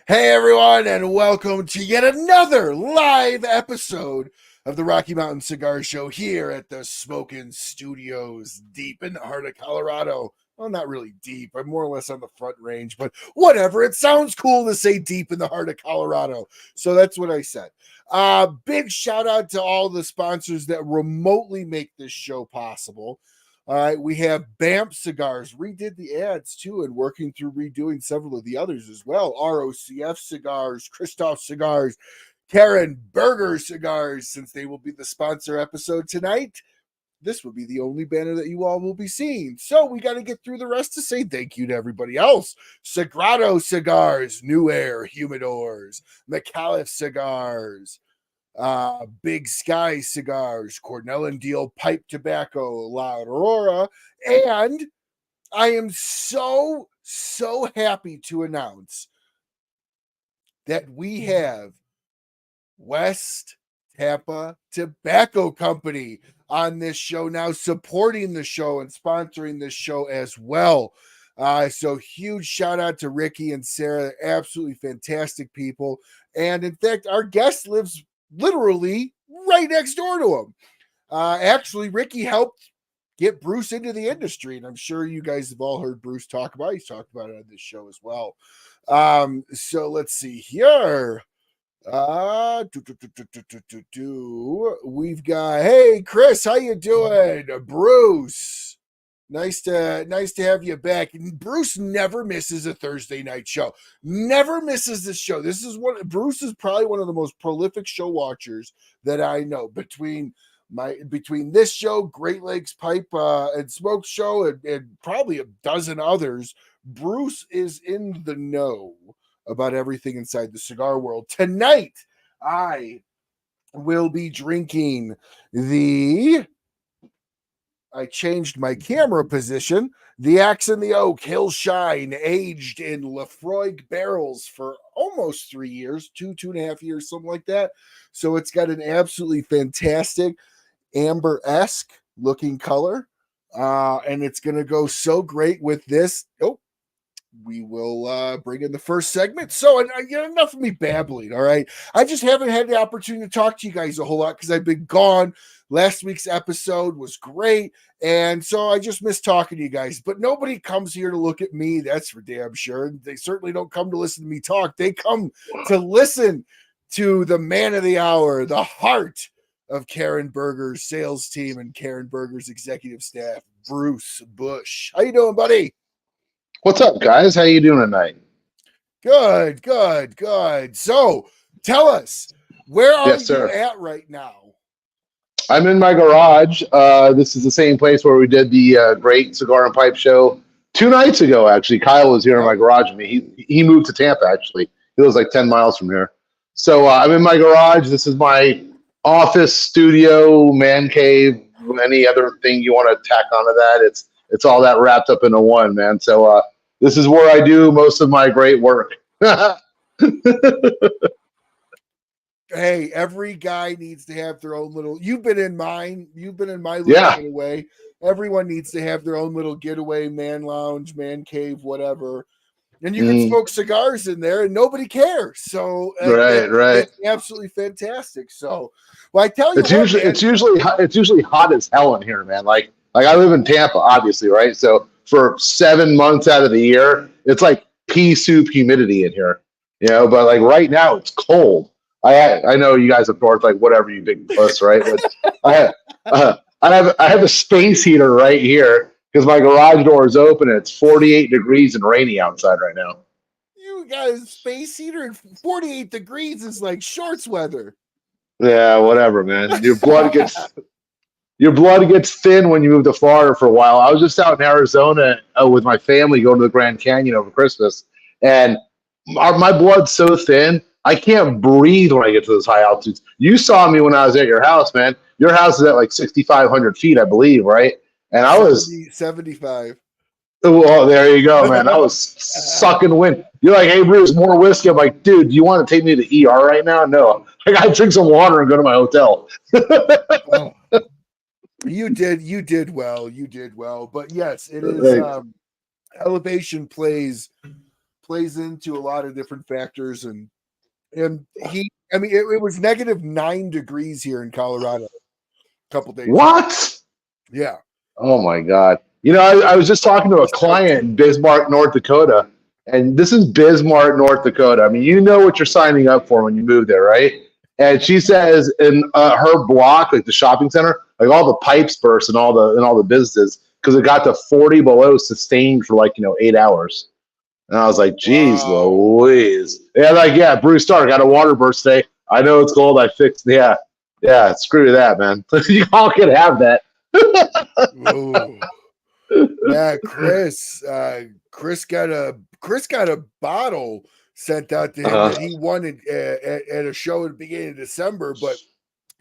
Hey everyone, and welcome to yet another live episode of the Rocky Mountain Cigar Show here at the Smokin' Studios, deep in the heart of Colorado. Well, not really deep. I'm more or less on the front range, but whatever. It sounds cool to say deep in the heart of Colorado. So that's what I said. Big shout out to all the sponsors that remotely make this show possible. All right, we have BAMF Cigars, redid the ads too, and working through redoing several of the others as well. ROCF Cigars, Kristoff Cigars, Berger Cigars, since they will be the sponsor episode tonight. This will be the only banner that you all will be seeing. So we got to get through the rest to say thank you to everybody else. Sagrado Cigars, New Air Humidors, Micallef Cigars, Big Sky Cigars, Cornell and Diehl Pipe Tobacco, La Aurora, and I am so happy to announce that we have West Tampa Tobacco Company on this show now, supporting the show and sponsoring this show as well. So huge shout out to Ricky and Sarah, absolutely fantastic people. And in fact, our guest lives literally right next door to him. Actually, Ricky helped get Bruce into the industry, and I'm sure you guys have all heard Bruce talk about it. He's talked about it on this show as well. So let's see here. We've got, hey Chris, how you doing? Bruce, nice to have you back. Bruce never misses a Thursday night show. Never misses this show. Bruce is probably one of the most prolific show watchers that I know. Between this show, Great Lakes Pipe and Smoke Show, and probably a dozen others, Bruce is in the know about everything inside the cigar world. Tonight, I will be drinking I changed my camera position. The Axe and the Oak Hill Shine, aged in Lafroig barrels for almost 3 years, 2.5 years, something like that. So it's got an absolutely fantastic amber-esque looking color. And it's going to go so great with this. We will bring in the first segment. So, enough of me babbling, all right? I just haven't had the opportunity to talk to you guys a whole lot because I've been gone. Last week's episode was great, and so I just miss talking to you guys. But nobody comes here to look at me, that's for damn sure. They certainly don't come to listen to me talk. They come to listen to the man of the hour, the heart of Karen Berger's sales team and Karen Berger's executive staff, Bruce Busch. How you doing, buddy? What's up, guys? How you doing tonight? Good. So, tell us, where are you at right now? I'm in my garage. This is the same place where we did the Great Cigar and Pipe Show 2 nights ago, actually. Kyle was here in my garage with me. He moved to Tampa, actually. He lives like 10 miles from here. So I'm in my garage. This is my office, studio, man cave, any other thing you want to tack onto that. It's all that wrapped up into one, man. So this is where I do most of my great work. Hey, every guy needs to have their own little. You've been in mine. You've been in my little getaway. Everyone needs to have their own little getaway, man lounge, man cave, whatever. And you can smoke cigars in there, and nobody cares. So right, it's absolutely fantastic. So, well, I tell you, it's usually hot as hell in here, man. Like I live in Tampa, obviously, right? So for 7 months out of the year, it's like pea soup humidity in here, But like right now, it's cold. I know you guys up north, like whatever, you big puss, right? But I have a space heater right here because my garage door is open and it's 48 degrees and rainy outside right now. You got a space heater and 48 degrees is like shorts weather. Yeah, whatever, man. Your blood gets thin when you move to Florida for a while. I was just out in Arizona with my family going to the Grand Canyon over Christmas, and my blood's so thin I can't breathe when I get to those high altitudes. You saw me when I was at your house, man. Your house is at like 6,500 feet, I believe, right? And I was 75. Well, there you go, man. I was sucking wind. You're like, hey, Bruce, more whiskey. I'm like, dude, do you want to take me to the ER right now? No. I got to drink some water and go to my hotel. Oh, you did well. But yes, it is elevation plays plays into a lot of different factors, and it was -9 degrees here in Colorado a couple days ago. What? Yeah. Oh my God. I was just talking to a client in Bismarck, North Dakota, and this is Bismarck, North Dakota. I mean, you know what you're signing up for when you move there, right? And she says in her block, like the shopping center, like all the pipes burst and all the businesses because it got to 40 below sustained for 8 hours. And I was like, geez, Wow. Louise. Yeah, Bruce Starr got a water burst today. I know it's cold. I fixed Yeah, screw that, man. You all can have that. Yeah, Chris got a bottle sent out to him that he won at a show at the beginning of December, but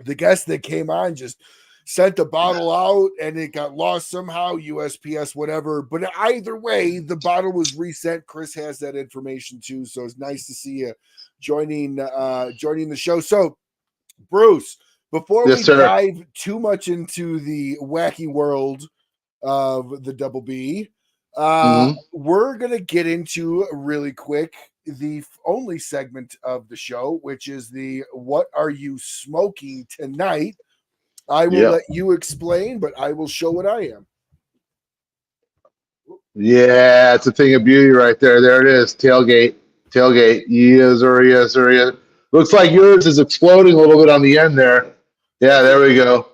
the guest that came on just sent the bottle out and it got lost somehow, USPS, whatever. But either way, the bottle was resent. Chris has that information too, so it's nice to see you joining the show. So, Bruce, before we dive too much into the wacky world of the Double B, we're gonna get into really quick the only segment of the show, which is the "What are you smoking tonight?" I will let you explain, but I will show what I am. Yeah, it's a thing of beauty right there. There it is. Tailgate. Yes, sir. Looks like yours is exploding a little bit on the end there. Yeah, there we go.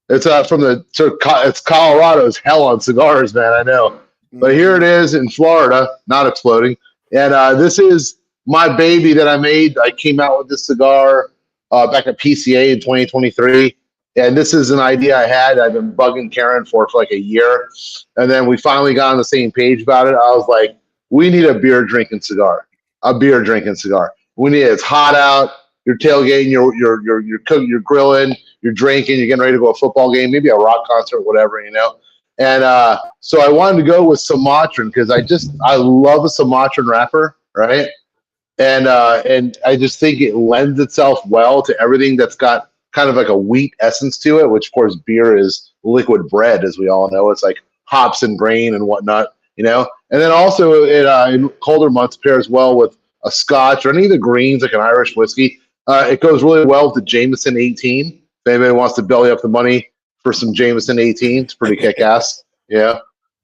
It's it's Colorado's hell on cigars, man. I know. But here it is in Florida, not exploding. And this is my baby that I made. I came out with this cigar back at PCA in 2023. And this is an idea I had. I've been bugging Karen for like a year. And then we finally got on the same page about it. I was like, we need a beer drinking cigar. We need it. It's hot out. You're tailgating, you're cooking, you're grilling, you're drinking, you're getting ready to go to a football game, maybe a rock concert, whatever, And so I wanted to go with Sumatran because I love a Sumatran wrapper, right? And I just think it lends itself well to everything that's got kind of like a wheat essence to it, which of course beer is liquid bread, as we all know. It's like hops and grain and whatnot, And then also in colder months pairs well with a Scotch or any of the greens, like an Irish whiskey. It goes really well with the Jameson 18. If anybody wants to belly up the money for some Jameson 18, it's pretty kick-ass. Yeah.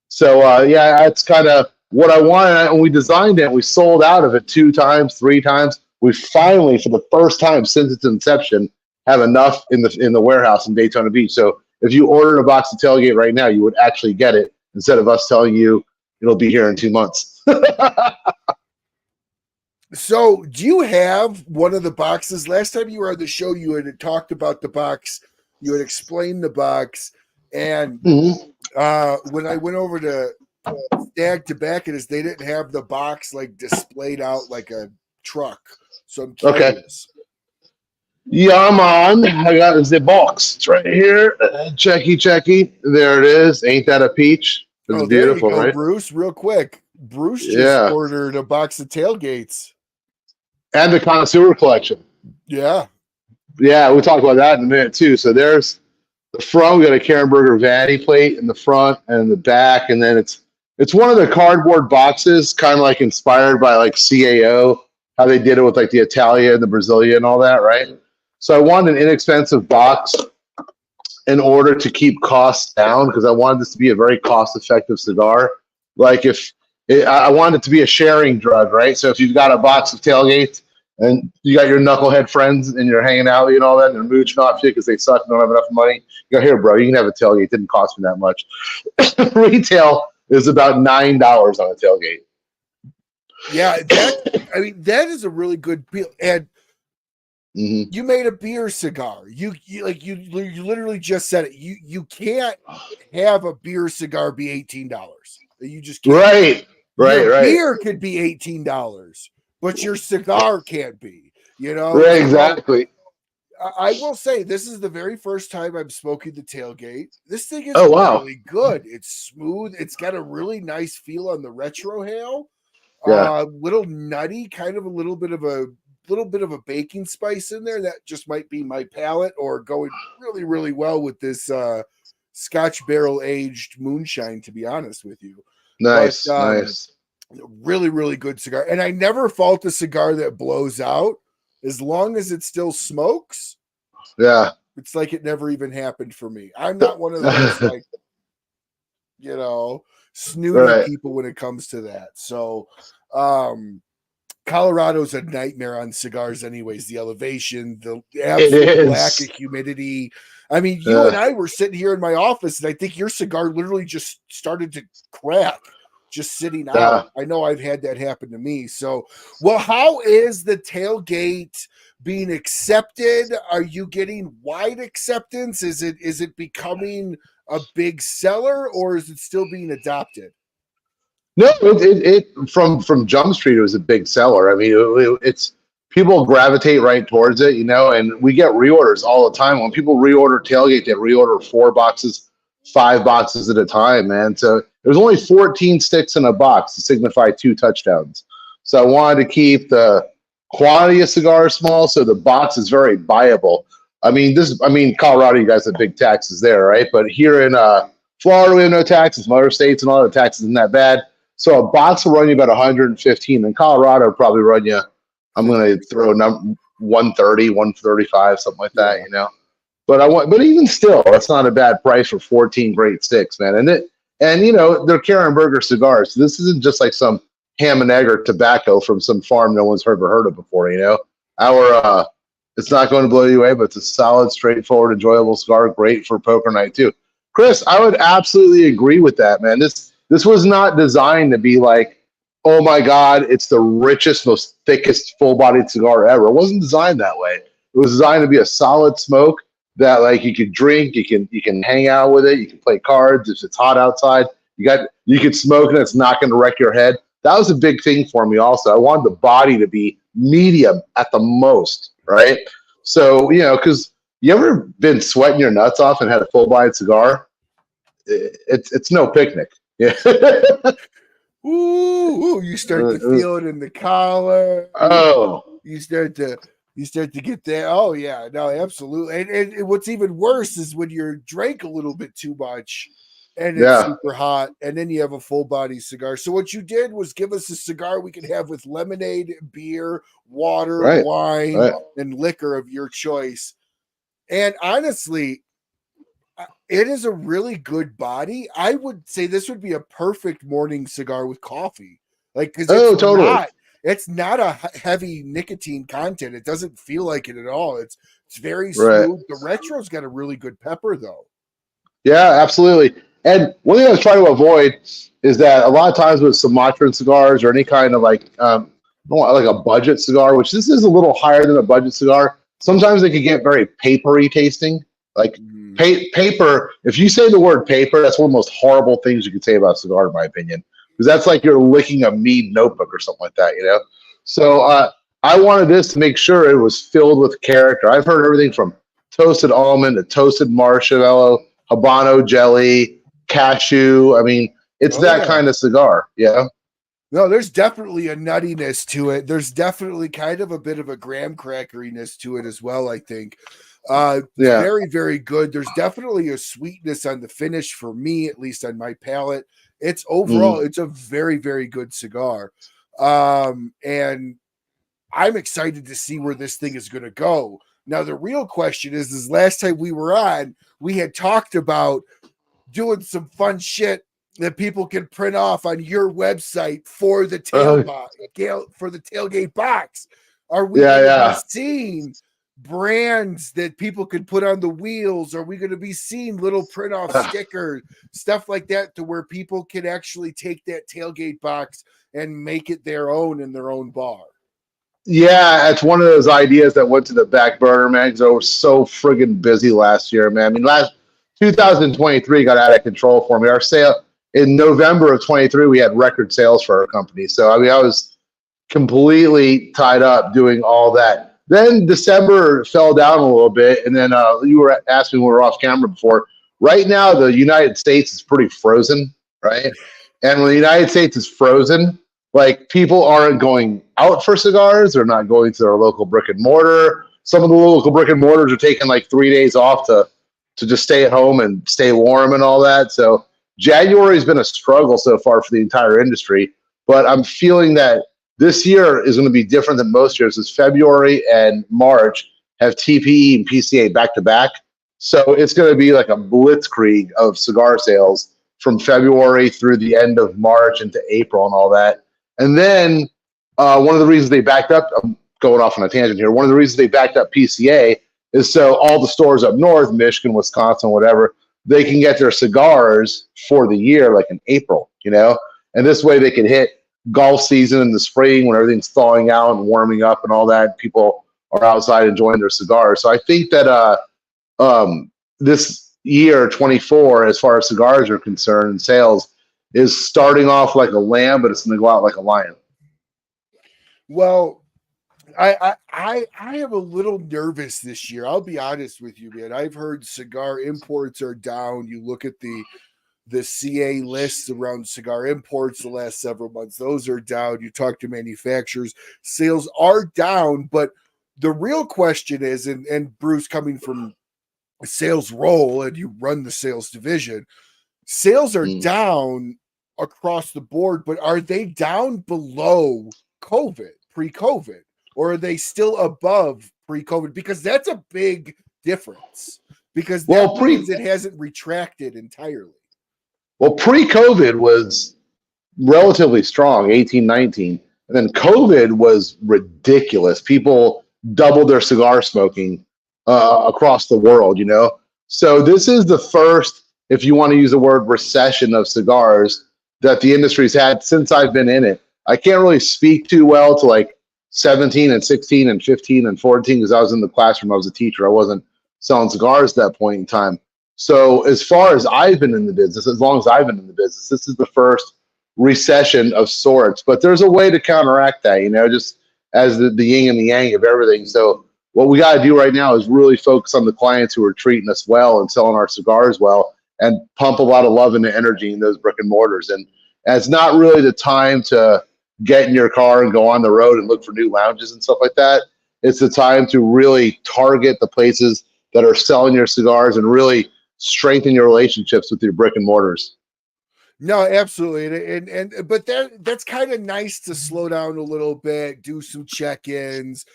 So, that's kind of what I wanted. And we designed it. We sold out of it 2 times, 3 times. We finally, for the first time since its inception, have enough in the warehouse in Daytona Beach. So if you ordered a box of Tailgate right now, you would actually get it instead of us telling you it'll be here in 2 months. So, do you have one of the boxes? Last time you were on the show, you had talked about the box. You had explained the box. And when I went over to Stag Tobacconists, they didn't have the box displayed out like a truck. So I'm curious. Okay. Yeah, I'm on. I got the box. It's right here. Checky. There it is. Ain't that a peach? It's beautiful, there you go, right? Bruce, real quick. Bruce just ordered a box of tailgates. And the Connoisseur Collection. Yeah. Yeah, we'll talk about that in a minute, too. So there's the front. We got a Karen Berger vanity plate in the front and in the back. And then it's one of the cardboard boxes, kind of like inspired by CAO, how they did it with the Italia and the Brasilia and all that, right? So I wanted an inexpensive box in order to keep costs down because I wanted this to be a very cost-effective cigar. I wanted it to be a sharing drug, right? So if you've got a box of tailgates and you got your knucklehead friends and you're hanging out and all that, and they're mooching off you because they suck and don't have enough money, you go, here, bro, you can have a tailgate. It didn't cost me that much. Retail is about $9 on a tailgate. Yeah, that is a really good deal. And you made a beer cigar. You literally just said it. You can't have a beer cigar be $18. You just can't. Right. Beer could be $18, but your cigar can't be. Right, exactly. I will say this is the very first time I'm smoking the tailgate. This thing is really good. It's smooth. It's got a really nice feel on the retrohale. Little nutty, kind of a little bit of a baking spice in there. That just might be my palate, or going really, really well with this Scotch barrel aged moonshine, to be honest with you. Nice. Really, really good cigar. And I never fault a cigar that blows out. As long as it still smokes, Yeah. it's like it never even happened for me. I'm not one of those, like, snooty Right. people when it comes to that. So, Colorado's a nightmare on cigars, anyways. The elevation, the absolute lack of humidity. I mean, you and I were sitting here in my office, and I think your cigar literally just started to crack just sitting out. I know I've had that happen to me. So, well, how is the tailgate being accepted? Are you getting wide acceptance? Is it becoming a big seller, or is it still being adopted? No, it from Jump Street, it was a big seller. I mean, it's people gravitate right towards it, and we get reorders all the time. When people reorder tailgate, they reorder 4 boxes, 5 boxes at a time, man. So there's only 14 sticks in a box to signify 2 touchdowns. So I wanted to keep the quantity of cigars small, so the box is very buyable. I mean, Colorado, you guys have big taxes there, right? But here in Florida, we have no taxes. Some other states and all the taxes isn't that bad. So a box will run you about 115. In Colorado, probably run you, I'm going to throw a number 130, 135, something like that, But even still, that's not a bad price for 14 great sticks, man. And they're carrying Berger Cigars. So this isn't just like some ham and egg or tobacco from some farm no one's ever heard of before, Our it's not going to blow you away, but it's a solid, straightforward, enjoyable cigar. Great for poker night too. Chris, I would absolutely agree with that, man. This was not designed to be like, oh my God, it's the richest, most thickest, full-bodied cigar ever. It wasn't designed that way. It was designed to be a solid smoke that like you could drink, you can hang out with it, you can play cards if it's hot outside. You could smoke and it's not going to wreck your head. That was a big thing for me also. I wanted the body to be medium at the most, right? So, because you ever been sweating your nuts off and had a full-bodied cigar? It's no picnic. Yeah. Ooh, you start to feel it in the collar. Oh, you start to get there. Oh yeah, no, absolutely. And what's even worse is when you're drank a little bit too much and it's super hot, and then you have a full body cigar. So what you did was give us a cigar we could have with lemonade, beer, water, wine, and liquor of your choice. And honestly, it is a really good body. I would say this would be a perfect morning cigar with coffee. Like, because it's not a heavy nicotine content. It doesn't feel like it at all. It's very smooth. The Retro's got a really good pepper, though. Yeah, absolutely. And one thing I was trying to avoid is that a lot of times with Sumatran cigars or any kind of like a budget cigar, which this is a little higher than a budget cigar, sometimes they can get very papery tasting. Like paper, if you say the word paper, that's one of the most horrible things you could say about a cigar, in my opinion, because that's like you're licking a Mead notebook or something like that, So I wanted this to make sure it was filled with character. I've heard everything from toasted almond to toasted marshmallow, Habano jelly, cashew. I mean, it's kind of cigar, No, there's definitely a nuttiness to it. There's definitely kind of a bit of a graham crackeriness to it as well, I think. Very, very good. There's definitely a sweetness on the finish for me, at least on my palate. It's overall, it's a very, very good cigar. And I'm excited to see where this thing is going to go. Now, the real question is last time we were on, we had talked about doing some fun shit that people can print off on your website for the tailgate box. Are we going to be seeing brands that people could put on the wheels? Are we going to be seeing little print off stickers, stuff like that, to where people can actually take that tailgate box and make it their own in their own bar? Yeah, it's one of those ideas that went to the back burner, man, because I was so friggin' busy last year, man. I mean, 2023 got out of control for me. Our sale in November of 23, we had record sales for our company. So, I mean, I was completely tied up doing all that. Then December fell down a little bit, and then you were asking when we were off camera before. Right now, the United States is pretty frozen, right? And when the United States is frozen, like, people aren't going out for cigars. They're not going to their local brick and mortar. Some of the local brick and mortars are taking like 3 days off to just stay at home and stay warm and all that. So January has been a struggle so far for the entire industry. But I'm feeling that this year is going to be different than most years, as February and March have TPE and PCA back to back. So it's going to be like a blitzkrieg of cigar sales from February through the end of March into April and all that. And then one of the reasons they backed up, I'm going off on a tangent here, one of the reasons they backed up PCA is so all the stores up north, Michigan, Wisconsin, whatever, they can get their cigars for the year, like in April, you know? And this way they can hit golf season in the spring when everything's thawing out and warming up and all that. People are outside enjoying their cigars. So I think that this year, 24, as far as cigars are concerned and sales, is starting off like a lamb, but it's going to go out like a lion. Well, I am a little nervous this year. I'll be honest with you, man. I've heard cigar imports are down. You look at the CA lists around cigar imports the last several months, those are down. You talk to manufacturers, sales are down, but the real question is, and Bruce, coming from a sales role and you run the sales division, sales are down across the board, but are they down below COVID, pre-COVID, or are they still above pre-COVID? Because that's a big difference, because that means it hasn't retracted entirely. Well, pre-COVID was relatively strong, 18, 19. And then COVID was ridiculous. People doubled their cigar smoking across the world, you know? So this is the first, if you want to use the word recession of cigars, that the industry's had since I've been in it. I can't really speak too well to like 17 and 16 and 15 and 14 because I was in the classroom. I was a teacher. I wasn't selling cigars at that point in time. So as far as I've been in the business, as long as I've been in the business, this is the first recession of sorts. But there's a way to counteract that, you know, just as the yin and the yang of everything. So what we got to do right now is really focus on the clients who are treating us well and selling our cigars well, and pump a lot of love and energy in those brick and mortars. And it's not really the time to get in your car and go on the road and look for new lounges and stuff like that. It's the time to really target the places that are selling your cigars and really strengthen your relationships with your brick and mortars. No, absolutely. And but that's kind of nice to slow down a little bit, do some check-ins.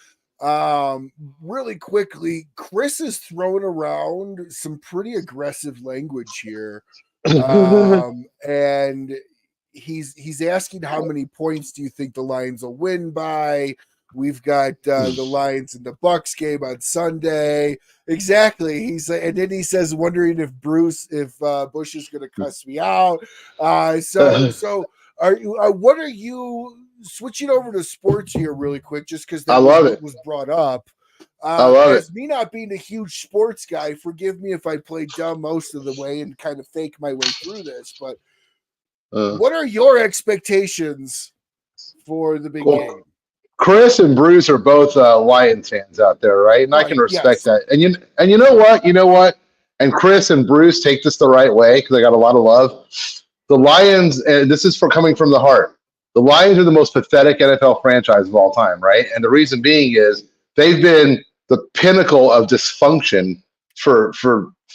Really quickly, Chris is throwing around some pretty aggressive language here. And he's asking how many points do you think the Lions will win by? We've got the Lions in the Bucks game on Sunday. Exactly. And then he says, wondering if Busch is going to cuss me out. So what are you switching over to sports here really quick, just because that was brought up. I love it. Me not being a huge sports guy, forgive me if I play dumb most of the way and kind of fake my way through this, but what are your expectations for the big game? Chris and Bruce are both Lions fans out there, right? And I can respect that. And you know what? And Chris and Bruce take this the right way because I got a lot of love. The Lions, and this is coming from the heart. The Lions are the most pathetic NFL franchise of all time, right? And the reason being is they've been the pinnacle of dysfunction for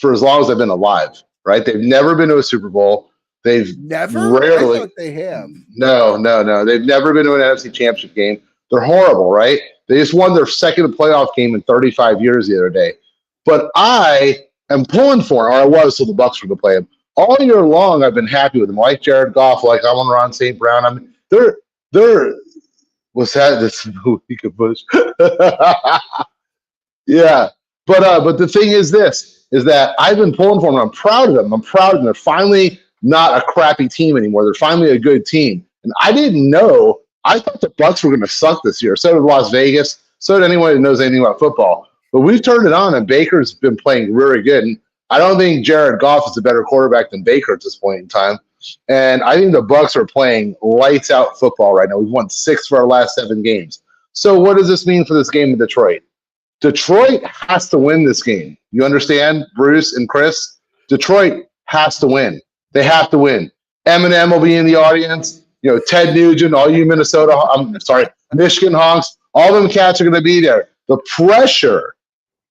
as long as I've been alive, right? They've never been to a Super Bowl. They've rarely. I thought they have. No. They've never been to an NFC Championship game. They're horrible, right? They just won their second playoff game in 35 years the other day. But I am pulling for, or I was, so the Bucks were going to play them. All year long, I've been happy with them. Like Jared Goff, like I'm on Ron St. Brown. I mean, they're what's that? This movie Busch. Yeah. But the thing is this, is that I've been pulling for them. I'm proud of them. They're finally not a crappy team anymore. They're finally a good team. And I didn't know. I thought the Bucks were going to suck this year. So did Las Vegas. So did anyone who knows anything about football. But we've turned it on, and Baker's been playing really good. And I don't think Jared Goff is a better quarterback than Baker at this point in time. And I think the Bucks are playing lights out football right now. We've won 6 for our last 7 games. So what does this mean for this game in Detroit? Detroit has to win this game. You understand, Bruce and Chris? Detroit has to win. They have to win. Eminem will be in the audience. You know, Ted Nugent, all you Michigan honks, all them cats are going to be there. The pressure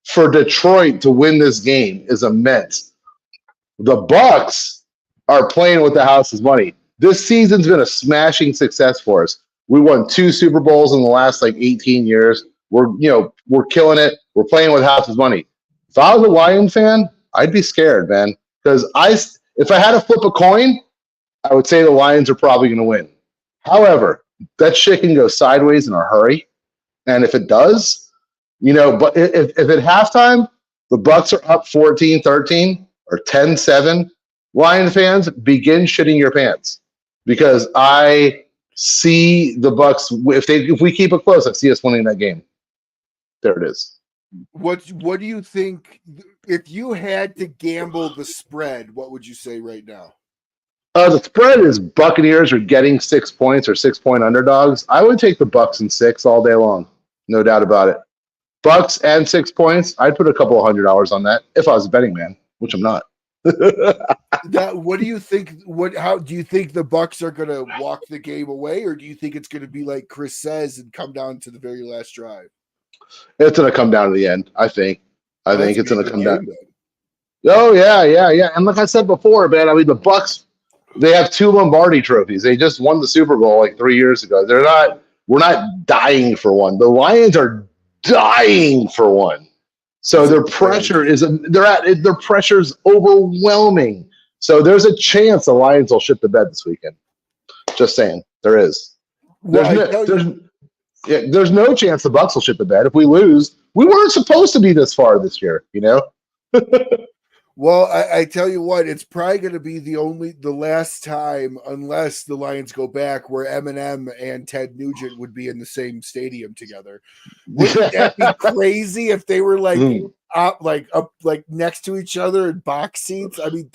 for Detroit to win this game is immense. The Bucks are playing with the house's money. This season's been a smashing success for us. We won 2 Super Bowls in the last like 18 years. We're killing it. We're playing with half his money. If I was a Lion fan, I'd be scared, man. Because if I had to flip a coin, I would say the Lions are probably going to win. However, that shit can go sideways in a hurry. And if it does, but if at halftime the Bucks are up 14-13 or 10-7, Lion fans, begin shitting your pants. Because I see the Bucks, if we keep it close, I see us winning that game. There it is. What do you think, if you had to gamble the spread, what would you say right now? The spread is Buccaneers are getting 6 points or 6-point underdogs. I would take the Bucks and 6 all day long. No doubt about it. Bucks and 6 points. I'd put a couple of $100 on that if I was a betting man, which I'm not. What do you think? How do you think the Bucks are going to walk the game away, or do you think it's going to be like Chris says and come down to the very last drive? It's going to come down to the end. I think it's going to come down. Oh yeah. And like I said before, man, I mean the Bucks, they have 2 Lombardi trophies. They just won the Super Bowl like 3 years ago. We're not dying for one. The Lions are dying for one. So their pressure their pressure's overwhelming. So there's a chance the Lions will shit the bed this weekend. Just saying, there is. There's no chance the Bucks will shit the bed. If we lose, we weren't supposed to be this far this year, Well, I tell you what, it's probably going to be the last time, unless the Lions go back, where Eminem and Ted Nugent would be in the same stadium together. Wouldn't that be crazy if they were up next to each other in box seats? I mean,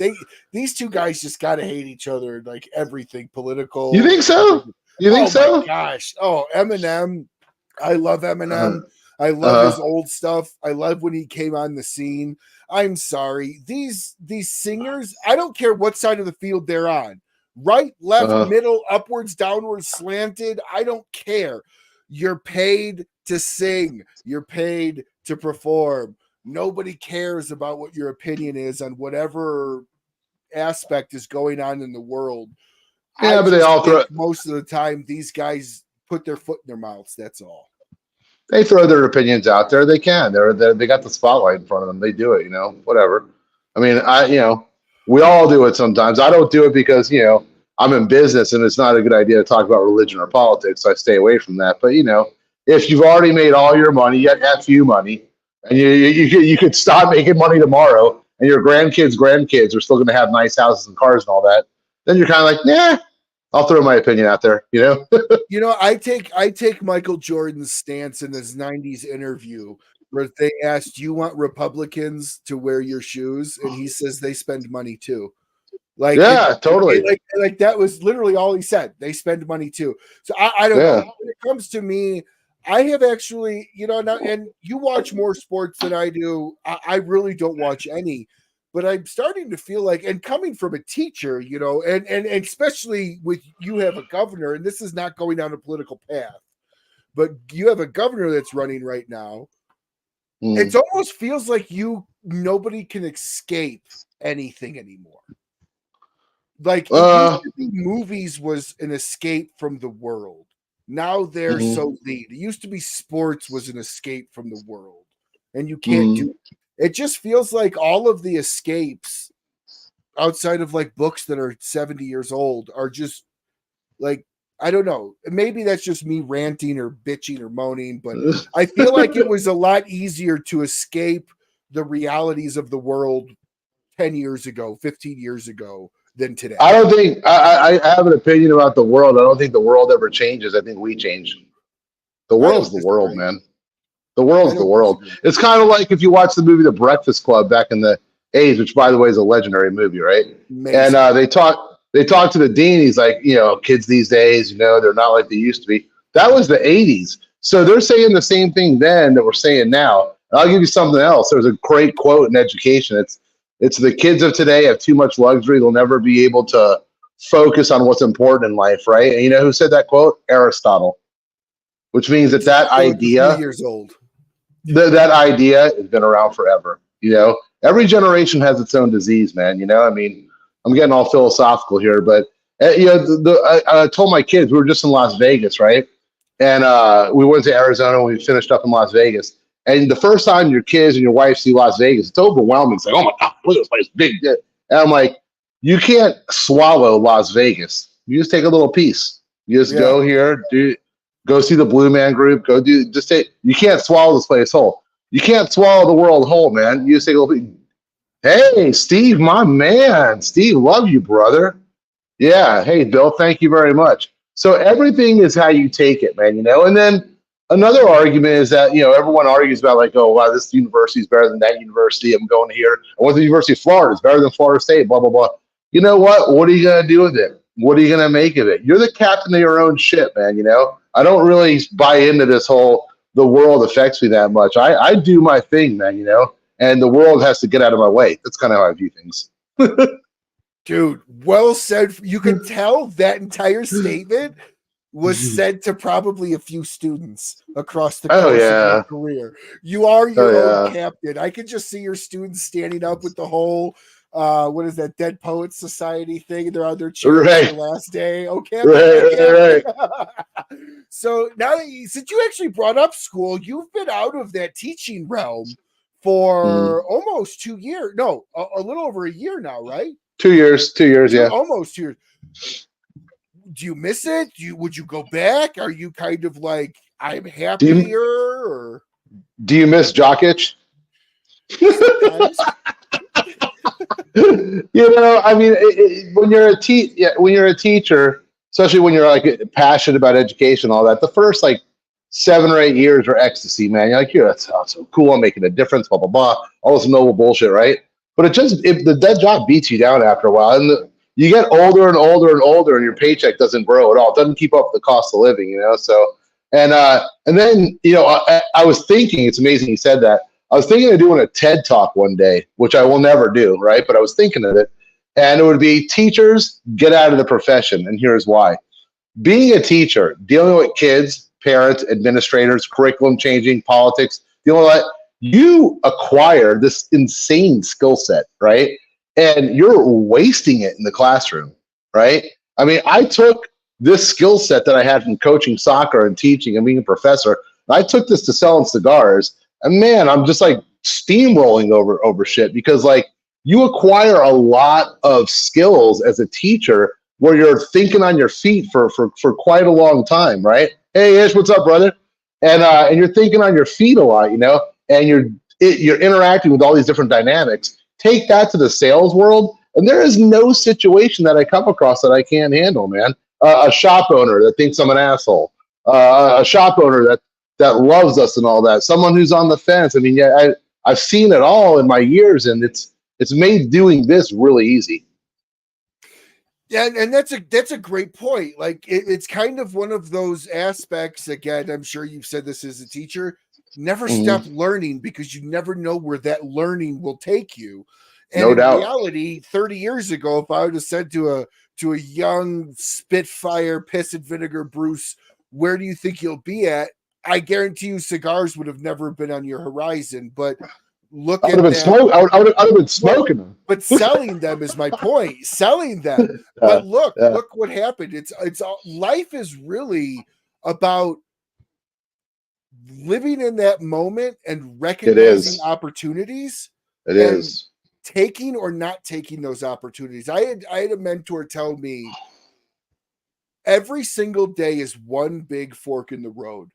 these 2 guys just got to hate each other, like everything political. You think so? My gosh. Oh, Eminem. I love Eminem. I love his old stuff. I love when he came on the scene. I'm sorry. These singers, I don't care what side of the field they're on. Right, left, middle, upwards, downwards, slanted. I don't care. You're paid to sing. You're paid to perform. Nobody cares about what your opinion is on whatever aspect is going on in the world. Yeah, but they all throw most of the time these guys put their foot in their mouths. That's all. They throw their opinions out there. They can. They got the spotlight in front of them. They do it. Whatever. I mean, we all do it sometimes. I don't do it because I'm in business and it's not a good idea to talk about religion or politics. So I stay away from that. But if you've already made all your money, yet FU money, and you could stop making money tomorrow, and your grandkids are still going to have nice houses and cars and all that, then you're kind of like, nah, I'll throw my opinion out there, I take Michael Jordan's stance in his 90s interview where they asked, "Do you want Republicans to wear your shoes?" And he says they spend money too. Totally. Like that was literally all he said. They spend money too. So I don't know. When it comes to me, I have actually, and you watch more sports than I do. I really don't watch any. But I'm starting to feel like, and coming from a teacher, and especially with you have a governor, and this is not going down a political path, but you have a governor that's running right now. It almost feels like nobody can escape anything anymore. Like movies was an escape from the world. Now they're so lead. It used to be sports was an escape from the world, and you can't do it. It just feels like all of the escapes outside of like books that are 70 years old are just like, I don't know. Maybe that's just me ranting or bitching or moaning, but I feel like it was a lot easier to escape the realities of the world 10 years ago, 15 years ago than today. I don't think I have an opinion about the world. I don't think the world ever changes. I think we change. The world's the world, man. The world's the world. It's kind of like if you watch the movie The Breakfast Club back in the 80s, which by the way is a legendary movie, right? Amazing. And they talk to the dean. He's like, kids these days, they're not like they used to be. That was the 80s. So they're saying the same thing then that we're saying now. And I'll give you something else. There's a great quote in education. It's the kids of today have too much luxury. They'll never be able to focus on what's important in life, right? And you know who said that quote? Aristotle. Which means that idea, years old. That idea has been around forever. Every generation has its own disease, man. I mean, I'm getting all philosophical here, but I told my kids, we were just in Las Vegas, right? And we went to Arizona and we finished up in Las Vegas. And the first time your kids and your wife see Las Vegas, it's overwhelming. It's like, oh my God, look at this place, big. And I'm like, you can't swallow Las Vegas. You just take a little piece. You just go here, go see the Blue Man Group, you can't swallow this place whole. You can't swallow the world whole, man. You just take a little piece. Hey, Steve, my man. Steve, love you, brother. Yeah. Hey, Bill, thank you very much. So everything is how you take it, man, And then another argument is that, everyone argues about like, oh, wow, this university is better than that university. I'm going here. I went to the University of Florida. It's better than Florida State, blah, blah, blah. You know what? What are you going to do with it? What are you going to make of it? You're the captain of your own ship, man, I don't really buy into this whole, the world affects me that much. I do my thing, man, and the world has to get out of my way. That's kind of how I view things. Dude, well said. You can tell that entire statement was said to probably a few students across the course of your career. You are your own captain. I can just see your students standing up with the whole, what is that, Dead Poets Society thing? They're on their chairs the last day. Okay. Right. So now, since you actually brought up school, you've been out of that teaching realm for almost 2 years. No, a little over a year now, right? 2 years, yeah. Almost 2 years. Do you miss it? Would you go back? Are you kind of like, I'm happier? Do you miss Jokic? I mean, when you're a teacher, especially when you're like passionate about education, all that, the first like 7 or 8 years are ecstasy, man. You're like, that sounds so cool. I'm making a difference, blah, blah, blah. All this noble bullshit, right? But if the job beats you down after a while, and you get older and older and older, and your paycheck doesn't grow at all. It doesn't keep up with the cost of living, So, and then I was thinking, it's amazing you said that. I was thinking of doing a TED Talk one day, which I will never do, right? But I was thinking of it, and it would be teachers get out of the profession, and here's why: being a teacher, dealing with kids, parents, administrators, curriculum changing, politics, dealing with that. You acquire this insane skill set, right? And you're wasting it in the classroom, right? I mean, I took this skill set that I had from coaching soccer and teaching and being a professor. I took this to selling cigars, and man, I'm just like steamrolling over shit because like you acquire a lot of skills as a teacher where you're thinking on your feet for quite a long time, right? Hey, Ish, what's up, brother? And you're thinking on your feet a lot, and you're interacting with all these different dynamics. Take that to the sales world, and there is no situation that I come across that I can't handle, man. A shop owner that thinks I'm an asshole, a shop owner that loves us and all that, someone who's on the fence. I mean, I've seen it all in my years, and it's made doing this really easy. Yeah, and that's a great point. Like it's kind of one of those aspects. Again, I'm sure you've said this as a teacher. Never stop learning because you never know where that learning will take you. And no doubt. In reality, 30 years ago, if I would have said to a young Spitfire piss and vinegar Bruce, where do you think you'll be at? I guarantee you cigars would have never been on your horizon. But look at that. I would have been smoking them. But selling them is my point. Selling them. But look what happened. It's life is really about living in that moment and recognizing opportunities. It is taking or not taking those opportunities. I had a mentor tell me every single day is one big fork in the road.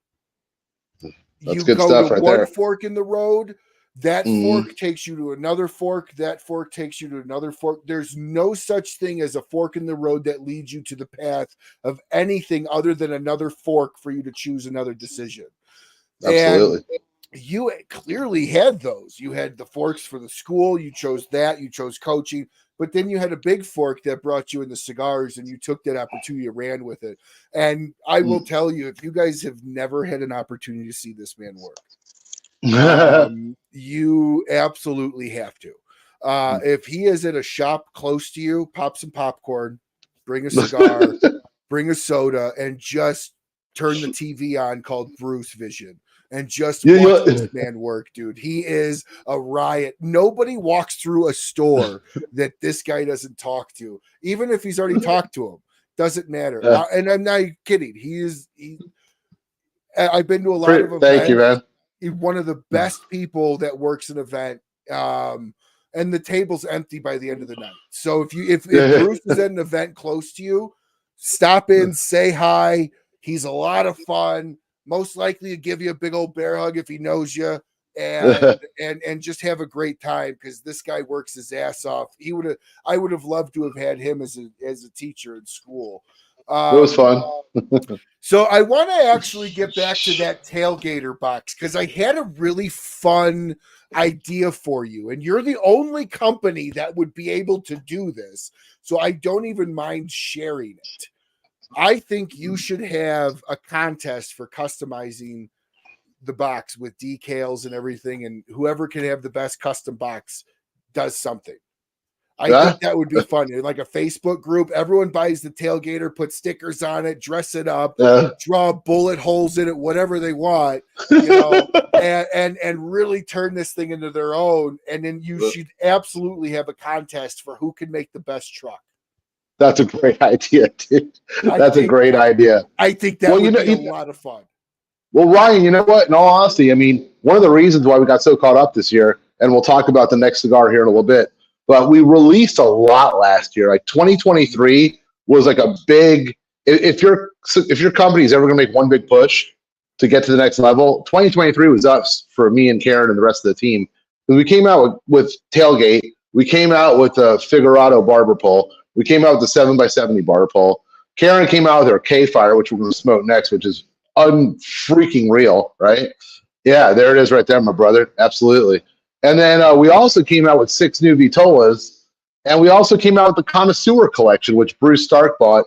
That's good stuff right there. One fork in the road, that fork takes you to another fork, that fork takes you to another fork. There's no such thing as a fork in the road that leads you to the path of anything other than another fork for you to choose another decision. Absolutely. And you clearly had those. You had the forks for the school. You chose that. You chose coaching. But then you had a big fork that brought you into cigars, and you took that opportunity and ran with it. And I will tell you, if you guys have never had an opportunity to see this man work, you absolutely have to. If he is at a shop close to you, pop some popcorn, bring a cigar, bring a soda, and just turn the TV on called Bruce Vision. And just watch this man work, dude. He is a riot. Nobody walks through a store that this guy doesn't talk to, even if he's already talked to him. Doesn't matter. Yeah. And I'm not kidding. I've been to a lot of events. Thank you, man. He's one of the best people that works an event. And the table's empty by the end of the night. So if Bruce is at an event close to you, stop in, say hi. He's a lot of fun. Most likely to give you a big old bear hug if he knows you, and just have a great time, because this guy works his ass off. I would have loved to have had him as a teacher in school. It was fun. So I want to actually get back to that tailgater box, because I had a really fun idea for you, and you're the only company that would be able to do this. So I don't even mind sharing it. I think you should have a contest for customizing the box with decals and everything, and whoever can have the best custom box does something. I think that would be fun. Like a Facebook group, everyone buys the tailgater, put stickers on it, dress it up, draw bullet holes in it, whatever they want, and really turn this thing into their own. And then you should absolutely have a contest for who can make the best truck. That's a great idea, dude. That's a great idea. I think that would be a lot of fun. Well, Ryan, you know what? In all honesty, I mean, one of the reasons why we got so caught up this year, and we'll talk about the next cigar here in a little bit, but we released a lot last year. Like 2023 was like a big. If your company is ever going to make one big push to get to the next level, 2023 was us for me and Karen and the rest of the team. Because we came out with Tailgate, we came out with a Figurado barber pole, we came out with the 7x70 barber pole. Karen came out with her K-Fire, which we're going to smoke next, which is unfreaking real, right? Yeah, there it is right there, my brother. Absolutely. And then we also came out with 6 new Vitolas, and we also came out with the Connoisseur Collection, which Bruce Stark bought,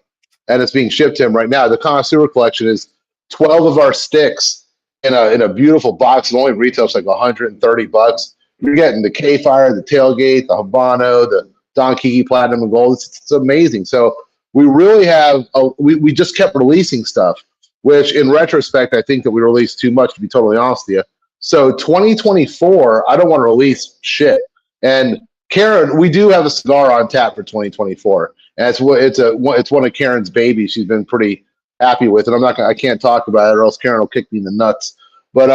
and it's being shipped to him right now. The Connoisseur Collection is 12 of our sticks in a beautiful box. It only retails like $130. You're getting the K-Fire, the Tailgate, the Habano, the Don Kiki Platinum and Gold. It's amazing. So we really have we just kept releasing stuff, which in retrospect, I think that we released too much, to be totally honest with you. So 2024, I don't want to release shit. And Karen, we do have a cigar on tap for 2024, and it's one of Karen's babies. She's been pretty happy with it. I can't talk about it, or else Karen will kick me in the nuts. But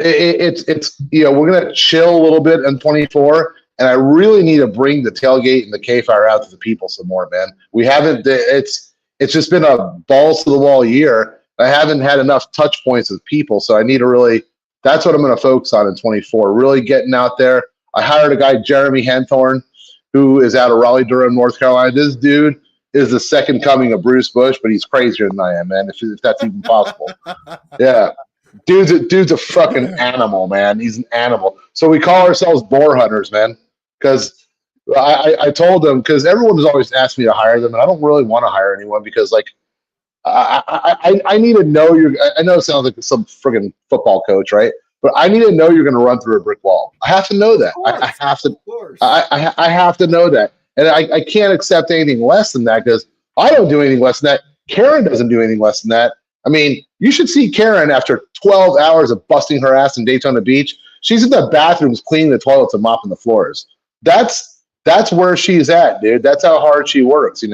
it's we're gonna chill a little bit in 24, and I really need to bring the Tailgate and the K-Fire out to the people some more, man. We haven't. It's just been a balls to the wall year. I haven't had enough touch points with people, so I need to really. That's what I'm going to focus on in 24. Really getting out there. I hired a guy, Jeremy Henthorn, who is out of Raleigh-Durham, North Carolina. This dude is the second coming of Bruce Busch, but he's crazier than I am, man, if that's even possible. Yeah. Dude's a fucking animal, man. He's an animal. So we call ourselves boar hunters, man, because I told them, because everyone has always asked me to hire them, and I don't really want to hire anyone because, like, I need to know I know it sounds like some friggin' football coach, right? But I need to know you're going to run through a brick wall. I have to know that. I have to. I have to know that, and I can't accept anything less than that, because I don't do anything less than that. Karen doesn't do anything less than that. I mean, you should see Karen after 12 hours of busting her ass in Daytona Beach. She's in the bathrooms cleaning the toilets and mopping the floors. That's where she's at, dude. That's how hard she works, And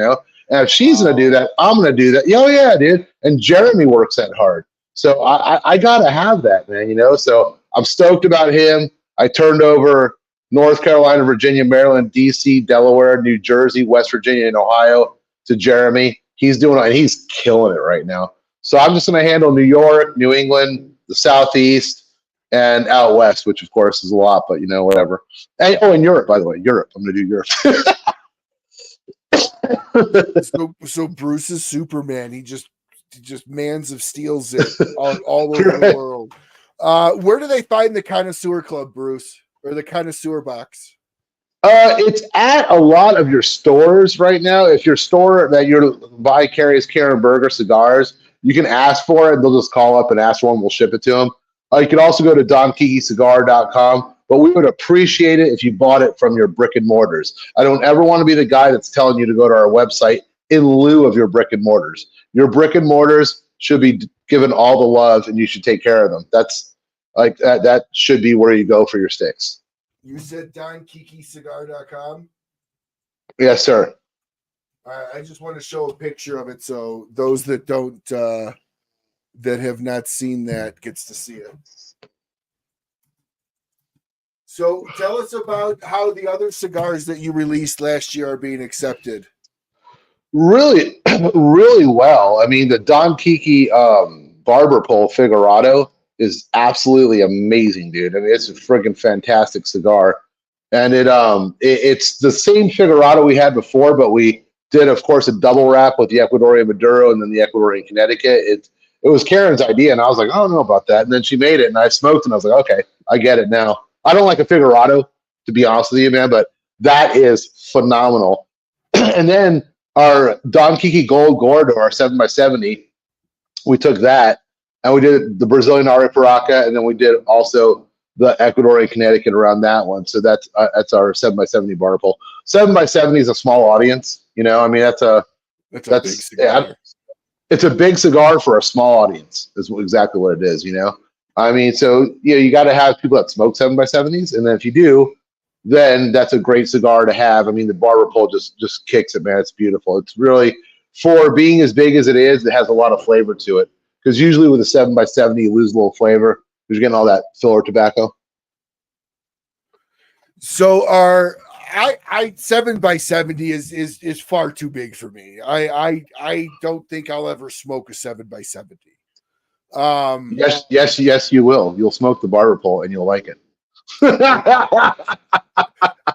if she's going to do that, I'm going to do that. Oh, yeah, dude. And Jeremy works that hard. So I got to have that, man, So I'm stoked about him. I turned over North Carolina, Virginia, Maryland, D.C., Delaware, New Jersey, West Virginia, and Ohio to Jeremy. He's doing it, and he's killing it right now. So I'm just going to handle New York, New England, the Southeast, and out West, which, of course, is a lot, but, whatever. And Europe, by the way. Europe. I'm going to do Europe. So Bruce is Superman. He just mans of steals it all over the world. Where do they find the Connoisseur Club, Bruce, or the Connoisseur Box? It's at a lot of your stores right now. If your store that you're buy carries Karen Berger Cigars, you can ask for it. They'll just call up and ask for one. We'll ship it to them. You can also go to donkikicigar.com. But we would appreciate it if you bought it from your brick and mortars. I don't ever want to be the guy that's telling you to go to our website in lieu of your brick and mortars. Your brick and mortars should be given all the love, and you should take care of them. That's like that should be where you go for your sticks. You said donkikicigar.com? Yes, sir. I just want to show a picture of it so those that don't that have not seen that gets to see it. So tell us about how the other cigars that you released last year are being accepted. Really, really well. I mean, the Don Kiki Barber Pole Figurado is absolutely amazing, dude. I mean, it's a friggin' fantastic cigar, and it's the same Figurado we had before, but we did, of course, a double wrap with the Ecuadorian Maduro and then the Ecuadorian Connecticut. It was Karen's idea, and I was like, I don't know about that. And then she made it, and I smoked, and I was like, okay, I get it now. I don't like a Figurado, to be honest with you, man, but that is phenomenal. And then our Don Kiki Gold Gordo, our 7x70, we took that, and we did the Brazilian Arapiraca, and then we did also the Ecuadorian Connecticut around that one. So that's our 7x70 bar pole. 7x70 is a small audience, you know. I mean, that's a big cigar. It's a big cigar for a small audience. Is exactly what it is, you know. I mean, so you got to have people that smoke 7x70s, and then if you do, then that's a great cigar to have. I mean, the barber pole just kicks it, man. It's beautiful. It's really, for being as big as it is, it has a lot of flavor to it. Because usually with a 7x70, you lose a little flavor because you're getting all that filler tobacco. So our 7x70 is far too big for me. I don't think I'll ever smoke a 7x70. Yes, you will. You'll smoke the barber pole and you'll like it.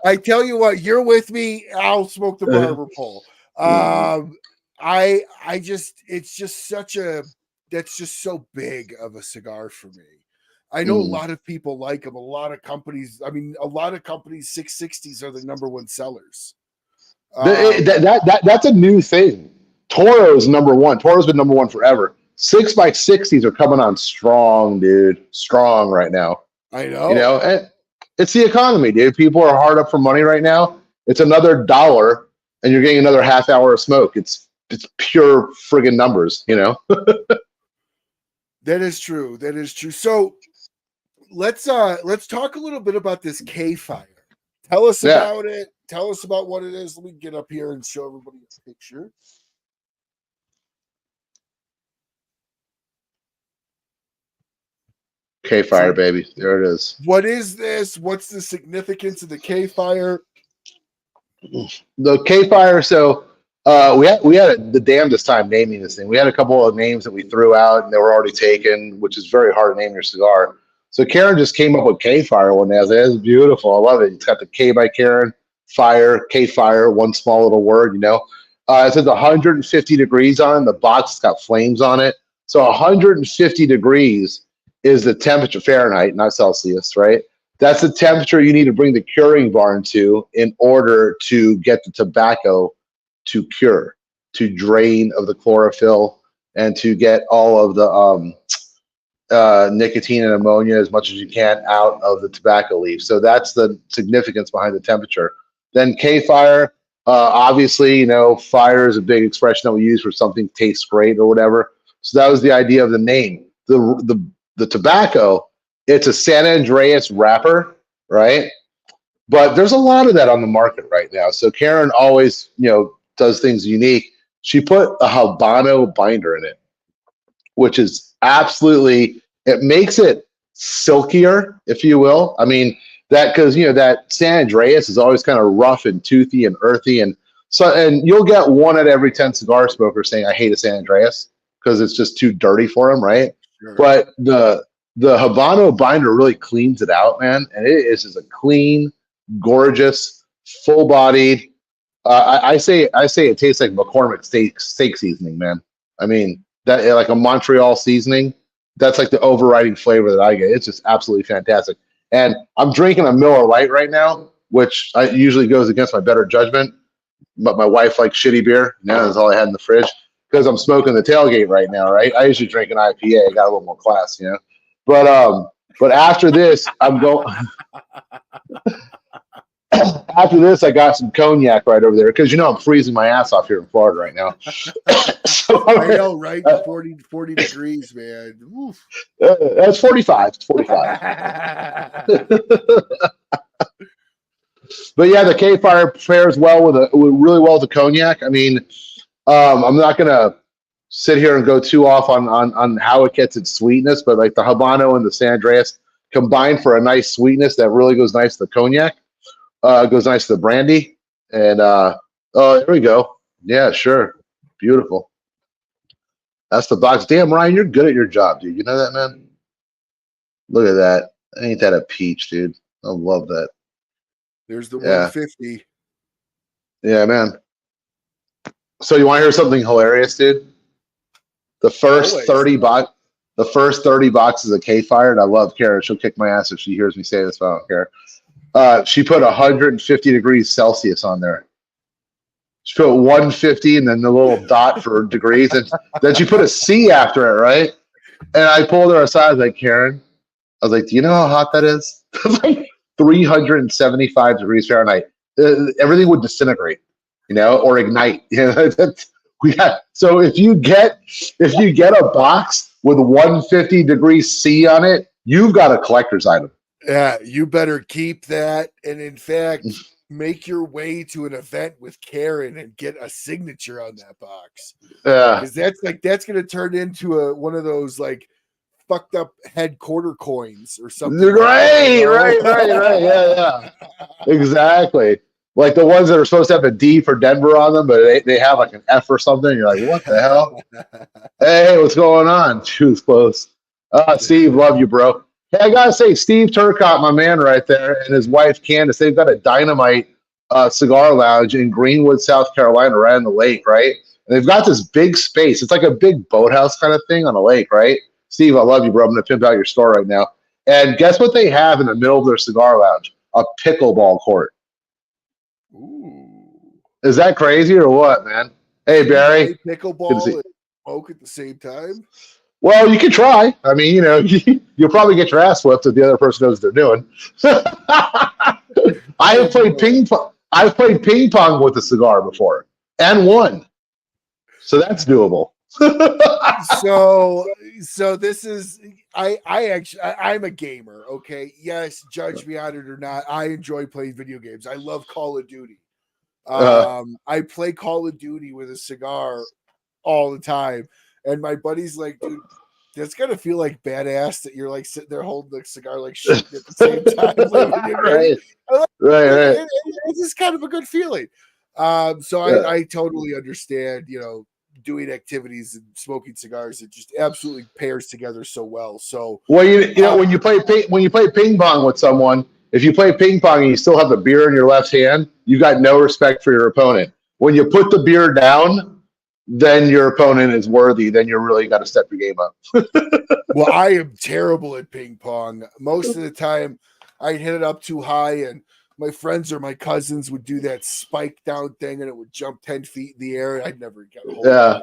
I tell you what, you're with me. I'll smoke the barber pole. That's just so big of a cigar for me. I know a lot of people like them. A lot of companies 660s are the number one sellers. That's a new thing. Toro's number one. Toro's been number one forever. 6x60s are coming on strong, dude. Strong right now. I know. You know, and it's the economy, dude. People are hard up for money right now. It's another $1, and you're getting another half hour of smoke. It's pure friggin' numbers, you know. That is true. That is true. So let's talk a little bit about this K-Fire. Tell us about it. Tell us about what it is. Let me get up here and show everybody a picture. K-Fire, baby. There it is. What is this? What's the significance of the K-Fire? The K-Fire, so we had the damnedest time naming this thing. We had a couple of names that we threw out, and they were already taken, which is very hard to name your cigar. So Karen just came up with K-Fire one day. I was like, it's beautiful. I love it. It's got the K by Karen, fire, K-Fire, one small little word, you know. It says 150 degrees on it. The box has got flames on it. So 150 degrees is the temperature, Fahrenheit, not Celsius, right? That's the temperature you need to bring the curing barn to in order to get the tobacco to cure, to drain of the chlorophyll, and to get all of the nicotine and ammonia as much as you can out of the tobacco leaf. So that's the significance behind the temperature. Then K-Fire, obviously, you know, fire is a big expression that we use for something tastes great or whatever. So that was the idea of the name. The tobacco, it's a San Andreas wrapper, right? But there's a lot of that on the market right now. So Karen always, you know, does things unique. She put a Habano binder in it, which is absolutely, it makes it silkier, if you will. I mean, that because, you know, that San Andreas is always kind of rough and toothy and earthy. And so, and you'll get one out of every 10 cigar smokers saying, I hate a San Andreas because it's just too dirty for them, right? Sure. But the Habano binder really cleans it out, man. And it is just a clean, gorgeous, full-bodied. I say it tastes like McCormick steak seasoning, man. I mean, that like a Montreal seasoning. That's like the overriding flavor that I get. It's just absolutely fantastic. And I'm drinking a Miller Lite right now, which usually goes against my better judgment. But my wife likes shitty beer. Now that's all I had in the fridge because I'm smoking the tailgate right now, right? I usually drink an IPA. I got a little more class, you know. But after this, I'm going. After this, I got some cognac right over there because, you know, I'm freezing my ass off here in Florida right now. So, I know, right? 40 degrees, man. That's 45. It's 45. But yeah, the K Fire pairs well with really well with the cognac. I mean, I'm not gonna sit here and go too off on how it gets its sweetness, but like the Habano and the San Andreas combined for a nice sweetness that really goes nice to the cognac, goes nice to the brandy, and oh, there we go. Yeah, sure, beautiful. That's the box. Damn, Ryan, you're good at your job, dude. You know that, man? Look at that. Ain't that a peach, dude? I love that. There's the 150. Yeah, man. So you want to hear something hilarious, dude? The first 30 boxes of K-Fire, and I love Karen. She'll kick my ass if she hears me say this, but I don't care. She put 150 degrees Celsius on there. She put 150 and then the little dot for degrees, and then she put a C after it, right? And I pulled her aside. I was like, Karen, I was like, do you know how hot that is? It's like 375 degrees Fahrenheit. Everything would disintegrate, or ignite. So if you get a box with 150 degrees C on it, you've got a collector's item. Yeah, you better keep that. And in fact, make your way to an event with Karen and get a signature on that box. Yeah, because that's going to turn into one of those like fucked up head quarter coins or something. Right. Yeah. Exactly. Like the ones that are supposed to have a D for Denver on them, but they have like an F or something. You're like, what the hell? Hey, what's going on? She was close. Steve, love you, bro. Hey, I gotta say, Steve Turcotte, my man right there, and his wife Candace, they've got a dynamite cigar lounge in Greenwood, South Carolina, right on the lake, right? And they've got this big space. It's like a big boathouse kind of thing on a lake, right? Steve, I love you, bro. I'm gonna pimp out your store right now. And guess what they have in the middle of their cigar lounge? A pickleball court. Ooh. Is that crazy or what, man? Hey, Barry. Pickleball and smoke at the same time? Well, you could try. I mean, you'll probably get your ass whipped if the other person knows what they're doing. I have played ping pong. I've played ping pong with a cigar before and won. So that's doable. So this is I'm a gamer, okay? Yes, judge me on it or not. I enjoy playing video games. I love Call of Duty. I play Call of Duty with a cigar all the time, and my buddy's like, dude, that's gonna feel like badass that you're like sitting there holding the cigar like shit at the same time. Right. It's just kind of a good feeling. I totally understand, doing activities and smoking cigars. It just absolutely pairs together so well. So when you play ping pong with someone, if you play ping pong and you still have the beer in your left hand, you got no respect for your opponent. When you put the beer down, then your opponent is worthy. Then you really got to step your game up. Well, I am terrible at ping pong. Most of the time, I'd hit it up too high, and my friends or my cousins would do that spike down thing, and it would jump 10 feet in the air. I'd never get a hold of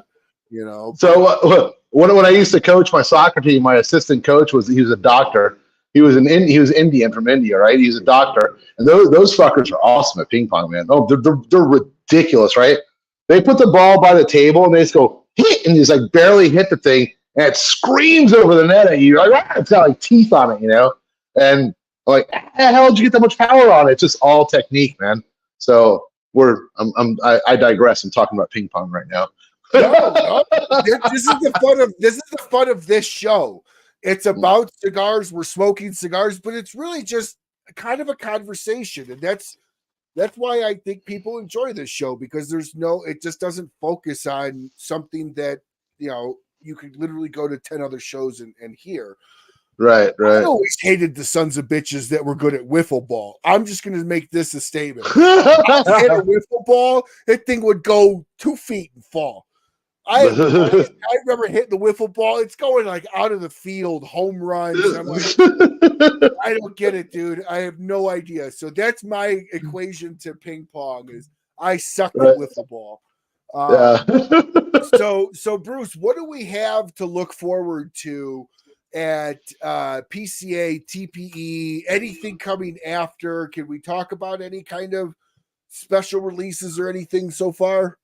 it, So when I used to coach my soccer team, my assistant coach he was a doctor. He was Indian from India, right? He's a doctor, and those fuckers are awesome at ping pong, man. Oh, they're ridiculous, right? They put the ball by the table and they just go hit, and just like barely hit the thing, and it screams over the net at you. You're like, it's got like teeth on it, and like, how the hell did you get that much power on it? It's just all technique, man. So I digress. I'm talking about ping pong right now. No. This is the fun of this show. It's about cigars. We're smoking cigars, but it's really just kind of a conversation, and that's why I think people enjoy this show, because it just doesn't focus on something that you could literally go to 10 other shows and hear. Right. I always hated the sons of bitches that were good at wiffle ball. I'm just going to make this a statement. I hit a wiffle ball, that thing would go 2 feet and fall. I remember hitting the wiffle ball. It's going like out of the field, home runs. I'm like, I don't get it, dude. I have no idea. So that's my equation to ping pong is I suck at wiffle ball. So Bruce, what do we have to look forward to at PCA, TPE, anything coming after? Can we talk about any kind of special releases or anything so far?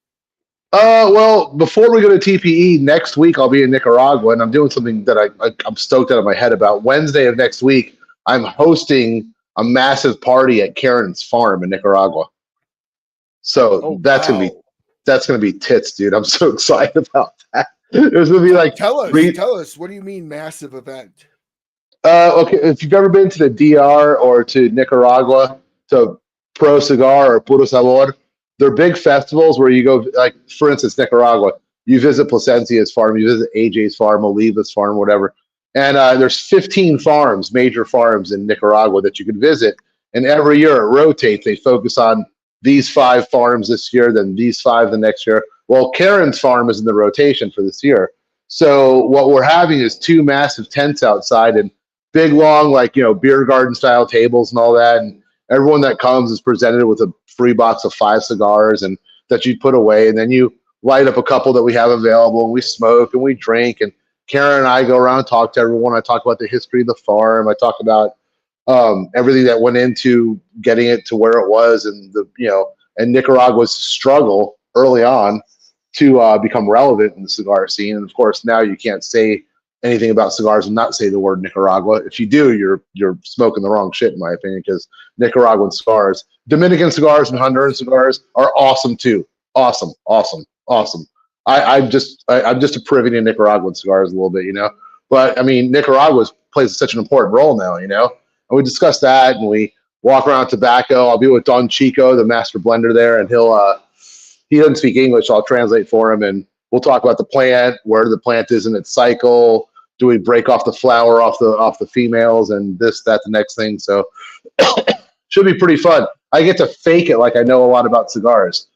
Well, before we go to TPE, next week I'll be in Nicaragua, and I'm doing something that I'm stoked out of my head about. Wednesday of next week, I'm hosting a massive party at Karen's farm in Nicaragua. So that's gonna be tits, dude. I'm so excited about that. There's gonna be like tell us. What do you mean massive event? Okay, if you've ever been to the DR or to Nicaragua to Pro Cigar or Puro Sabor, they're big festivals where you go. Like for instance, Nicaragua, you visit Plasencia's farm, you visit AJ's farm, Oliva's farm, whatever. And there's 15 farms, major farms in Nicaragua that you can visit. And every year it rotates. They focus on these 5 farms this year, then these 5 the next year. Well, Karen's farm is in the rotation for this year. So what we're having is 2 massive tents outside and big, long, like, beer garden style tables and all that. And everyone that comes is presented with a free box of 5 cigars and that you put away. And then you light up a couple that we have available and we smoke and we drink. And Karen and I go around and talk to everyone. I talk about the history of the farm. I talk about everything that went into getting it to where it was, and and Nicaragua's struggle early on to become relevant in the cigar scene. And of course, now you can't say anything about cigars and not say the word Nicaragua. If you do, you're smoking the wrong shit, in my opinion, because Nicaraguan cigars, Dominican cigars, and Honduran cigars are awesome too. Awesome. I'm just a privy to Nicaraguan cigars a little bit, But I mean, Nicaragua plays such an important role now, And we discuss that, and we walk around tobacco. I'll be with Don Chico, the master blender there, and he doesn't speak English, so I'll translate for him, and we'll talk about the plant, where the plant is in its cycle. Do we break off the flower off the females, and this, that, the next thing? So should be pretty fun. I get to fake it like I know a lot about cigars.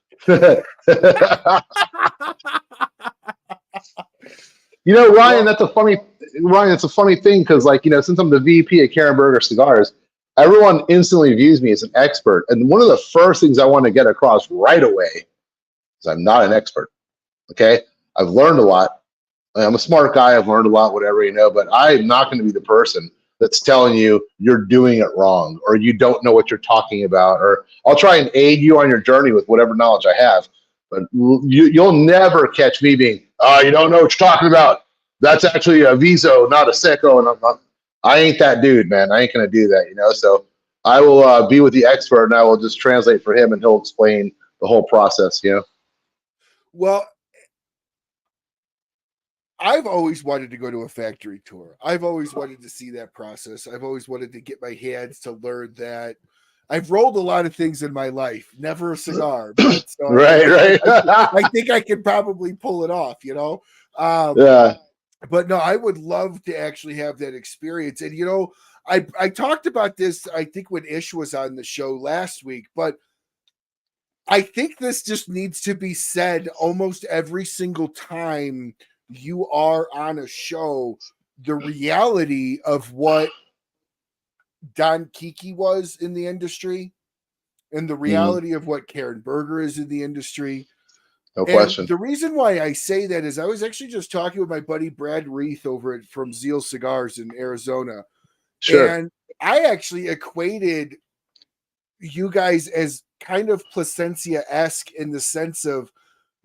Ryan, that's a funny thing, because since I'm the VP at Karen Berger Cigars, everyone instantly views me as an expert. And one of the first things I want to get across right away is I'm not an expert. Okay? I've learned a lot. I'm a smart guy. I've learned a lot, whatever, but I'm not going to be the person that's telling you you're doing it wrong or you don't know what you're talking about. Or I'll try and aid you on your journey with whatever knowledge I have. But you'll never catch me being, you don't know what you're talking about. That's actually a Viso, not a Seco. And I ain't that dude, man. I ain't going to do that, So I will be with the expert, and I will just translate for him, and he'll explain the whole process, Well, I've always wanted to go to a factory tour. I've always wanted to see that process. I've always wanted to get my hands to learn that. I've rolled a lot of things in my life, never a cigar. But, right. I think I could probably pull it off, Yeah. But no, I would love to actually have that experience. And, I talked about this, I think, when Ish was on the show last week, but I think this just needs to be said almost every single time you are on a show, the reality of what Don Kiki was in the industry and the reality of what Karen Berger is in the industry. No question. The reason why I say that is I was actually just talking with my buddy Brad Reith over from Zeal Cigars in Arizona. Sure. And I actually equated you guys as kind of Plasencia-esque in the sense of,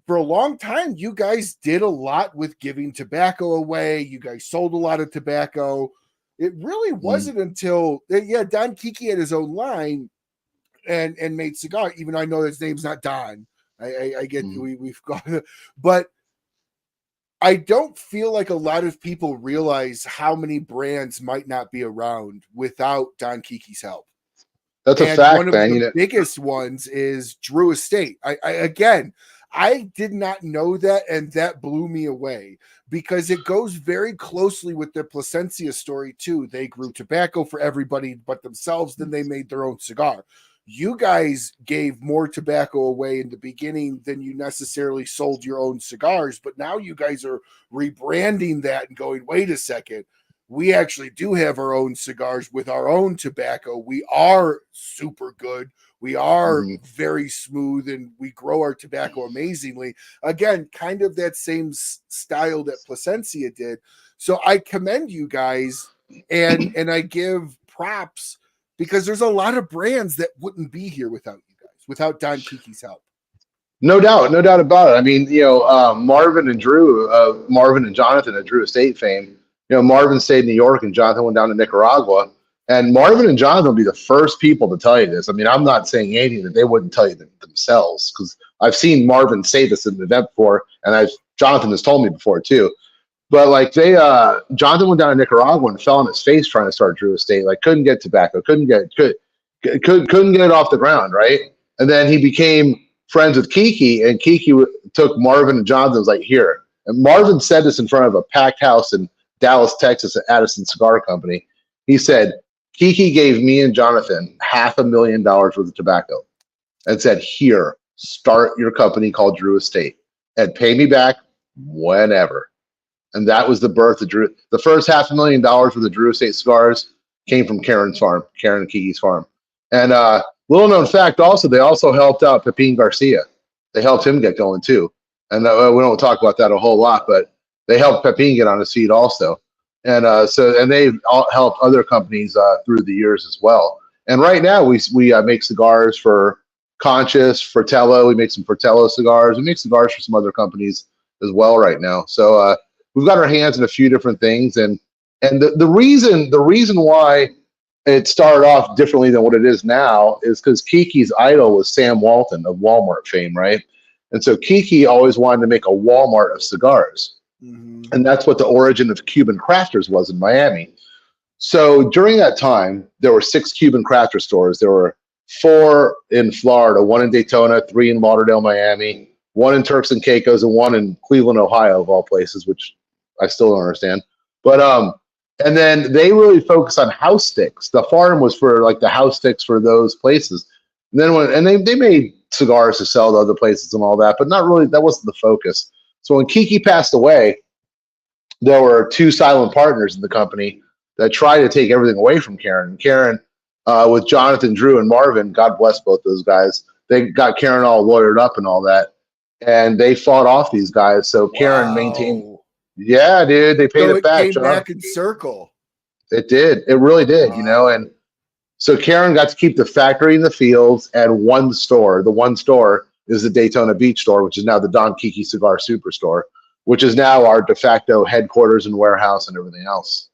for a long time, you guys did a lot with giving tobacco away. You guys sold a lot of tobacco. It really wasn't until, Don Kiki had his own line and made cigar, even though I know his name's not Don. I get we've got, but I don't feel like a lot of people realize how many brands might not be around without Don Kiki's help. That's a fact, one of man. The biggest ones is Drew Estate. I did not know that, and that blew me away because it goes very closely with the Plasencia story too. They grew tobacco for everybody but themselves, then they made their own cigar. You guys gave more tobacco away in the beginning than you necessarily sold your own cigars, but now you guys are rebranding that and going, wait a second, we actually do have our own cigars with our own tobacco. We are super good. We are very smooth, and we grow our tobacco amazingly. Again, kind of that same style that Plasencia did. So I commend you guys, and I give props, because there's a lot of brands that wouldn't be here without you guys, without Don Kiki's help. No doubt about it. I mean, Marvin and Jonathan at Drew Estate fame. Marvin stayed in New York and Jonathan went down to Nicaragua. And Marvin and Jonathan will be the first people to tell you this. I mean, I'm not saying anything that they wouldn't tell you themselves, because I've seen Marvin say this at an event before, and Jonathan has told me before too. But like Jonathan went down to Nicaragua and fell on his face trying to start Drew Estate. Like couldn't get tobacco, couldn't get it off the ground, right? And then he became friends with Kiki, and Kiki took Marvin and Jonathan and was like, here. And Marvin said this in front of a packed house in Dallas, Texas at Addison Cigar Company. He said, Kiki gave me and Jonathan $500,000 worth of tobacco and said, here, start your company called Drew Estate and pay me back whenever. And that was the birth of Drew. The first $500,000 worth of Drew Estate cigars came from Karen's farm, Karen and Kiki's farm. And little known fact also, they also helped out Pepin Garcia. They helped him get going too. And we don't talk about that a whole lot, but they helped Pepin get on his feet also. And and they've helped other companies through the years as well. And right now we make cigars for Conscious, Fratello. We make some Fratello cigars. We make cigars for some other companies as well right now. So we've got our hands in a few different things. And the reason why it started off differently than what it is now is because Kiki's idol was Sam Walton of Walmart fame, right? And so Kiki always wanted to make a Walmart of cigars. Mm-hmm. And that's what the origin of Cuban crafters was in Miami. So during that time, there were 6 Cuban crafter stores. There were 4 in Florida, 1 in Daytona, 3 in Lauderdale, Miami, 1 in Turks and Caicos, and 1 in Cleveland, Ohio, of all places, which I still don't understand. But and then they really focused on house sticks. The farm was for like the house sticks for those places. And then they made cigars to sell to other places and all that, but not really. That wasn't the focus. So when Kiki passed away, there were 2 silent partners in the company that tried to take everything away from Karen. And Karen, with Jonathan, Drew, and Marvin, God bless both those guys, they got Karen all lawyered up and all that, and they fought off these guys. So Karen maintained. Yeah, dude, they paid it back. Came back in circle. It did. It really did. You know, and so Karen got to keep the factory in the fields and 1 store. The 1 store is the Daytona Beach store, which is now the Don Kiki Cigar Superstore, which is now our de facto headquarters and warehouse and everything else.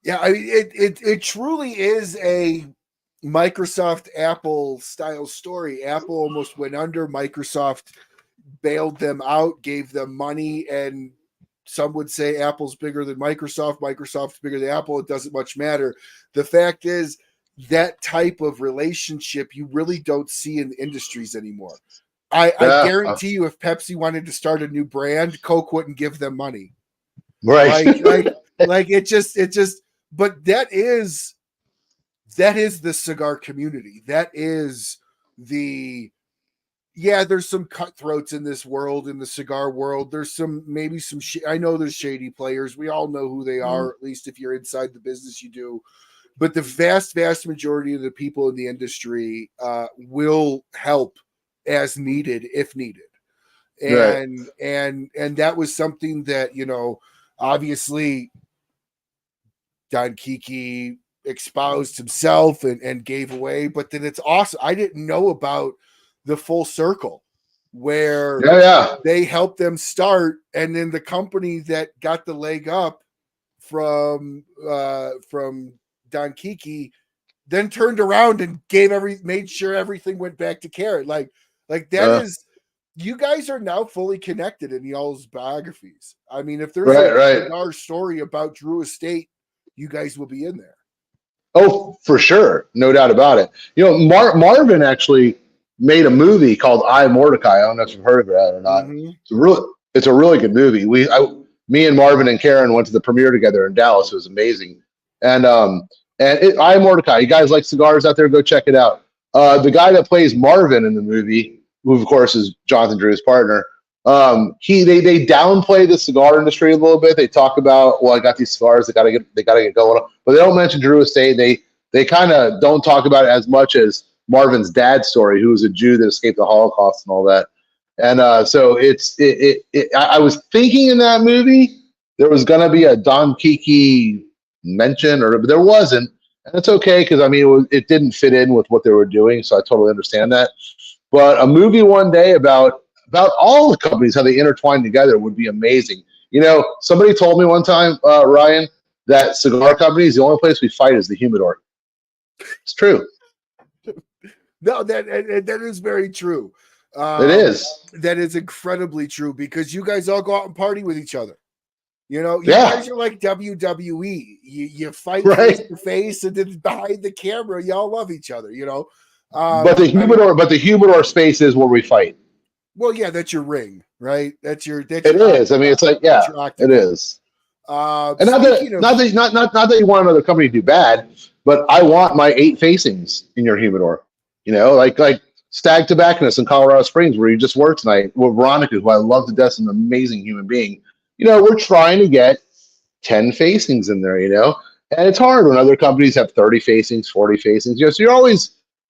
Yeah, I mean, it truly is a Microsoft Apple style story. Apple almost went under. Microsoft bailed them out, gave them money, and some would say Apple's bigger than Microsoft. Microsoft's bigger than Apple. It doesn't much matter. The fact is that type of relationship you really don't see in industries anymore. I guarantee you, if Pepsi wanted to start a new brand, Coke wouldn't give them money. Right. Like it just, but that is the cigar community. That is there's some cutthroats in this world, in the cigar world. There's maybe some I know there's shady players. We all know who they are, at least if you're inside the business, you do. But the vast majority of the people in the industry will help as needed, if needed. And that was something that, you know, obviously Don Kiki espoused himself and gave away, but then it's awesome. I didn't know about the full circle where they helped them start, and then the company that got the leg up from Don Kiki then turned around and made sure everything went back to Karen. Like that is, you guys are now fully connected in y'all's biographies. I mean, if there's a story about Drew Estate, you guys will be in there. Oh, for sure. No doubt about it. You know, Marvin actually made a movie called I, Mordecai. I don't know if you've heard of that or not. Mm-hmm. It's a really good movie. Me and Marvin and Karen went to the premiere together in Dallas. It was amazing. And I, Mordecai, you guys like cigars out there? Go check it out. The guy that plays Marvin in the movie, who of course is Jonathan Drew's partner, they downplay the cigar industry a little bit. They talk about, well, I got these cigars, they gotta get going, but they don't mention Drew Estate. They kind of don't talk about it as much as Marvin's dad's story, who was a Jew that escaped the Holocaust and all that. And so I was thinking in that movie there was gonna be a Don Kiki mention, but there wasn't, and it's okay because I mean it didn't fit in with what they were doing, so I totally understand that. But a movie one day about all the companies, how they intertwine together, would be amazing. You know, somebody told me one time, Ryan, that cigar companies, the only place we fight is the humidor. It's true. No, that is very true. It is. That is incredibly true because you guys all go out and party with each other. You know, you Yeah. guys are like WWE. You fight Right. face to face, and then behind the camera, y'all love each other. You know, But the humidor space is where we fight. well, yeah, that's your ring, right? That's your. It is. I mean, it's like, yeah, it is. And not that you want another company to do bad, but I want my 8 facings in your humidor. You know, like Stag Tobacconist in Colorado Springs, where you just worked tonight, with Veronica, who I love to death, an amazing human being. You know, we're trying to get 10 facings in there, you know, and it's hard when other companies have 30 facings, 40 facings. You know, so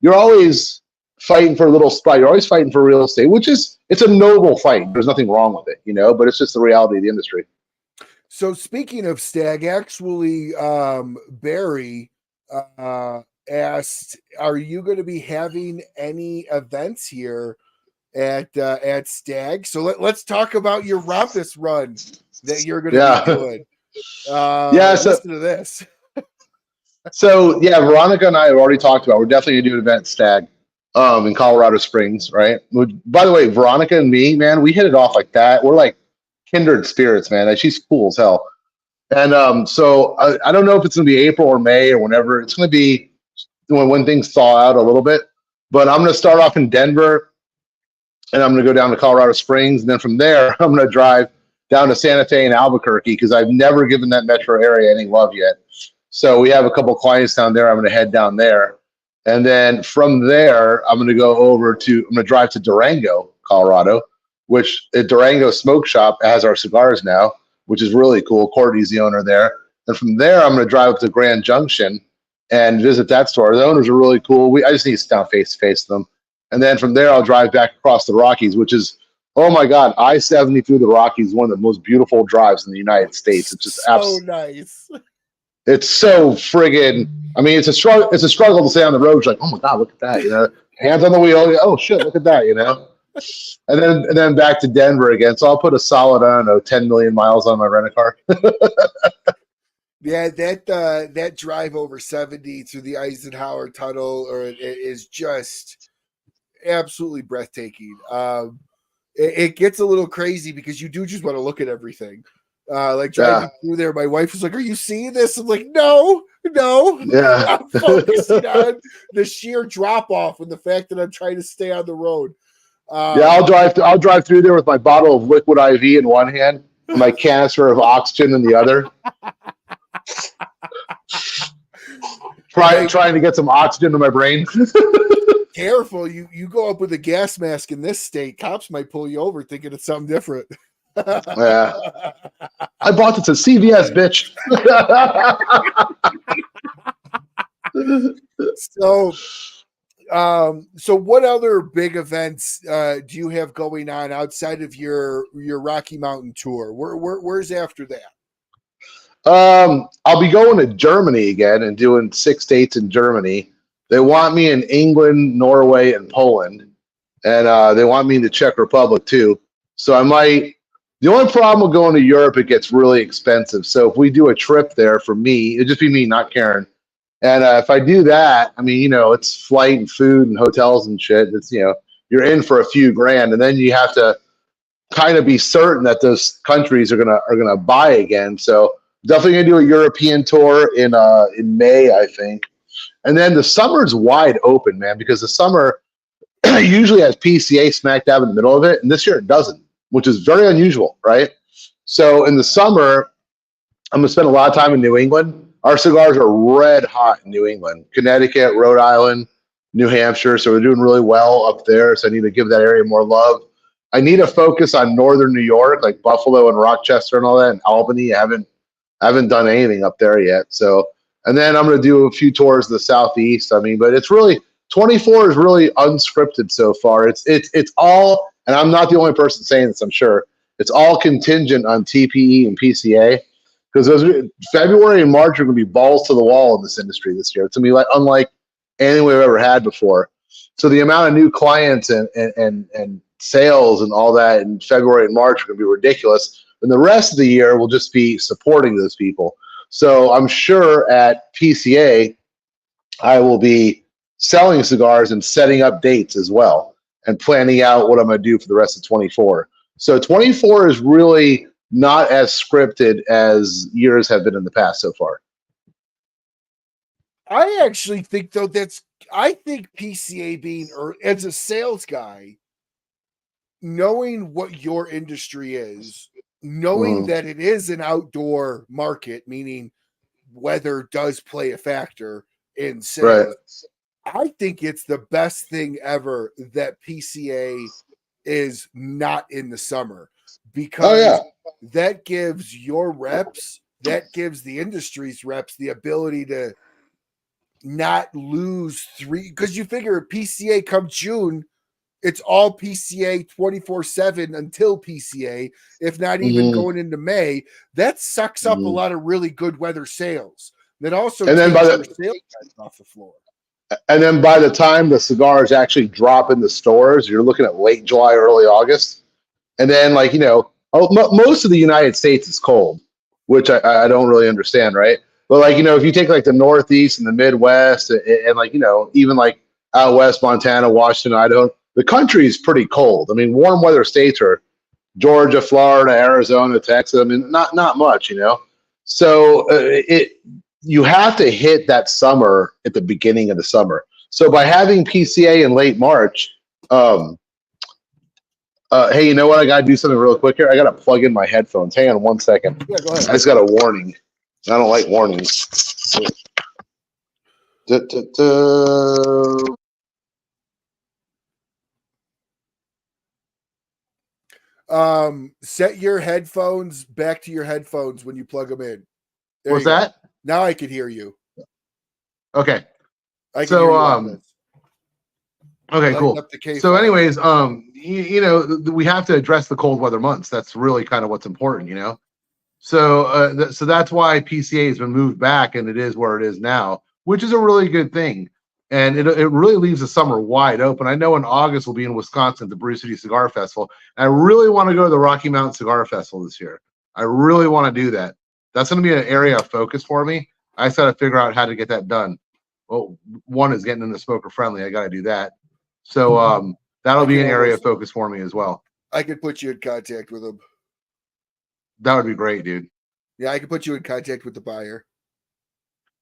you're always fighting for a little spot. You're always fighting for real estate, it's a noble fight. There's nothing wrong with it, you know, but it's just the reality of the industry. So speaking of Stag, actually, Barry asked, "Are you going to be having any events here at Stag?" So let's talk about your Rompus run that you're going to be doing. Listen to this. So yeah, Veronica and I have already talked about. We're definitely going to do an event at Stag in Colorado Springs, right? By the way, Veronica and me, man, we hit it off like that. We're like kindred spirits, man. She's cool as hell. And so I don't know if it's going to be April or May or whenever. It's going to be when things thaw out a little bit. But I'm going to start off in Denver, and I'm going to go down to Colorado Springs. And then from there, I'm going to drive down to Santa Fe and Albuquerque because I've never given that metro area any love yet. So we have a couple clients down there. I'm going to head down there. And then from there, I'm going to drive to Durango, Colorado, which at Durango Smoke Shop has our cigars now, which is really cool. Courtney's the owner there. And from there, I'm going to drive up to Grand Junction and visit that store. The owners are really cool. I just need to sit down face to face with them. And then from there, I'll drive back across the Rockies, which is, oh my God, I-70 through the Rockies is one of the most beautiful drives in the United States. It's just nice. It's so friggin'. I mean, it's a struggle. It's a struggle to stay on the road. It's like, oh my God, look at that. You know, hands on the wheel. Oh shit, look at that. You know. And then back to Denver again. So I'll put a solid, I don't know, 10 million miles on my rent-a-car. Yeah, that drive over 70 through the Eisenhower Tunnel is just absolutely breathtaking. It gets a little crazy because you do just want to look at everything. Like driving through there, my wife was like, "Are you seeing this?" I'm like, No. Yeah, I'm focusing on the sheer drop off and the fact that I'm trying to stay on the road. I'll drive through there with my bottle of liquid IV in one hand, and my canister of oxygen in the other. Trying to get some oxygen to my brain. Careful, you go up with a gas mask in this state, cops might pull you over thinking it's something different. Yeah, I bought this at CVS, bitch. So what other big events do you have going on outside of your Rocky Mountain tour? Where's after that? I'll be going to Germany again and doing 6 states in Germany. They want me in England, Norway, and Poland, and they want me in the Czech Republic too. So I might. The only problem with going to Europe, it gets really expensive. So if we do a trip there for me, it'd just be me, not Karen. And if I do that, I mean, you know, it's flight and food and hotels and shit. It's, you know, you're in for a few grand, and then you have to kind of be certain that those countries are gonna buy again. So definitely gonna do a European tour in May, I think. And then the summer's wide open, man, because the summer usually has PCA smack dab in the middle of it, and this year it doesn't, which is very unusual, right? So in the summer, I'm gonna spend a lot of time in New England. Our cigars are red hot in New England, Connecticut, Rhode Island, New Hampshire. So we're doing really well up there. So I need to give that area more love. I need to focus on northern New York, like Buffalo and Rochester and all that, and Albany. I haven't done anything up there yet. So, and then I'm gonna do a few tours in the southeast. I mean, but it's really 24 is really unscripted so far. It's all, and I'm not the only person saying this, I'm sure. It's all contingent on TPE and PCA. Because February and March are going to be balls to the wall in this industry this year. It's going to be like unlike anything we've ever had before. So the amount of new clients and sales and all that in February and March are going to be ridiculous. And the rest of the year will just be supporting those people. So I'm sure at PCA, I will be selling cigars and setting up dates as well and planning out what I'm going to do for the rest of 24. So 24 is really not as scripted as years have been in the past so far. I actually think, though, I think PCA being, or as a sales guy, knowing what your industry is, knowing that it is an outdoor market, meaning weather does play a factor in sales. Right. I think it's the best thing ever that PCA is not in the summer, because that gives your reps, that gives the industry's reps the ability to not lose three, because you figure PCA come June, it's all PCA 24/7 until PCA, if not even going into May. That sucks up a lot of really good weather sales. That also takes your sales guys off the floor. And then by the time the cigars actually drop in the stores, you're looking at late July, early August. And then, like, most of the United States is cold, which I don't really understand, right? But, like, if you take, like, the Northeast and the Midwest and like, even, like, out west, Montana, Washington, Idaho, the country is pretty cold. I mean, warm weather states are Georgia, Florida, Arizona, Texas. I mean, not much, So you have to hit that summer at the beginning of the summer. So by having PCA in late March, hey, you know what? I got to do something real quick here. I got to plug in my headphones. Hang on 1 second. Yeah, go ahead. I just got a warning. I don't like warnings. Set your headphones back to your headphones when you plug them in. What's that? Now I can hear you. Okay. I can hear you. Okay, cool. So anyways, we have to address the cold weather months. That's really kind of what's important, So so that's why PCA has been moved back, and it is where it is now, which is a really good thing. And it really leaves the summer wide open. I know in August we'll be in Wisconsin at the Brew City Cigar Festival. And I really want to go to the Rocky Mountain Cigar Festival this year. I really want to do that. That's going to be an area of focus for me. I just got to figure out how to get that done. Well, one is getting into smoker friendly. I got to do that. So that'll be an area of focus for me as well. I could put you in contact with him. That would be great, dude. Yeah, I could put you in contact with the buyer.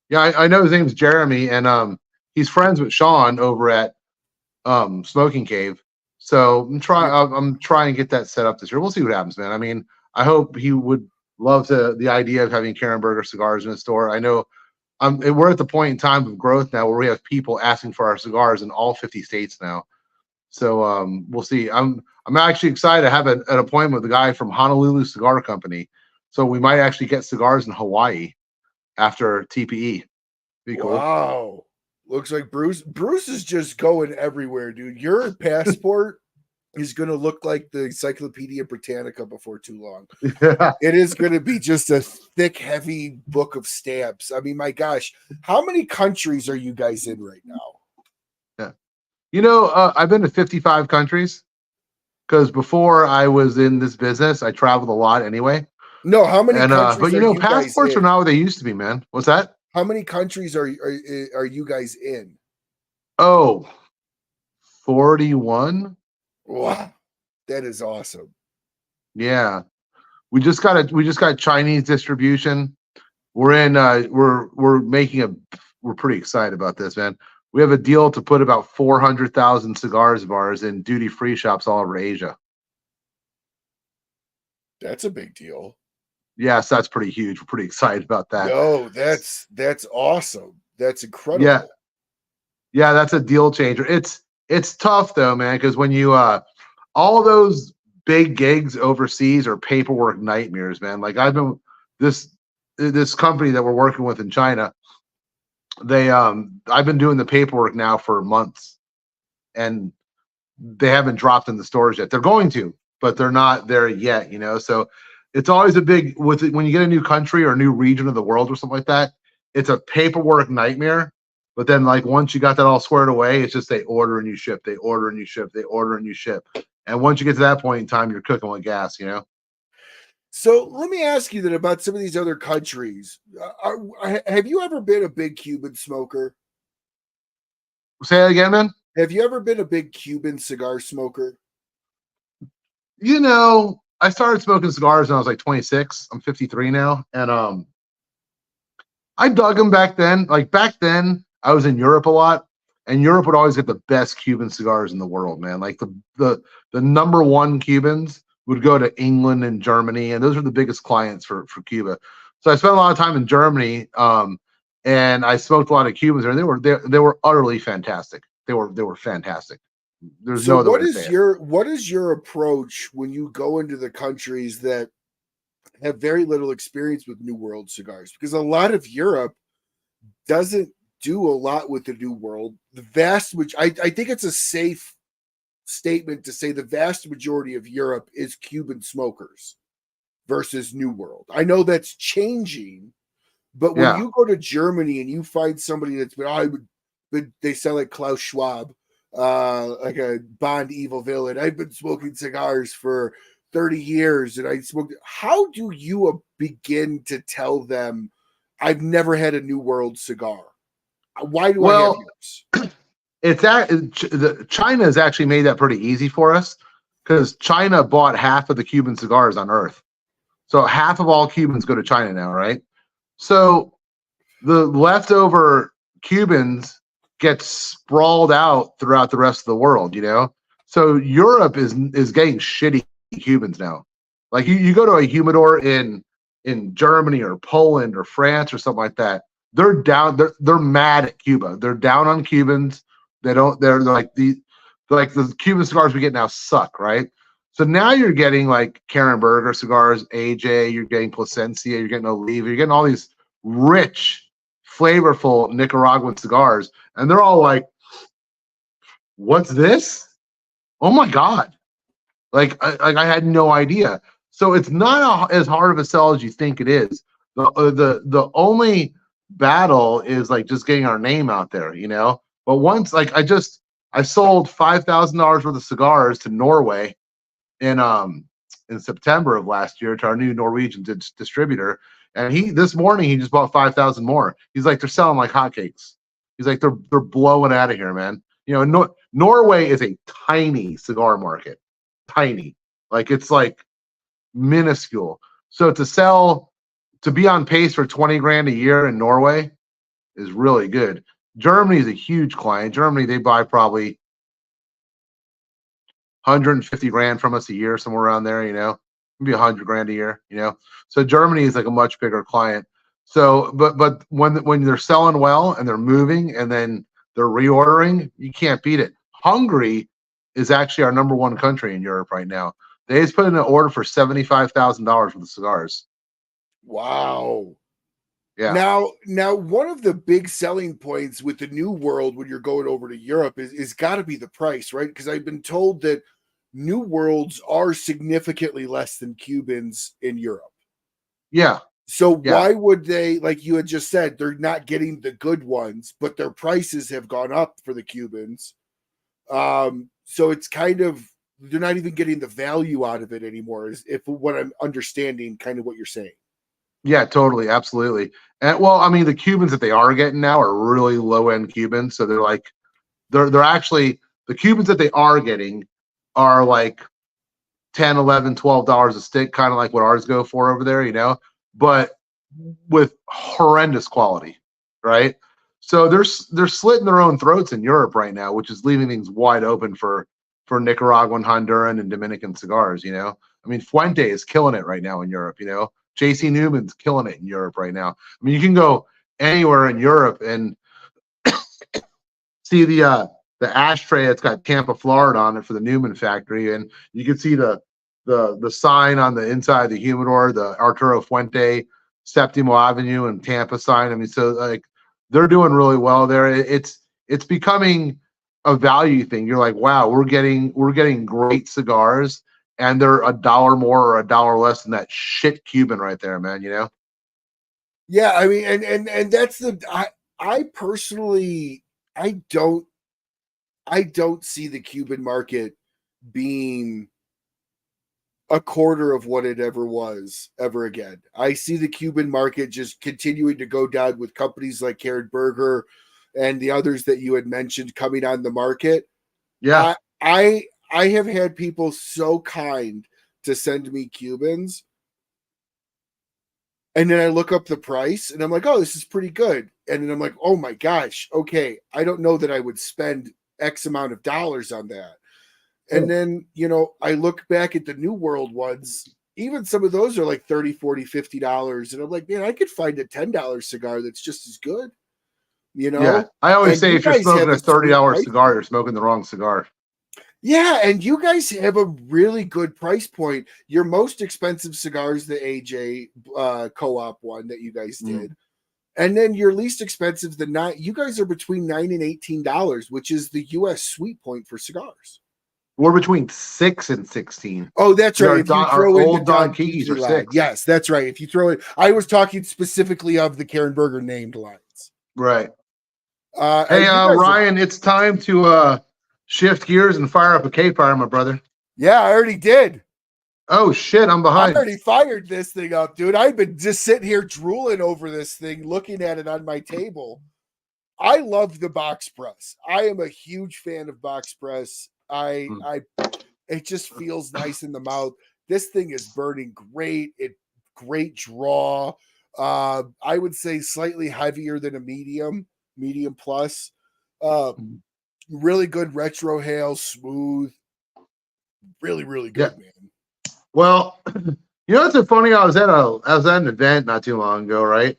Yeah, I know his name's Jeremy, and he's friends with Sean over at Smoking Cave. So I'm trying to get that set up this year. We'll see what happens, man. I mean, I hope he would love the idea of having Karen Berger cigars in a store. I know we're at the point in time of growth now where we have people asking for our cigars in all 50 states now. So we'll see. I'm actually excited to have an appointment with a guy from Honolulu Cigar Company. So we might actually get cigars in Hawaii after TPE. Be cool. Wow. Looks like Bruce is just going everywhere, dude. Your passport is going to look like the Encyclopedia Britannica before too long. It is going to be just a thick, heavy book of stamps. I mean, my gosh, how many countries are you guys in right now? Yeah. I've been to 55 countries because before I was in this business, I traveled a lot anyway. No, how many countries but passports are not what they used to be, man. What's that? How many countries are you guys in? Oh, 41. Wow, that is awesome. Yeah, we just got Chinese distribution. We're in. We're pretty excited about this, man. We have a deal to put about 400,000 cigars of ours in duty-free shops all over Asia. That's a big deal. Yes, that's pretty huge. We're pretty excited about that. No, that's awesome. That's incredible. Yeah, that's a deal changer. It's tough though, man, because when you all those big gigs overseas are paperwork nightmares, man. Like I've been this company that we're working with in China. I've been doing the paperwork now for months, and they haven't dropped in the stores yet. They're going to, but they're not there yet. So it's always a big when you get a new country or a new region of the world or something like that. It's a paperwork nightmare. But then, like, once you got that all squared away, it's just they order and you ship, they order and you ship, they order and you ship. And once you get to that point in time, you're cooking with gas, So let me ask you then about some of these other countries. Have you ever been a big Cuban smoker? Say that again, man. Have you ever been a big Cuban cigar smoker? I started smoking cigars when I was like 26. I'm 53 now, and I dug them back then. Like back then, I was in Europe a lot, and Europe would always get the best Cuban cigars in the world, man. Like the number one Cubans would go to England and Germany, and those were the biggest clients for Cuba. So I spent a lot of time in Germany, and I smoked a lot of Cubans there. They were utterly fantastic. They were fantastic. There's So no other way to say it. what is your approach when you go into the countries that have very little experience with New World cigars? Because a lot of Europe doesn't do a lot with the New World. The vast, which I think it's a safe statement to say the vast majority of Europe is Cuban smokers versus New World. I know that's changing, but when Yeah. you go to Germany and you find somebody that's but they sound like Klaus Schwab, like a Bond evil villain. I've been smoking cigars for 30 years and I smoked. How do you begin to tell them I've never had a New World cigar? Why do I have Well, yours? China has actually made that pretty easy for us because China bought half of the Cuban cigars on Earth. So half of all Cubans go to China now, right? So the leftover Cubans get sprawled out throughout the rest of the world. So Europe is getting shitty Cubans now. Like you go to a humidor in Germany or Poland or France or something like that. They're down. They're mad at Cuba. They're down on Cubans. They're like the Cuban cigars we get now suck, right? So now you're getting like Karen Berger cigars, AJ. You're getting Plasencia. You're getting Oliva. You're getting all these rich, flavorful Nicaraguan cigars, and they're all like, "What's this? Oh my god!" I had no idea. So it's not as hard of a sell as you think it is. The only battle is like just getting our name out there. But once I sold $5,000 worth of cigars to Norway in September of last year to our new Norwegian distributor, and this morning he just bought 5,000 more. He's like, they're selling like hotcakes. He's like, they're blowing out of here, man. Norway is a tiny cigar market, tiny. Like it's like minuscule. So to be on pace for 20 grand a year in Norway is really good. Germany is a huge client. Germany, they buy probably 150 grand from us a year, somewhere around there, maybe 100 grand a year. So Germany is like a much bigger client. So, but when they're selling well and they're moving and then they're reordering, you can't beat it. Hungary is actually our number one country in Europe right now. They just put in an order for $75,000 for the cigars. Wow. Yeah. Now, one of the big selling points with the New World when you're going over to Europe is got to be the price, right? Because I've been told that New Worlds are significantly less than Cubans in Europe. Yeah. So Yeah. why would they, like you had just said, they're not getting the good ones, but their prices have gone up for the Cubans. So it's kind of they're not even getting the value out of it anymore, if what I'm understanding kind of what you're saying. Yeah, totally, absolutely. And well, I mean, the Cubans that they are getting now are really low end Cubans, so they're actually the Cubans that they are getting are like 10, 11, $12 a stick, kind of like what ours go for over there, but with horrendous quality, right? So they're slitting their own throats in Europe right now, which is leaving things wide open for Nicaraguan, Honduran, and Dominican cigars. I mean, Fuente is killing it right now in Europe. JC Newman's killing it in Europe right now. I mean, you can go anywhere in Europe and see the ashtray that's got Tampa, Florida on it for the Newman factory, and you can see the sign on the inside of the humidor, the Arturo Fuente Septimo Avenue and Tampa sign. I mean, so like they're doing really well there. It's becoming a value thing. You're like, wow, we're getting great cigars, and they're $1 more or $1 less than that shit Cuban right there, man. Yeah, I mean, and that's I personally I don't see the Cuban market being a quarter of what it ever was ever again. I see the Cuban market just continuing to go down with companies like Karen Berger and the others that you had mentioned coming on the market. Yeah. I have had people so kind to send me Cubans, and then I look up the price and I'm like, oh, this is pretty good. And then I'm like, oh my gosh, okay, I don't know that I would spend X amount of dollars on that. And then, I look back at the New World ones, even some of those are like $30, $40, $50. And I'm like, man, I could find a $10 cigar that's just as good, Yeah. I always And say you if you're guys smoking have a $30 sweet cigar, you're smoking the wrong cigar. Yeah, and you guys have a really good price point. Your most expensive cigar is the AJ co-op one that you guys did. And then your least expensive, you guys are between $9 and $18, which is the US sweet point for cigars. We're between 6 and 16. Oh, that's right. If you our throw in old the Don Kikis are 6. yes, that's right. If you throw it, I was talking specifically of the Karen Berger named lines. Right. Hey, Ryan, it's time to shift gears and fire up a K-Fire, my brother. Yeah, I already did. Oh, shit, I'm behind. I already fired this thing up, dude. I've been just sitting here drooling over this thing, looking at it on my table. I love the box press. I am a huge fan of box press. It just feels nice in the mouth. This thing is burning great. Great draw. I would say slightly heavier than a medium plus. Really good retro hail, smooth. Really, really good, man. Well, what's funny? I was at an event not too long ago, right?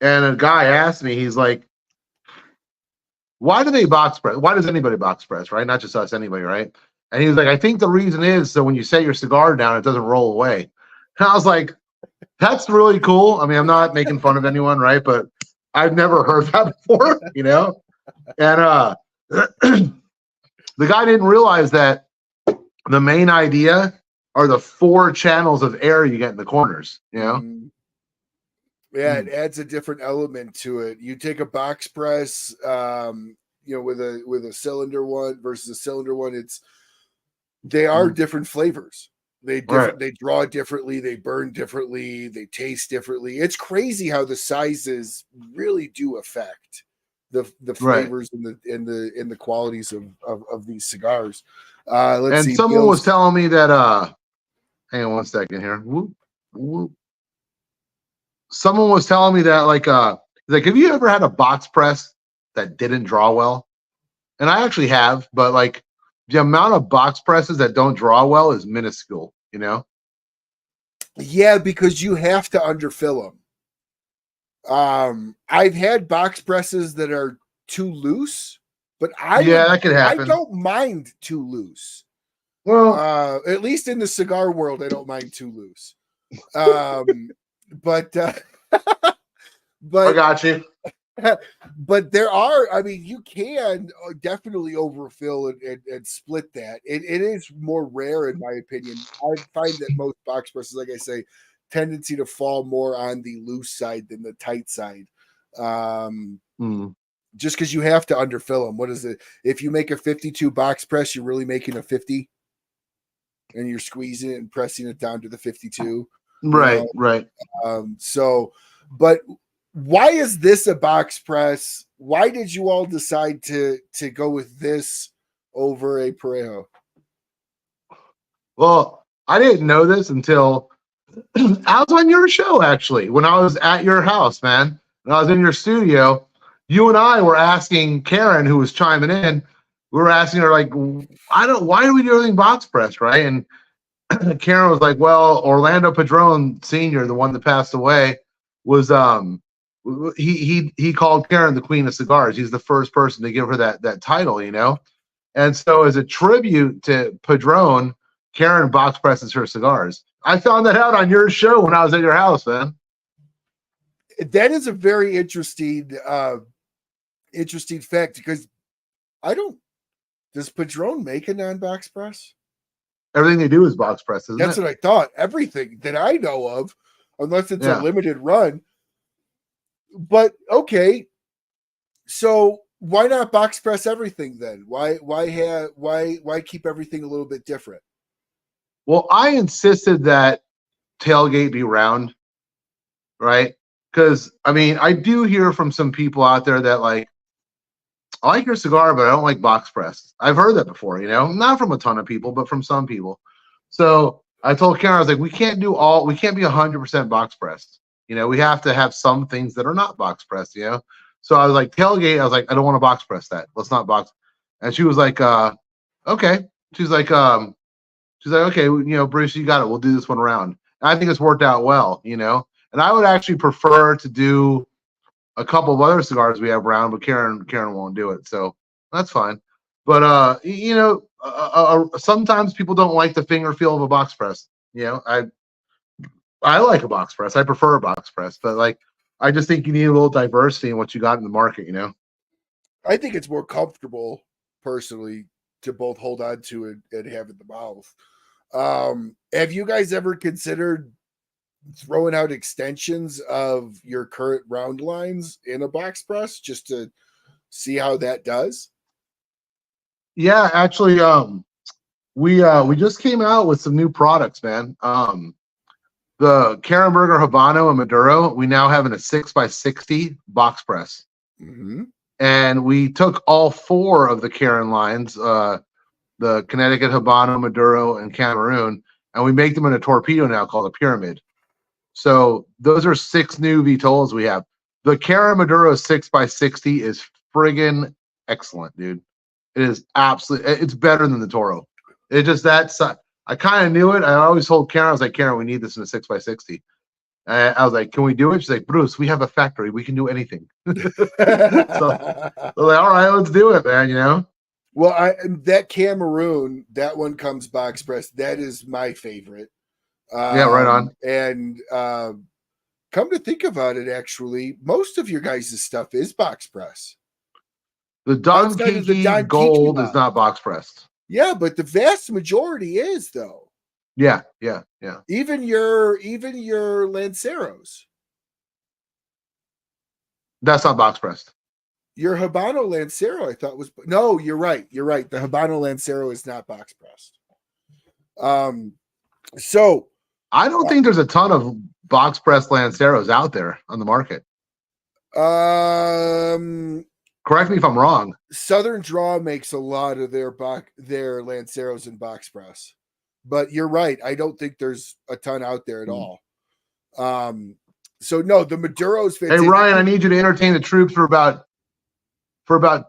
And a guy asked me, he's like, why do they box press? Why does anybody box press, right? Not just us, anybody, right? And he was like, I think the reason is so when you set your cigar down, it doesn't roll away. And I was like, that's really cool. I mean, I'm not making fun of anyone, right? But I've never heard that before, And the guy didn't realize that the main idea are the 4 channels of air you get in the corners, Yeah, it adds a different element to it. You take a box press, with a cylinder one versus a cylinder one, they are different flavors. They draw differently, they burn differently, they taste differently. It's crazy how the sizes really do affect the flavors and the qualities of these cigars. Let's see. Someone was telling me that hang on one second here. Someone was telling me that like have you ever had a box press that didn't draw well? And I actually have, but like the amount of box presses that don't draw well is minuscule, Yeah, because you have to underfill them. I've had box presses that are too loose, but that could happen. I don't mind too loose. Well, at least in the cigar world, I don't mind too loose. But I got you. But there are, you can definitely overfill and split that. It is more rare, in my opinion. I find that most box presses, like I say, tendency to fall more on the loose side than the tight side. Just because you have to underfill them. What is it? If you make a 52 box press, you're really making a 50, and you're squeezing it and pressing it down to the 52. Right. But why is this a box press? Why did you all decide to go with this over a Parejo? Well, I didn't know this until I was on your show, actually, when I was at your house, man. And I was in your studio. You and I were asking Karen, who was chiming in, we were asking her, like, why do we do everything box press, right? And Karen was like, well, Orlando Padron Sr., the one that passed away, was he called Karen the Queen of Cigars. He's the first person to give her that title, And so as a tribute to Padron, Karen box presses her cigars. I found that out on your show when I was at your house, man. That is a very interesting fact, because does Padron make a non-box press? Everything they do is box press, isn't That's it? what I thought. Everything that I know of, unless it's a limited run. But okay, so why not box press everything then? Why keep everything a little bit different? Well, I insisted that tailgate be round, right? Because I mean, I do hear from some people out there that like, I like your cigar, but I don't like box press. I've heard that before, not from a ton of people, but from some people. So I told Karen, I was like, we can't be 100% box pressed. We have to have some things that are not box pressed, So I was like, tailgate, I was like, I don't want to box press that. Let's not box. And she was like, okay. She's like, okay, Bruce, you got it. We'll do this one round. And I think it's worked out well, And I would actually prefer to do a couple of other cigars we have around, but Karen won't do it, so that's fine. But sometimes people don't like the finger feel of a box press. I like a box press. I prefer a box press, but like I just think you need a little diversity in what you got in the market. I think it's more comfortable, personally, to both hold on to it and have in the mouth. Have you guys ever considered throwing out extensions of your current round lines in a box press just to see how that does? Yeah, actually, we just came out with some new products, man. The Karen Berger Habano and Maduro, we now have in a 6x60 box press. Mm-hmm. And we took all four of the Karen lines, the Connecticut Habano, Maduro, and Cameroon, and we make them in a torpedo now called a Pyramid. So those are 6 new Vitolas we have. The Karen Maduro 6x60 is friggin' excellent, dude. It is absolutely, it's better than the Toro. It just I kind of knew it. I always told Karen, I was like, Karen, we need this in a 6x60. I was like, can we do it? She's like, Bruce, we have a factory. We can do anything. So I was like, all right, let's do it, man, Well, that Cameroon, that one comes box press. That is my favorite. Yeah, right on. And come to think about it, actually, most of your guys' stuff is box press. The Don Kiki Gold is not box pressed. Yeah, but the vast majority is, though. Yeah. Even your Lanceros. That's not box pressed. Your Habano Lancero, I thought was no. You're right. The Habano Lancero is not box pressed. So I don't think there's a ton of box pressed Lanceros out there on the market. Correct me if I'm wrong. Southern Draw makes a lot of their Lanceros in box press, but you're right. I don't think there's a ton out there at all. So no, the Maduro's fantastic. Hey Ryan, I need you to entertain the troops for about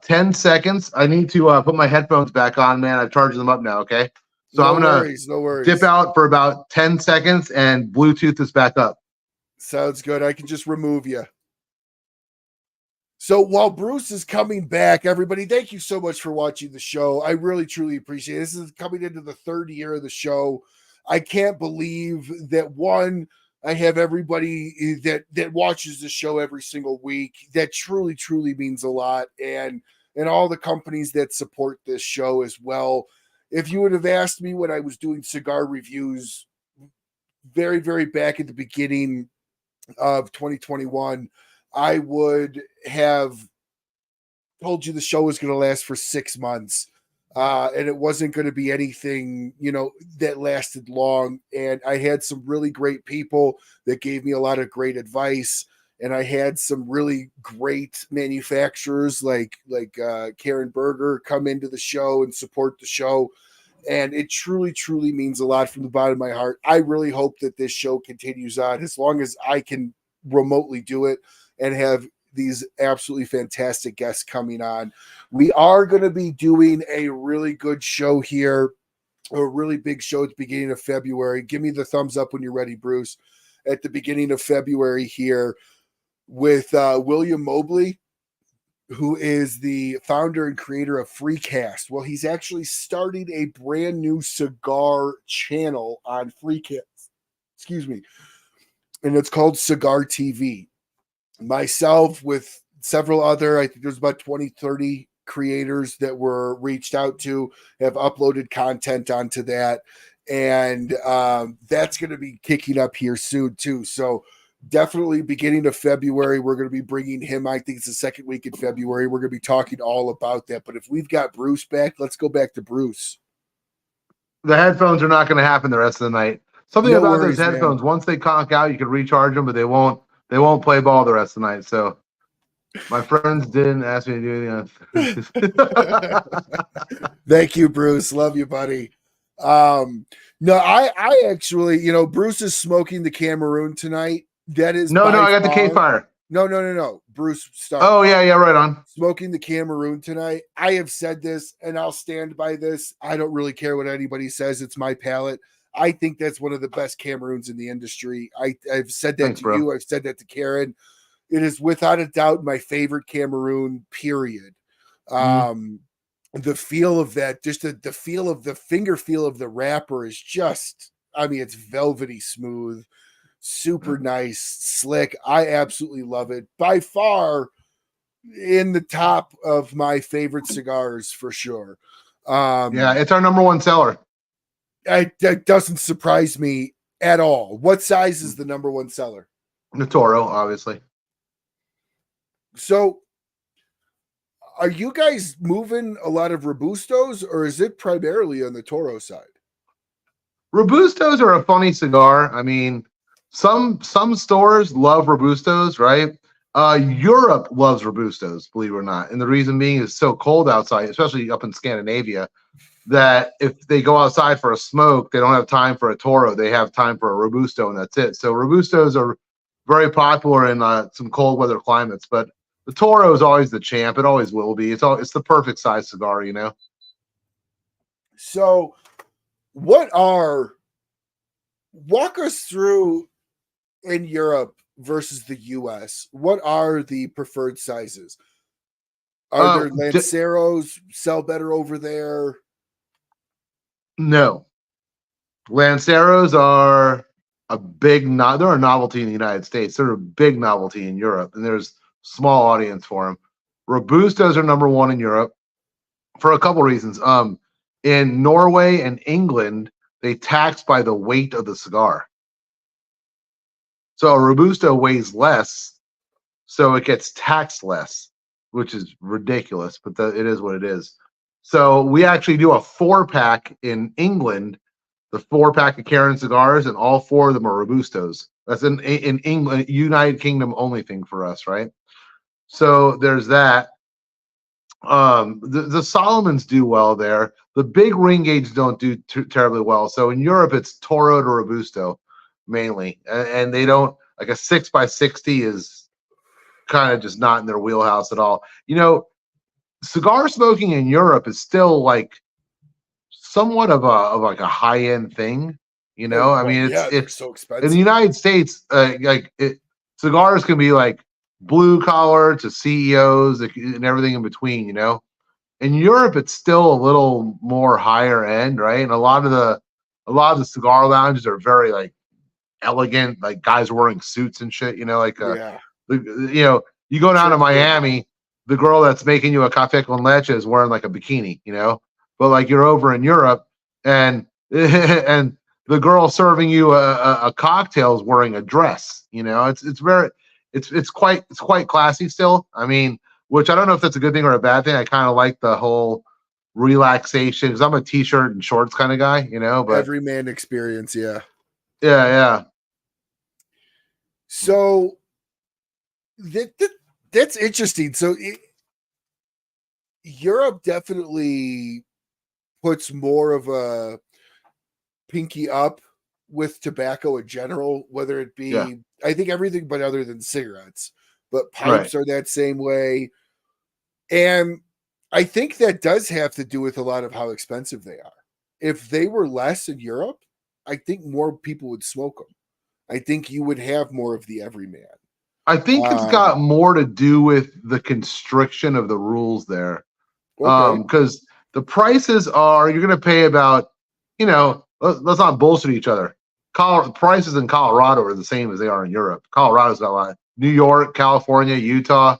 10 seconds. I need to put my headphones back on, man. I've charged them up now, okay? So I'm gonna dip out for about 10 seconds and Bluetooth this back up. Sounds good. I can just remove you. So while Bruce is coming back, everybody, thank you so much for watching the show. I really, truly appreciate it. This is coming into the 3rd year of the show. I can't believe that, one, I have everybody that watches the show every single week. That truly, truly means a lot. And all the companies that support this show as well. If you would have asked me when I was doing cigar reviews very, very back at the beginning of 2021, I would have told you the show was going to last for 6 months. And it wasn't going to be anything, that lasted long. And I had some really great people that gave me a lot of great advice. And I had some really great manufacturers like Karen Berger come into the show and support the show. And it truly, truly means a lot from the bottom of my heart. I really hope that this show continues on as long as I can remotely do it and have these absolutely fantastic guests coming on. We are going to be doing a really good show here, a really big show at the beginning of February. Give me the thumbs up when you're ready, Bruce. At the beginning of February here with William Mobley, who is the founder and creator of Freecast. Well, he's actually starting a brand new cigar channel on Freecast. Excuse me. And it's called Cigar TV. Myself with several other, I think there's about 20, 30 creators that were reached out to, have uploaded content onto that. And that's going to be kicking up here soon too. So definitely beginning of February, we're going to be bringing him. I think it's the 2nd week in February. We're going to be talking all about that. But if we've got Bruce back, let's go back to Bruce. The headphones are not going to happen the rest of the night. Something No about worries, those headphones, man. once they conk out, you can recharge them, but they won't play ball the rest of the night. So my friends didn't ask me to do anything else. Thank you, Bruce. Love you, buddy. No, I actually, Bruce is smoking the Cameroon tonight. That is No, by I got the K far. Fire. No. Bruce Stark. Oh, yeah, right on. Smoking the Cameroon tonight. I have said this and I'll stand by this. I don't really care what anybody says. It's my palate. I think that's one of the best Cameroons in the industry. I've said that Thanks, to bro. you. I've said that to Karen. It is without a doubt my favorite Cameroon, period. The feel of that, just the feel of the finger feel of the wrapper is just, it's velvety smooth, super nice, slick. I absolutely love it. By far in the top of my favorite cigars for sure. Yeah, it's our number one seller. That doesn't surprise me at all. What size is the number one seller? The Toro, obviously. So are you guys moving a lot of Robustos, or is it primarily on the Toro side? Robustos are a funny cigar. I mean, some stores love Robustos, right? Europe loves Robustos, believe it or not. And the reason being is so cold outside, especially up in Scandinavia, that if they go outside for a smoke, they don't have time for a Toro. They have time for a Robusto, and that's it. So Robustos are very popular in some cold weather climates, but the Toro is always the champ. It always will be. It's the perfect size cigar, So walk us through in Europe versus the US. What are the preferred sizes? Are there Lanceros sell better over there? No. Lanceros are they're a novelty in the United States. They're a big novelty in Europe, and there's small audience for them. Robustos are number one in Europe for a couple reasons. In Norway and England, they tax by the weight of the cigar. So a Robusto weighs less, so it gets taxed less, which is ridiculous, but it is what it is. So we actually do a 4-pack in England, the 4-pack of Karen cigars, and all 4 of them are Robustos. That's in England, United Kingdom only thing for us, right? So there's that. The Solomons do well there. The big ring gauge don't do terribly well. So in Europe, it's Toro to Robusto mainly, and they don't, like a 6x60 is kind of just not in their wheelhouse at all. Cigar smoking in Europe is still like somewhat of a high end thing. It's so expensive. In the United States, cigars can be like blue collar to CEOs and everything in between. In Europe, it's still a little more higher end, right? And a lot of the cigar lounges are very like elegant, like guys wearing suits and shit. You go down to Miami, the girl that's making you a cafe con leche is wearing like a bikini, but like you're over in Europe and and the girl serving you a cocktail is wearing a dress. It's quite classy still. I mean, which I don't know if that's a good thing or a bad thing. I kind of like the whole relaxation because I'm a t-shirt and shorts kind of guy, but everyman experience. Yeah. So that's interesting. So Europe definitely puts more of a pinky up with tobacco in general, whether it be, I think everything but other than cigarettes, but pipes are that same way. And I think that does have to do with a lot of how expensive they are. If they were less in Europe, I think more people would smoke them. I think you would have more of the everyman. I think it's got more to do with the constriction of the rules there. Because the prices are, you're going to pay about, let's not bullshit each other. Prices in Colorado are the same as they are in Europe. Colorado's got a lot. New York, California, Utah,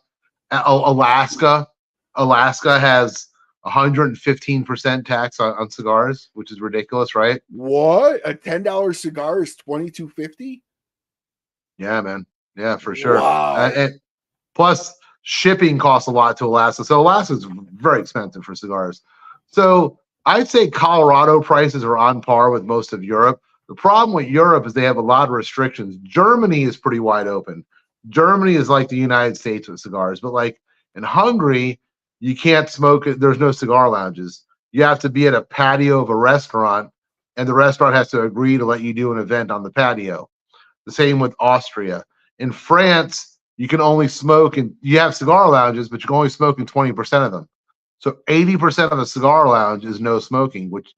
Alaska. Alaska has 115% tax on cigars, which is ridiculous, right? What? A $10 cigar is $22.50? Yeah, man. Yeah, for sure. Wow. Plus, shipping costs a lot to Alaska. So Alaska's very expensive for cigars. So I'd say Colorado prices are on par with most of Europe. The problem with Europe is they have a lot of restrictions. Germany is pretty wide open. Germany is like the United States with cigars, but like in Hungary, you can't smoke it. There's no cigar lounges. You have to be at a patio of a restaurant, and the restaurant has to agree to let you do an event on the patio. The same with Austria. In France, you can only smoke, and you have cigar lounges, but you can only smoke in 20% of them. So 80% of a cigar lounge is no smoking, which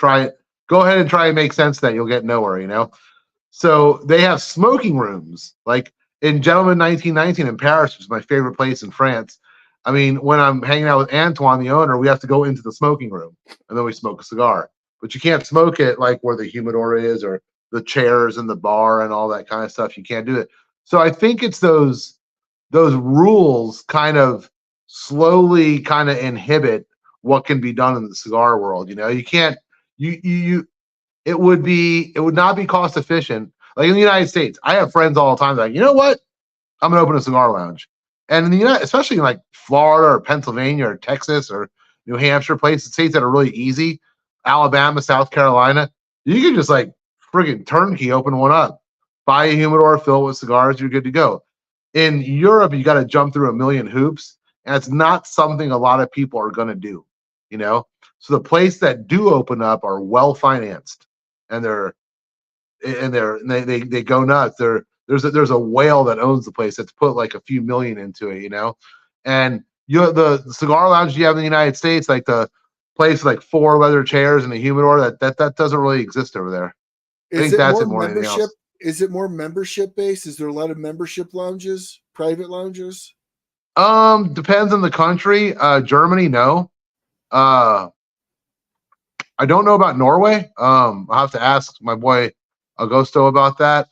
go ahead and try and make sense of that. You'll get nowhere, you know? So they have smoking rooms. Like in Gentleman 1919 in Paris, which is my favorite place in France. I mean, when I'm hanging out with Antoine, the owner, we have to go into the smoking room and then we smoke a cigar. But you can't smoke it like where the humidor is or the chairs in the bar and all that kind of stuff. You can't do it. So I think it's those rules kind of slowly kind of inhibit what can be done in the cigar world. You know, you can't it would not be cost efficient. Like in the United States, I have friends all the time like, you know what? I'm gonna open a cigar lounge. And in the United, especially in like Florida or Pennsylvania or Texas or New Hampshire, places, states that are really easy, Alabama, South Carolina, you can just like friggin' turnkey open one up, buy a humidor, fill it with cigars, you're good to go. In Europe, you got to jump through a million hoops, and it's not something a lot of people are going to do, you know? So the places that do open up are well financed, and they go nuts. There's a whale that owns the place that's put like a few million into it, you know? And the cigar lounge you have in the United States, like the place with like 4 leather chairs and a humidor, that doesn't really exist over there. I think that's it more than anything else. Is it more membership based? Is there a lot of membership lounges, private lounges? Depends on the country. Germany, no. I don't know about Norway. I'll have to ask my boy Augusto about that.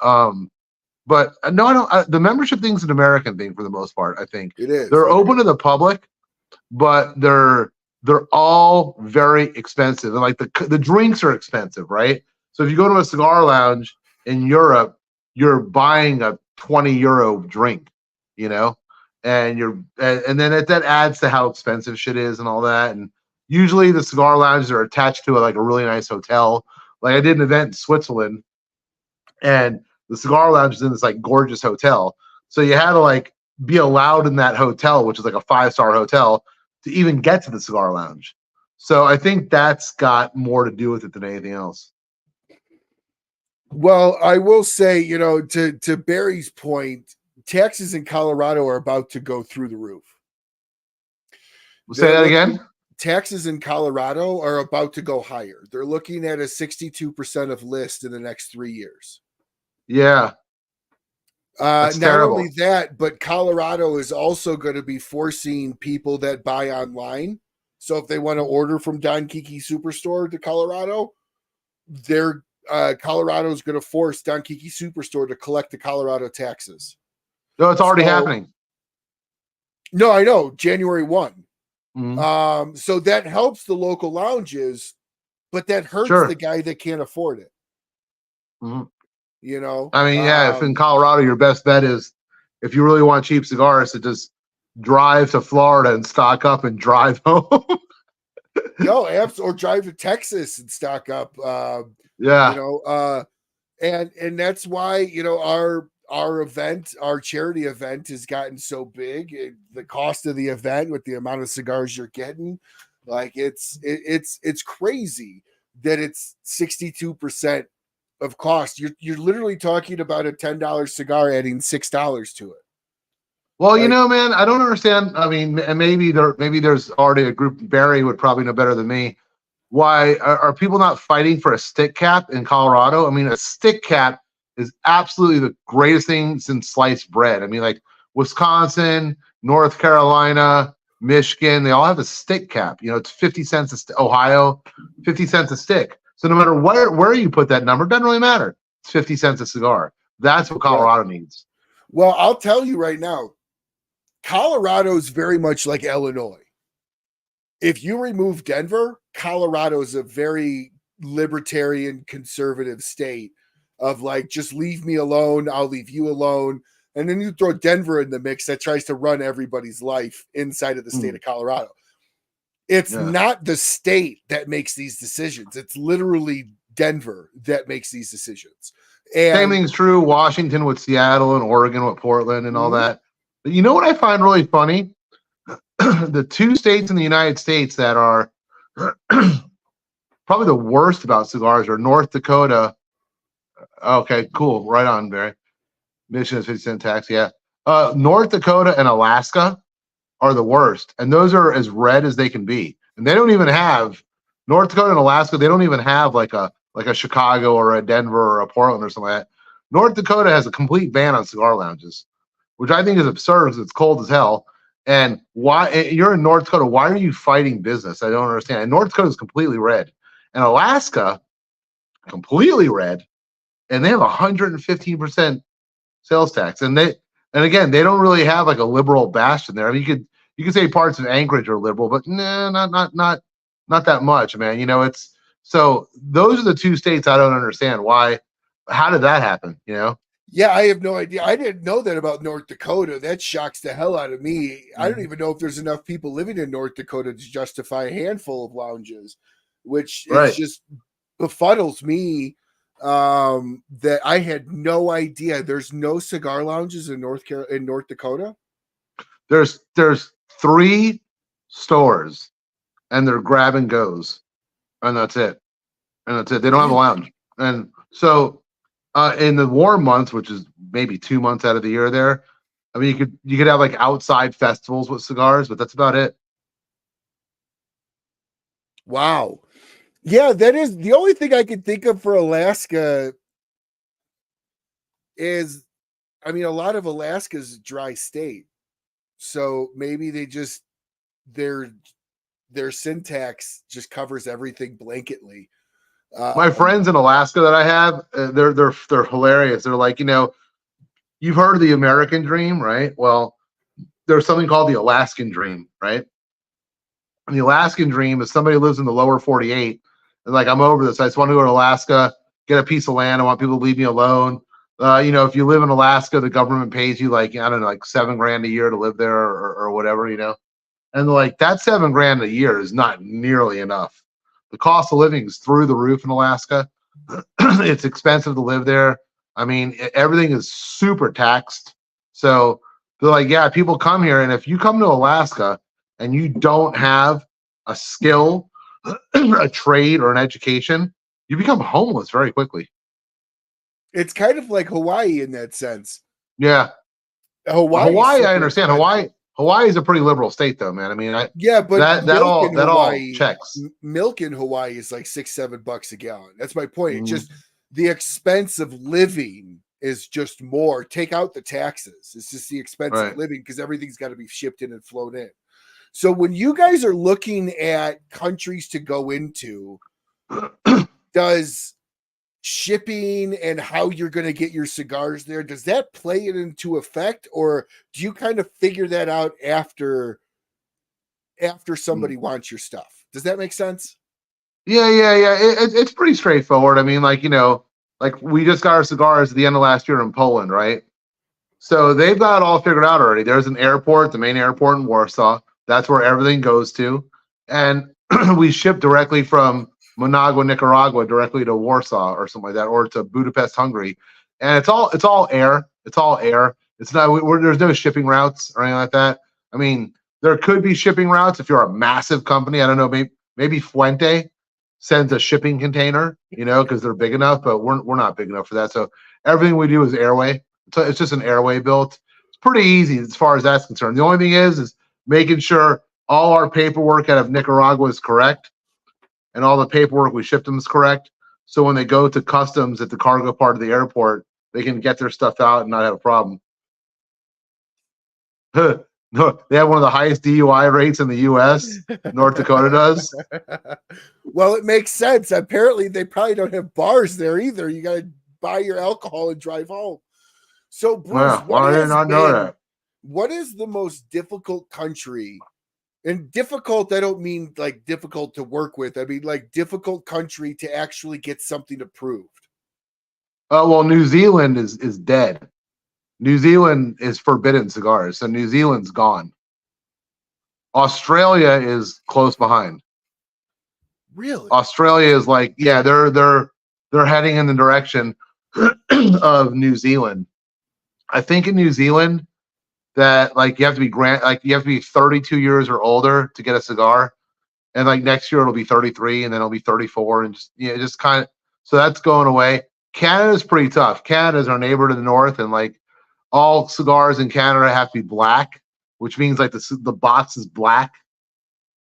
But no, I don't. The membership thing's an American thing for the most part. I think it is. They're open to the public, but they're all very expensive. And like the drinks are expensive, right? So if you go to a cigar lounge in Europe, you're buying a 20 euro drink, you know, and then that adds to how expensive shit is and all that. And usually the cigar lounges are attached to a really nice hotel. Like I did an event in Switzerland, and the cigar lounge is in this like gorgeous hotel. So you had to like be allowed in that hotel, which is like a 5-star hotel, to even get to the cigar lounge. So I think that's got more to do with it than anything else. Well, I will say, you know, to Barry's point, taxes in Colorado are about to go through the roof. Say that again? Taxes in Colorado are about to go higher. They're looking at a 62% of list in the next 3 years. Yeah. Not terrible. Only that, but Colorado is also going to be forcing people that buy online. So if they want to order from Don Kiki Superstore to Colorado, Colorado is going to force Don Kiki Superstore to collect the Colorado taxes. No, it's already happening. No, I know. January 1. Mm-hmm. So that helps the local lounges, but that hurts the guy that can't afford it. Mm-hmm. You know? I mean, yeah, if in Colorado, your best bet is, if you really want cheap cigars, to just drive to Florida and stock up and drive home. No, or drive to Texas and stock up. Yeah. You know, and that's why, you know, our event, our charity event has gotten so big. The cost of the event with the amount of cigars you're getting, like it's crazy that it's 62% of cost. You're literally talking about a $10 cigar adding $6 to it. Well, you know, man, I don't understand. I mean, and maybe there's already a group. Barry would probably know better than me. Why are people not fighting for a stick cap in Colorado? I mean, a stick cap is absolutely the greatest thing since sliced bread. I mean, like Wisconsin, North Carolina, Michigan, they all have a stick cap. You know, it's 50 cents Ohio, 50 cents a stick. So no matter where you put that number, it doesn't really matter. It's 50 cents a cigar. That's what Colorado needs. Well, I'll tell you right now, Colorado is very much like Illinois. If you remove Denver, Colorado is a very libertarian, conservative state of like, just leave me alone, I'll leave you alone. And then you throw Denver in the mix that tries to run everybody's life inside of the state of Colorado. It's Yeah. not the state that makes these decisions. It's literally Denver that makes these decisions. Same And thing's true. Washington with Seattle and Oregon with Portland and all Mhm. that. But you know what I find really funny? The two states in the United States that are probably the worst about cigars are North Dakota. Okay, cool. Right on, Barry. Mission is 50-cent tax. Yeah. North Dakota and Alaska are the worst. And those are as red as they can be. And they don't even have North Dakota and Alaska. They don't even have like a Chicago or a Denver or a Portland or something like that. North Dakota has a complete ban on cigar lounges, which I think is absurd because it's cold as hell. And why you're in North Dakota? Why are you fighting business? I don't understand. And North Dakota is completely red, and Alaska completely red, and they have 115% sales tax. And again, they don't really have like a liberal bastion there. I mean, you could say parts of Anchorage are liberal, but nah, not that much, man. You know, it's so those are the two states I don't understand why. How did that happen? You know? yeah, I have no idea. I didn't know that about North Dakota. That shocks the hell out of me. I don't even know if there's enough people living in North Dakota to justify a handful of lounges, which is Right. just befuddles me. That I had no idea. There's no cigar lounges in North Dakota. There's 3 stores, and they're grab and goes, and that's it. And that's it. They don't have a lounge. And so in the warm months, which is maybe 2 months out of the year there, I mean you could have like outside festivals with cigars, but that's about it. Wow. Yeah, that is the only thing I can think of for Alaska is, I mean, a lot of Alaska's a dry state. So maybe they just their syntax just covers everything blanketly. My friends in Alaska that I have, they're hilarious. They're like, you know, you've heard of the American dream, right? Well, there's something called the Alaskan dream, right? And the Alaskan dream is somebody who lives in the lower 48 and like, I'm over this. I just want to go to Alaska, get a piece of land. I want people to leave me alone. You know, if you live in Alaska, the government pays you like, I don't know, like $7,000 a year to live there or whatever, you know? And like that $7,000 a year is not nearly enough. The cost of living is through the roof in Alaska. It's expensive to live there. I mean, everything is super taxed. So they're like, yeah, people come here. And if you come to Alaska and you don't have a skill, a trade, or an education, you become homeless very quickly. It's kind of like Hawaii in that sense. Yeah. Hawaii, I understand. Hawaii is a pretty liberal state, though, man. I mean, yeah, but that all checks. Milk in Hawaii is like $6-7 a gallon. That's my point. It's just the expense of living is just more. Take out the taxes. It's just the expense of living because everything's got to be shipped in and flown in. So when you guys are looking at countries to go into, does shipping and how you're going to get your cigars there, does that play it into effect, or do you kind of figure that out after somebody wants your stuff? Does that make sense? Yeah. It's pretty straightforward. I mean, like, you know, like we just got our cigars at the end of last year in Poland, right? So they've got it all figured out already. There's an airport, the main airport in Warsaw. That's where everything goes to. And we ship directly from Managua, Nicaragua, directly to Warsaw or something like that, or to Budapest, Hungary. And it's all air. It's all air. It's not, there's no shipping routes or anything like that. I mean, there could be shipping routes if you're a massive company. I don't know, maybe Fuente sends a shipping container, you know, because they're big enough, but we're not big enough for that. So everything we do is airway. So it's just an airway built. It's pretty easy as far as that's concerned. The only thing is making sure all our paperwork out of Nicaragua is correct and all the paperwork we shipped them is correct. So when they go to customs at the cargo part of the airport, they can get their stuff out and not have a problem. No, they have one of the highest DUI rates in the U.S. North Dakota does. Well, it makes sense. Apparently, they probably don't have bars there either. You got to buy your alcohol and drive home. So, Bruce, I did not know that. What is the most difficult country? And difficult, I don't mean like difficult to work with. I mean like difficult country to actually get something approved. Well, New Zealand is dead. New Zealand is forbidden cigars, so New Zealand's gone. Australia is close behind. Really? Australia is like, yeah, they're heading in the direction of New Zealand. I think in New Zealand that like you have to be 32 years or older to get a cigar, and like next year it'll be 33, and then it'll be 34, and just kind of, so that's going away. Canada's pretty tough. Canada's our neighbor to the north, and like all cigars in Canada have to be black, which means like the box is black,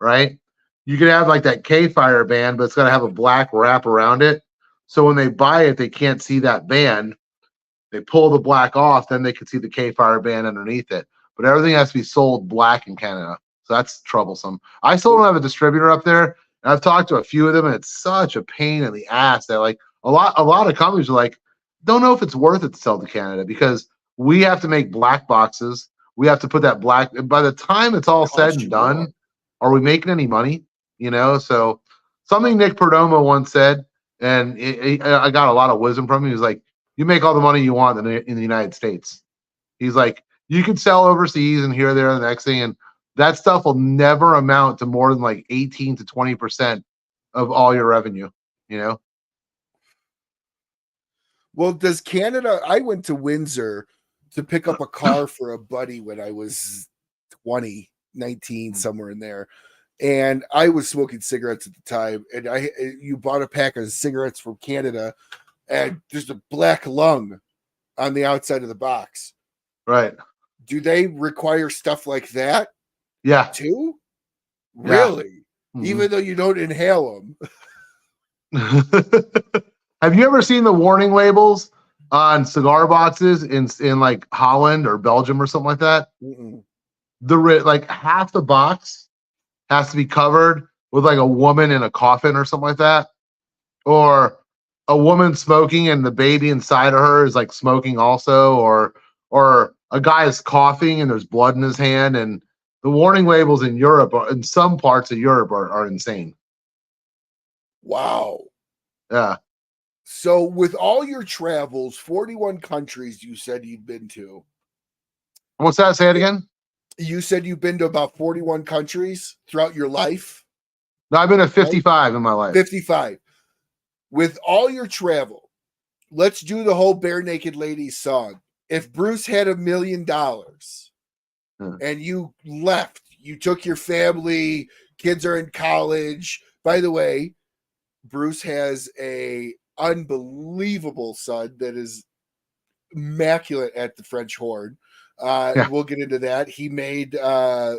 right? You could have like that K-Fire band, but it's got to have a black wrap around it. So when they buy it, they can't see that band. They pull the black off, then they can see the K-Fire band underneath it. But everything has to be sold black in Canada. So that's troublesome. I still don't have a distributor up there, and I've talked to a few of them, and it's such a pain in the ass that like a lot of companies are like, don't know if it's worth it to sell to Canada because we have to make black boxes. We have to put that black. By the time it's all said and done, are we making any money? You know, so something Nick Perdomo once said, and I got a lot of wisdom from him. He was like, you make all the money you want in the United States. He's like, you can sell overseas and here, there, and the next thing, and that stuff will never amount to more than like 18 to 20% of all your revenue, you know? Well, does Canada, I went to Windsor to pick up a car for a buddy when I was 20, 19, somewhere in there. And I was smoking cigarettes at the time. And you bought a pack of cigarettes from Canada, and there's a black lung on the outside of the box. Right. Do they require stuff like that? Yeah. Too? Yeah. Really? Mm-hmm. Even though you don't inhale them. Have you ever seen the warning labels on cigar boxes in like Holland or Belgium or something like that? Mm-mm. Like half the box has to be covered with like a woman in a coffin or something like that, or a woman smoking and the baby inside of her is like smoking also, or a guy is coughing and there's blood in his hand. And the warning labels in Europe, in some parts of Europe, are insane. Wow. Yeah. So with all your travels, 41 countries you said you'd been to. What's that? Say it again. You said you've been to about 41 countries throughout your life? No, I've been to 55 in my life. 55. With all your travel, let's do the whole Bare Naked Ladies song. If Bruce had $1 million and you left, you took your family, kids are in college. By the way, Bruce has a unbelievable son that is immaculate at the French horn. We'll get into that. He made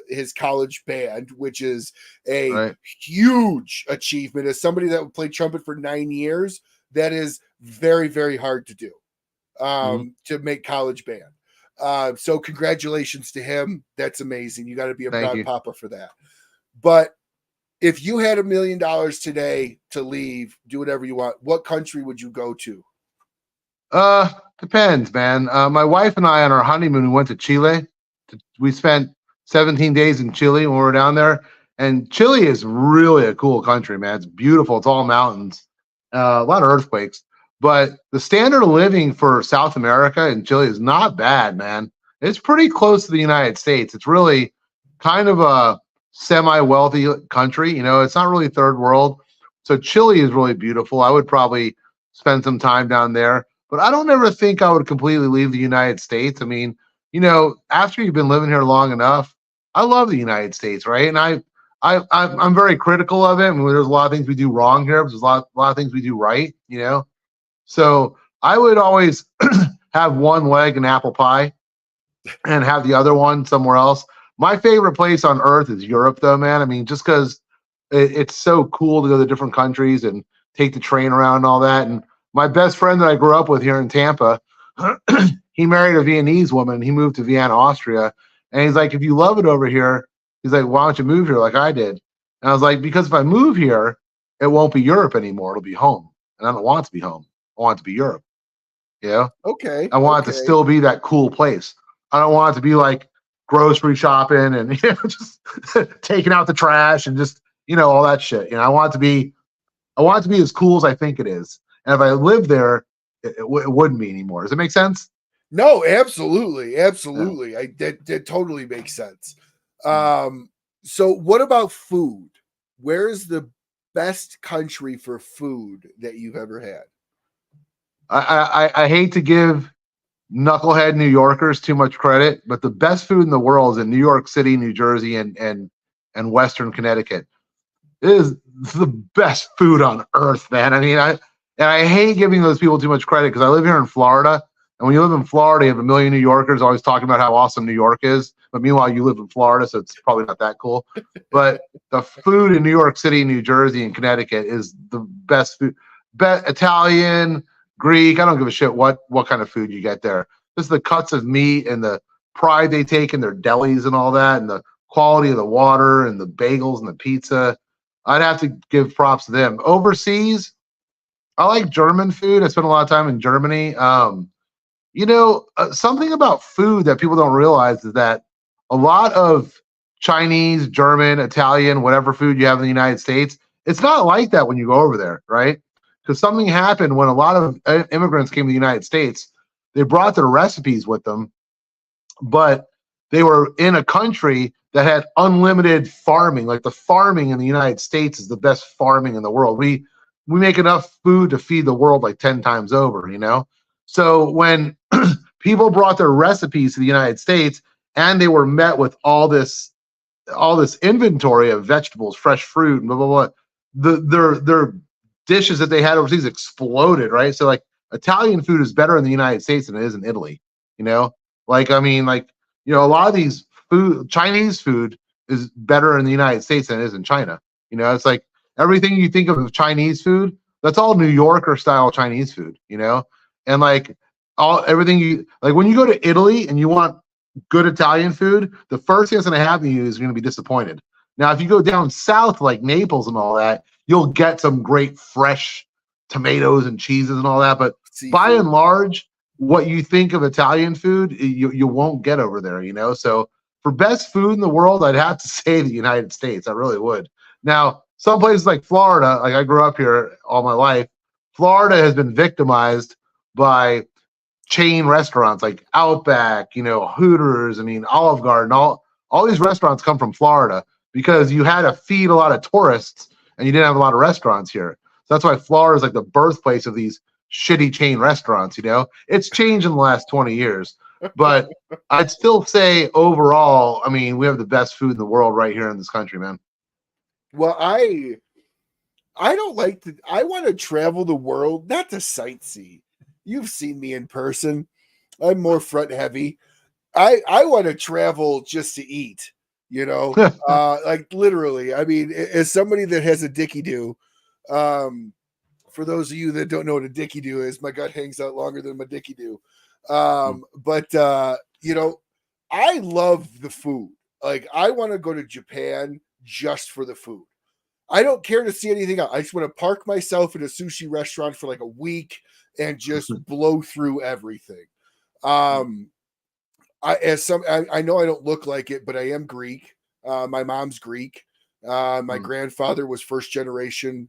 his college band, which is a huge achievement. As somebody that played trumpet for 9 years, that is very, very hard to do, to make college band. So congratulations to him. That's amazing. You got to be a proud papa for that. But if you had $1 million today to leave, do whatever you want, what country would you go to? Depends, man. My wife and I on our honeymoon, we went to Chile. We spent 17 days in Chile when we were down there. And Chile is really a cool country, man. It's beautiful. It's all mountains, a lot of earthquakes. But the standard of living for South America and Chile is not bad, man. It's pretty close to the United States. It's really kind of a semi-wealthy country. You know, it's not really third world. So Chile is really beautiful. I would probably spend some time down there. But I don't ever think I would completely leave the United States. I mean, you know, after you've been living here long enough, I love the United States, right? And I'm very critical of it. I mean, there's a lot of things we do wrong here, but there's a lot of things we do right, you know? So I would always have one leg in apple pie and have the other one somewhere else. My favorite place on earth is Europe, though, man. I mean, just because it's so cool to go to different countries and take the train around and all that. And my best friend that I grew up with here in Tampa, he married a Viennese woman. He moved to Vienna, Austria. And he's like, if you love it over here, he's like, why don't you move here like I did? And I was like, because if I move here, it won't be Europe anymore. It'll be home. And I don't want it to be home. I want it to be Europe. You know? Okay. I want it to still be that cool place. I don't want it to be like grocery shopping and, you know, just taking out the trash and just, you know, all that shit. You know, I want it to be as cool as I think it is. And if I lived there, it wouldn't be anymore. Does it make sense? No, absolutely. Absolutely. Yeah. That totally makes sense. So what about food? Where's the best country for food that you've ever had? I hate to give knucklehead New Yorkers too much credit, but the best food in the world is in New York City, New Jersey, and Western Connecticut. It is the best food on earth, man. I mean, I hate giving those people too much credit because I live here in Florida, and when you live in Florida, you have a million New Yorkers always talking about how awesome New York is. But meanwhile, you live in Florida, so it's probably not that cool. But the food in New York City, New Jersey, and Connecticut is the best food. Italian, Greek, I don't give a shit what kind of food you get there. Just the cuts of meat and the pride they take in their delis and all that, and the quality of the water and the bagels and the pizza. I'd have to give props to them. Overseas, I like German food. I spent a lot of time in Germany. Something about food that people don't realize is that a lot of Chinese, German, Italian, whatever food you have in the United States, it's not like that when you go over there, right? Because something happened when a lot of immigrants came to the United States. They brought their recipes with them, but they were in a country that had unlimited farming. Like the farming in the United States is the best farming in the world. We make enough food to feed the world like 10 times over, you know? So when people brought their recipes to the United States and they were met with all this inventory of vegetables, fresh fruit, and blah, blah, blah, their dishes that they had overseas exploded, right? So like Italian food is better in the United States than it is in Italy, you know? A lot of these Chinese food is better in the United States than it is in China. You know, it's like everything you think of Chinese food, that's all New Yorker style Chinese food, you know? And like everything when you go to Italy and you want good Italian food, the first thing that's going to happen to you is you're going to be disappointed. Now, if you go down south like Naples and all that, you'll get some great fresh tomatoes and cheeses and all that. But by and large, what you think of Italian food, you won't get over there, you know? So for best food in the world, I'd have to say the United States. I really would. Now, some places like Florida, like I grew up here all my life, Florida has been victimized by chain restaurants like Outback, Hooters, Olive Garden, all these restaurants come from Florida because you had to feed a lot of tourists and you didn't have a lot of restaurants here. So that's why Florida is like the birthplace of these shitty chain restaurants, It's changed in the last 20 years. But I'd still say overall, we have the best food in the world right here in this country, man. Well, I don't like to, I want to travel the world, not to sightsee. You've seen me in person. I'm more front heavy. I want to travel just to eat, like literally. As somebody that has a dicky-do, for those of you that don't know what a dicky-do is, my gut hangs out longer than my dicky-do. But I love the food. Like, I want to go to Japan just for the food. I don't care to see anything else. I just want to park myself in a sushi restaurant for like a week and just blow through everything. I know I don't look like it, but I am Greek. My mom's Greek. My grandfather was first generation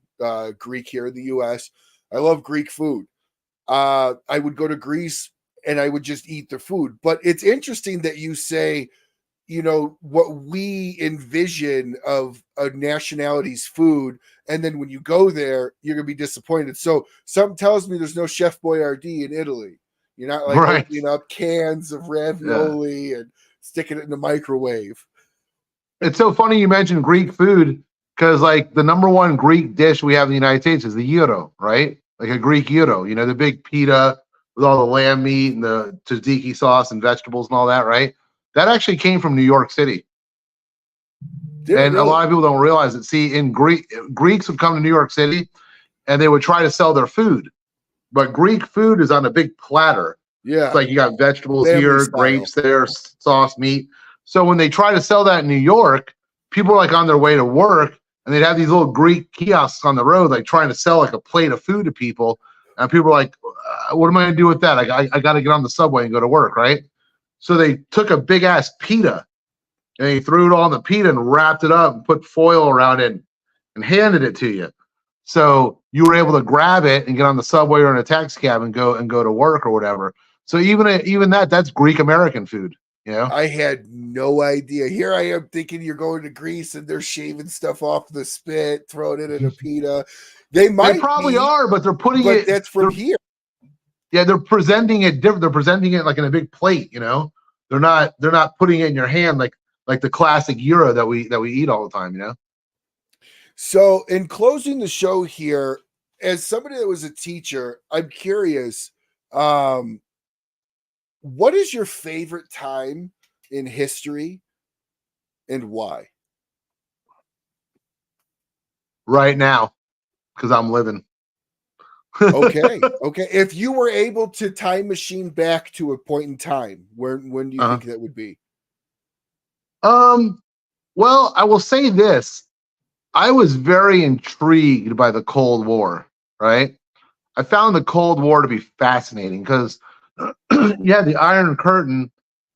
Greek here in the US. I love Greek food. I would go to Greece and I would just eat the food. But it's interesting that you say, what we envision of a nationality's food, and then when you go there, you're gonna be disappointed. So something tells me there's no Chef Boyardee in Italy. You're not like opening up cans of ravioli and sticking it in the microwave. It's so funny you mentioned Greek food because like the number one Greek dish we have in the United States is the gyro, right? Like a Greek gyro, the big pita with all the lamb meat and the tzatziki sauce and vegetables and all that, right? That actually came from New York City. A lot of people don't realize it. See, in Greeks would come to New York City and they would try to sell their food. But Greek food is on a big platter. Yeah. It's like you got vegetables here, grapes there, sauce, meat. So when they try to sell that in New York, people are like on their way to work and they'd have these little Greek kiosks on the road, like trying to sell like a plate of food to people. And people are like, what am I going to do with that? I got to get on the subway and go to work, right? So they took a big ass pita and they threw it all in the pita and wrapped it up and put foil around it and handed it to you. So you were able to grab it and get on the subway or in a taxi cab and go to work or whatever. So even that's Greek American food. You know, I had no idea. Here I am thinking you're going to Greece and they're shaving stuff off the spit, throwing it in a pita. They probably are, but they're putting but it. that's from here. Yeah, they're presenting it different. They're presenting it like in a big plate. You know, they're not putting it in your hand like the classic gyro that we eat all the time. You know. So, in closing the show here, as somebody that was a teacher, I'm curious. What is your favorite time in history and why? Right now, because I'm living. Okay. If you were able to time machine back to a point in time, when do you think that would be? Well, I will say this. I was very intrigued by the Cold War, right? I found the Cold War to be fascinating because you had the Iron Curtain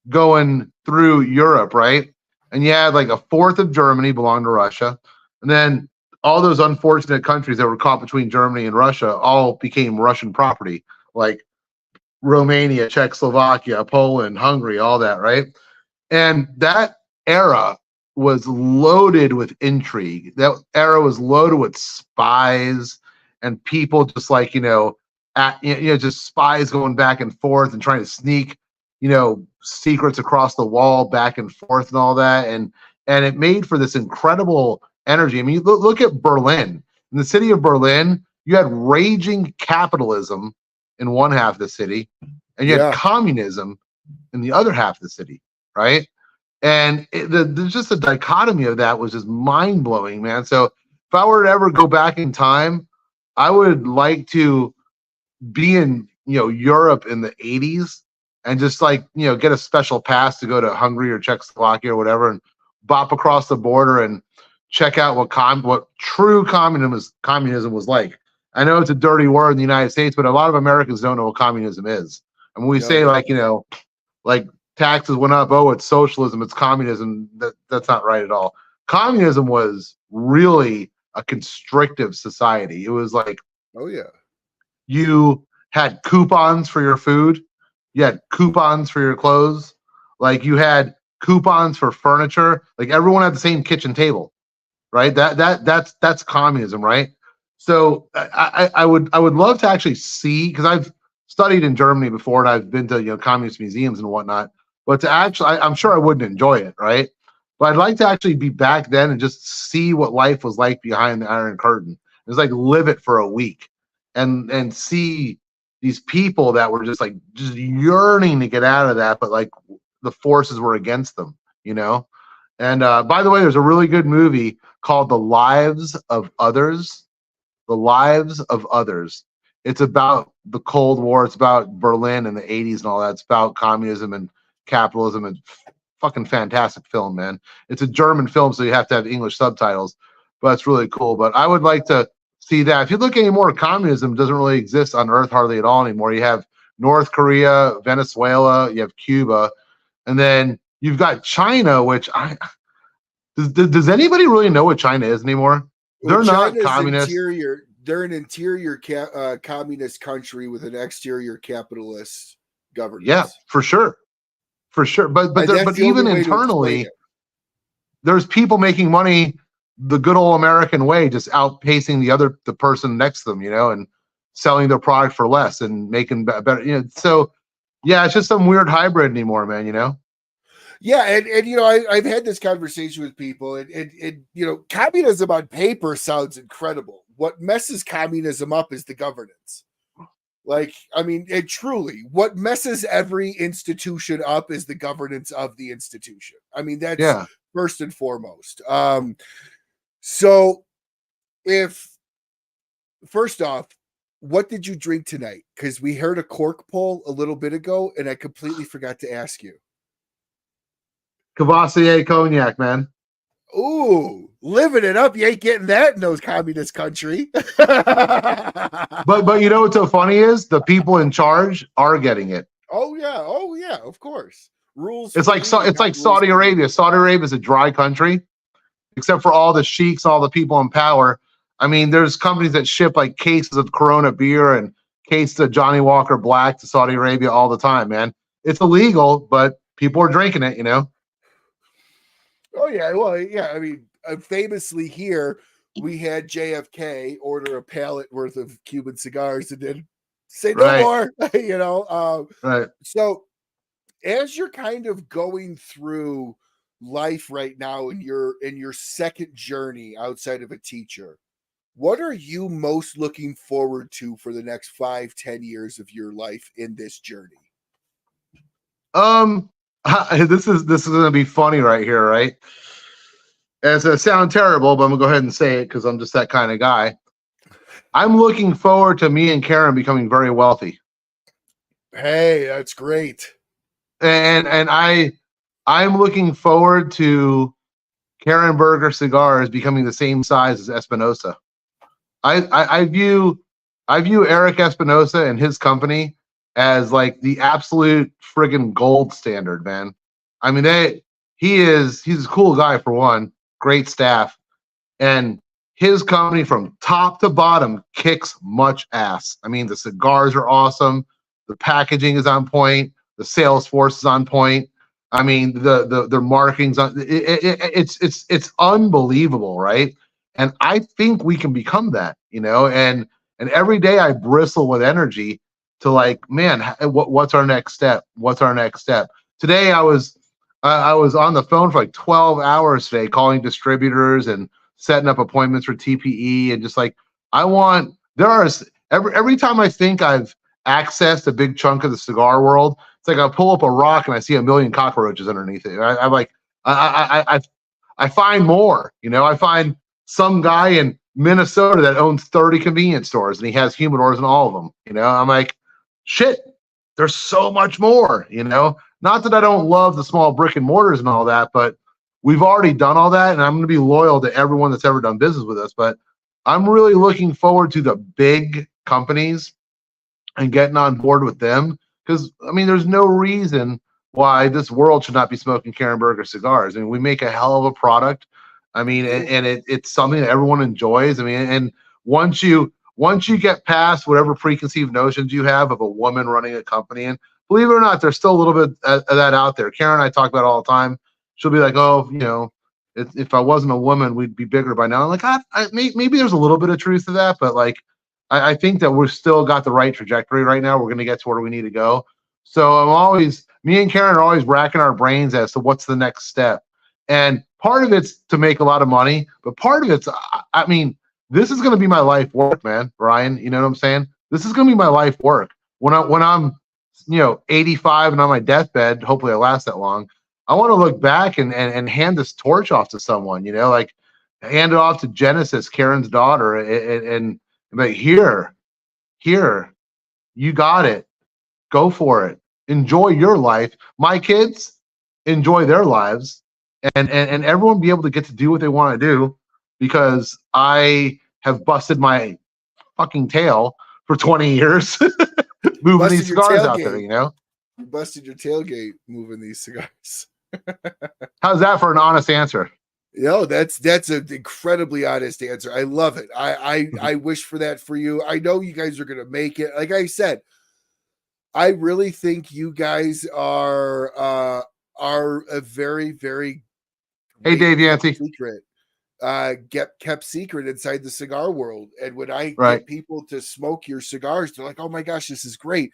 going through Europe, right? And you had like a fourth of Germany belonged to Russia. And then all those unfortunate countries that were caught between Germany and Russia all became Russian property, like Romania, Czechoslovakia, Poland, Hungary, all that, right? And that era was loaded with intrigue. That era was loaded with spies and people just like, just spies going back and forth and trying to sneak, secrets across the wall back and forth and all that. And it made for this incredible energy. I mean, look at Berlin. In the city of Berlin, you had raging capitalism in one half of the city, and you had communism in the other half of the city, right? And there's just a dichotomy of that was just mind-blowing, man. So if I were to ever go back in time, I would like to be in, Europe in the 80s and just like, get a special pass to go to Hungary or Czechoslovakia or whatever and bop across the border and check out what true communism was like. I know it's a dirty word in the United States, but a lot of Americans don't know what communism is. And when we say like taxes went up, oh, it's socialism, it's communism, that's not right at all. Communism was really a constrictive society. It was like, you had coupons for your food, you had coupons for your clothes, like you had coupons for furniture, like everyone had the same kitchen table, right? That's communism, right? So I would love to actually see, because I've studied in Germany before and I've been to communist museums and whatnot, but to actually, I'm sure I wouldn't enjoy it, right? But I'd like to actually be back then and just see what life was like behind the Iron Curtain. It's like live it for a week and see these people that were just yearning to get out of that, but like the forces were against them, And by the way, there's a really good movie called The Lives of Others. The Lives of Others. It's about the Cold War. It's about Berlin in the 80s and all that. It's about communism and capitalism, and fucking fantastic film, man. It's a German film, so you have to have English subtitles, but it's really cool. But I would like to see that. If you look anymore, communism doesn't really exist on Earth hardly at all anymore. You have North Korea, Venezuela, you have Cuba, and then you've got China, which does anybody really know what China is anymore? They're not communist. They're an interior communist country with an exterior capitalist governance. Yeah, for sure. But even internally, there's people making money the good old American way, just outpacing the person next to them, and selling their product for less and making better, So yeah, it's just some weird hybrid anymore, man. Yeah, and I've had this conversation with people, and communism on paper sounds incredible. What messes communism up is the governance. Like, I mean, truly, what messes every institution up is the governance of the institution. I mean, that's first and foremost. So, first off, what did you drink tonight? Because we heard a cork pull a little bit ago, and I completely forgot to ask you. Cavassier cognac, man. Ooh, living it up. You ain't getting that in those communist country. but you know what's so funny is the people in charge are getting it. Oh yeah, of course. Rules. It's like Saudi Arabia. Saudi Arabia is a dry country, except for all the sheiks, all the people in power. I mean, there's companies that ship like cases of Corona beer and cases of Johnny Walker Black to Saudi Arabia all the time, man. It's illegal, but people are drinking it, you know? Oh yeah, well, yeah. I mean, famously here, we had JFK order a pallet worth of Cuban cigars and then say no Right. more. You know, Right. so as you're kind of going through life right now in your second journey outside of a teacher, what are you most looking forward to for the next 5-10 years of your life in this journey? This is gonna be funny right here, right? And it's gonna sound terrible, but I'm gonna go ahead and say it because I'm just that kind of guy. I'm looking forward to me and Karen becoming very wealthy. Hey, that's great. And I'm looking forward to Karen Berger Cigars becoming the same size as Espinosa. I view Eric Espinosa and his company as like the absolute friggin' gold standard, man. I mean, he's a cool guy for one, great staff, and his company from top to bottom kicks much ass. I mean, the cigars are awesome, the packaging is on point, the sales force is on point. I mean, the marketing's on. It's unbelievable, right? And I think we can become that, you know. And every day I bristle with energy to like, man, what's our next step? What's our next step? Today I was on the phone for like 12 hours today, calling distributors and setting up appointments for TPE, and just like every time I think I've accessed a big chunk of the cigar world, it's like I pull up a rock and I see a million cockroaches underneath it. I'm like, I find more, you know. I find some guy in Minnesota that owns 30 convenience stores and he has humidors in all of them, you know. I'm like, shit, there's so much more, you know. Not that I don't love the small brick and mortars and all that, but we've already done all that, and I'm going to be loyal to everyone that's ever done business with us. But I'm really looking forward to the big companies and getting on board with them, because I mean, there's no reason why this world should not be smoking Karen Berger cigars. I mean, we make a hell of a product. I mean, and it's something that everyone enjoys. I mean, and once you get past whatever preconceived notions you have of a woman running a company, and believe it or not, there's still a little bit of that out there. Karen and I talk about it all the time. She'll be like, "Oh, you know, if I wasn't a woman, we'd be bigger by now." I'm like, maybe there's a little bit of truth to that, but like, I think that we've still got the right trajectory right now. We're going to get to where we need to go. So me and Karen are always racking our brains as to what's the next step. And part of it's to make a lot of money, but part of it's, I mean, this is going to be my life work, man, Ryan. You know what I'm saying? This is going to be my life work. When I'm, 85 and on my deathbed, hopefully I last that long, I want to look back and hand this torch off to someone, you know, like hand it off to Genesis, Karen's daughter, and like, here, you got it. Go for it. Enjoy your life. My kids enjoy their lives, and everyone be able to get to do what they want to do, because I have busted my fucking tail for 20 years moving these cigars out there, you know? You busted your tailgate moving these cigars. How's that for an honest answer? No, that's an incredibly honest answer. I love it. I wish for that for you. I know you guys are gonna make it. Like I said, I really think you guys are a very, very Hey, Dave Yancey. secret, kept secret inside the cigar world. And when I get people to smoke your cigars, they're like, "Oh my gosh, this is great."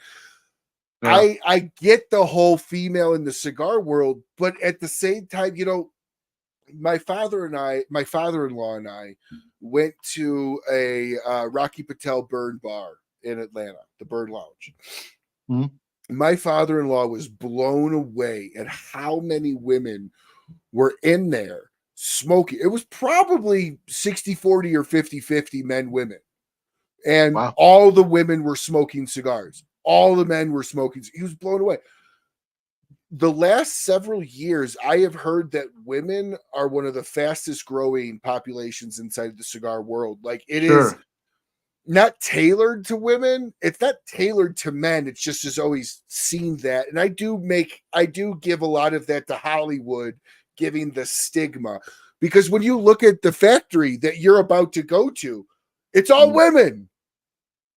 Yeah. I get the whole female in the cigar world, but at the same time, my father-in-law and I went to a Rocky Patel Burn bar in Atlanta, the Burn Lounge. Mm-hmm. My father-in-law was blown away at how many women were in there smoking. It was probably 60-40 or 50-50 men, women. And wow. All the women were smoking cigars. All the men were smoking. He was blown away. The last several years, I have heard that women are one of the fastest growing populations inside the cigar world. Like, it is not tailored to women. It's not tailored to men. It's just has always seen that. And I do give a lot of that to Hollywood, giving the stigma, because when you look at the factory that you're about to go to, it's all women,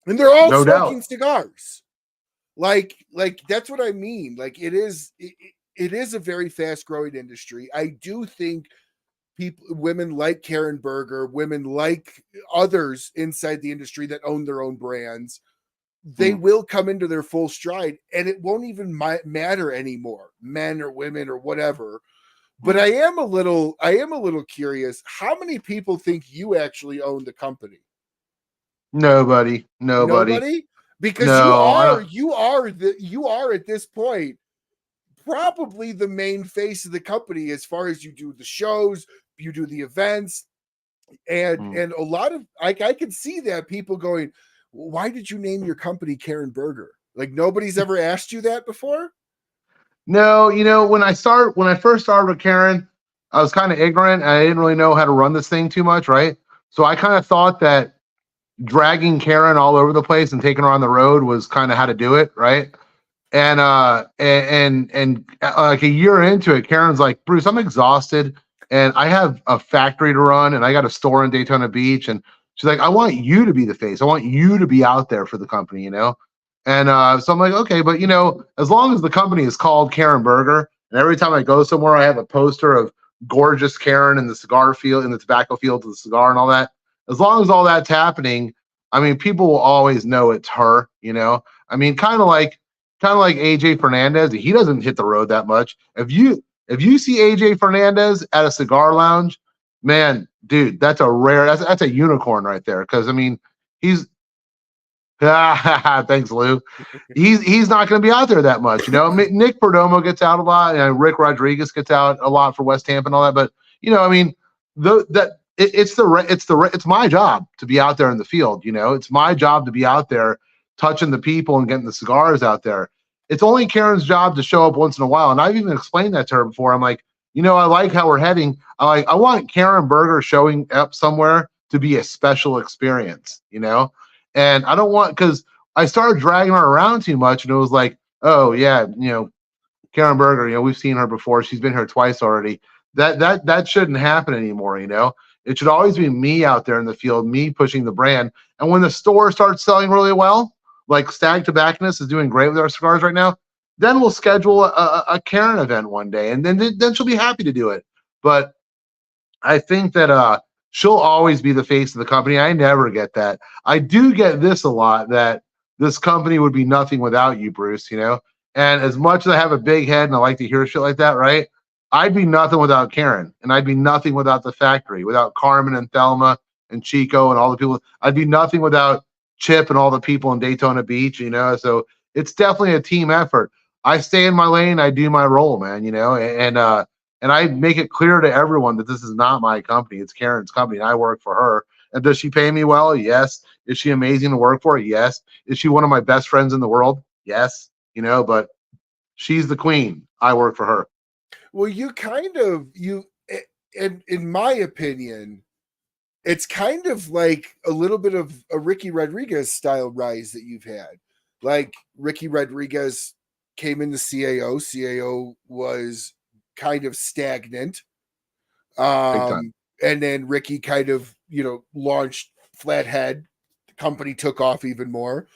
and they're all smoking cigars. Like that's what I mean. Like, it is it is a very fast growing industry. I do think women like Karen Berger, women like others inside the industry that own their own brands, they will come into their full stride, and it won't even matter anymore, men or women or whatever. But I am a little curious. How many people think you actually own the company? Nobody. Because No, you are at this point probably the main face of the company, as far as you do the shows, you do the events, and a lot of I can see that people going, why did you name your company Karen Berger? Like, nobody's ever asked you that before? No, when I first started with Karen, I was kind of ignorant. I didn't really know how to run this thing too much, right? So I kind of thought that dragging Karen all over the place and taking her on the road was kind of how to do it, right? And like a year into it, Karen's like, Bruce, I'm exhausted, and I have a factory to run, and I got a store in Daytona Beach, and she's like, I want you to be the face. I want you to be out there for the company, And so I'm like, okay, but as long as the company is called Karen Berger, and every time I go somewhere, I have a poster of gorgeous Karen in the cigar field, in the tobacco field of the cigar and all that. As long as all that's happening, I mean, people will always know it's her. I mean, kind of like AJ Fernandez. He doesn't hit the road that much. If you see AJ Fernandez at a cigar lounge, man, dude, that's a unicorn right there. Because I mean, he's thanks, Lou. He's not going to be out there that much. Nick Perdomo gets out a lot, and Rick Rodriguez gets out a lot for West Tampa and all that. But I mean, it's my job to be out there in the field. It's my job to be out there touching the people and getting the cigars out there. It's only Karen's job to show up once in a while. And I've even explained that to her before. I'm like, I like how we're heading. I want Karen Berger showing up somewhere to be a special experience, and I don't want, because I started dragging her around too much, and it was like, oh yeah, Karen Berger, we've seen her before. She's been here twice already. That shouldn't happen anymore, It should always be me out there in the field, me pushing the brand. And when the store starts selling really well, like Stag Tobacconist is doing great with our cigars right now, then we'll schedule a Karen event one day, and then she'll be happy to do it. But I think that she'll always be the face of the company. I never get that. I do get this a lot, that this company would be nothing without you, Bruce, And as much as I have a big head and I like to hear shit like that, right? I'd be nothing without Karen, and I'd be nothing without the factory, without Carmen and Thelma and Chico and all the people. I'd be nothing without Chip and all the people in Daytona Beach, So it's definitely a team effort. I stay in my lane. I do my role, man, and I make it clear to everyone that this is not my company. It's Karen's company, and I work for her. And does she pay me well? Yes. Is she amazing to work for? Yes. Is she one of my best friends in the world? Yes. But she's the queen. I work for her. Well, and in my opinion, it's kind of like a little bit of a Ricky Rodriguez style rise that you've had. Like, Ricky Rodriguez came into CAO. CAO was kind of stagnant. And then Ricky kind of, launched Flathead. The company took off even more.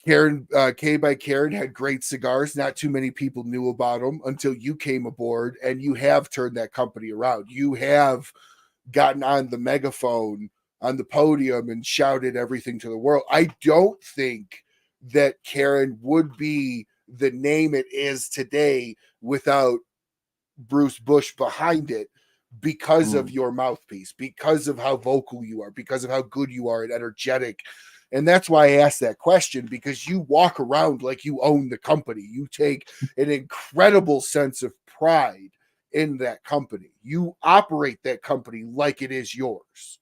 Karen, K by Karen, had great cigars. Not too many people knew about them until you came aboard, and you have turned that company around. You have gotten on the megaphone on the podium and shouted everything to the world. I don't think that Karen would be the name it is today without Bruce Busch behind it, because of your mouthpiece, because of how vocal you are, because of how good you are and energetic. And that's why I asked that question, because you walk around like you own the company. You take an incredible sense of pride in that company. You operate that company like it is yours.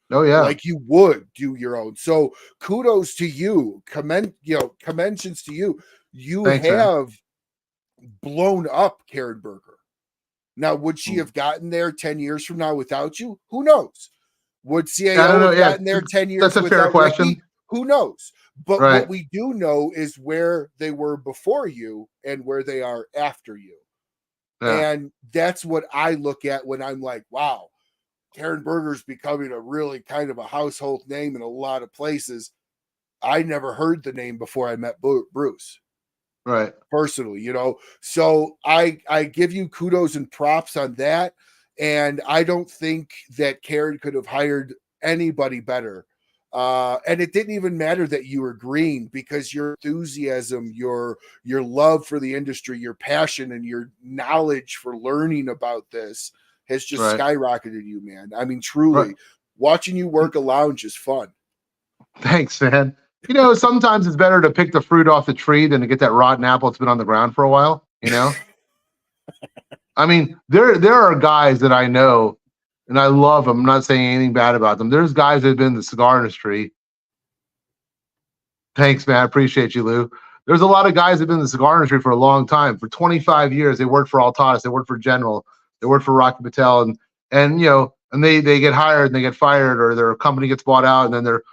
Oh yeah, like you would do your own. So kudos to you. Commendations to you. You Thanks, have blown up Karen Berger. Now, would she have gotten there 10 years from now without you? Who knows? Would CAO have gotten there 10 years That's a fair question. Ricky? Who knows? But right. What we do know is where they were before you and where they are after you. Yeah. And that's what I look at when I'm like, wow, Karen Berger's becoming a really kind of a household name in a lot of places. I never heard the name before I met Bruce. Right. personally, So I give you kudos and props on that. And I don't think that Karen could have hired anybody better. And it didn't even matter that you were green, because your enthusiasm, your love for the industry, your passion, and your knowledge for learning about this has just Right. skyrocketed you, man. I mean, truly, Right. watching you work a lounge is fun. Thanks, man. Sometimes it's better to pick the fruit off the tree than to get that rotten apple that's been on the ground for a while. I mean, there are guys that I know, and I love them. I'm not saying anything bad about them. There's guys that have been in the cigar industry. Thanks, man. I appreciate you, Lou. There's a lot of guys that have been in the cigar industry for a long time. For 25 years, they worked for Altadas, they worked for General, they worked for Rocky Patel, and they get hired and they get fired, or their company gets bought out, and then they're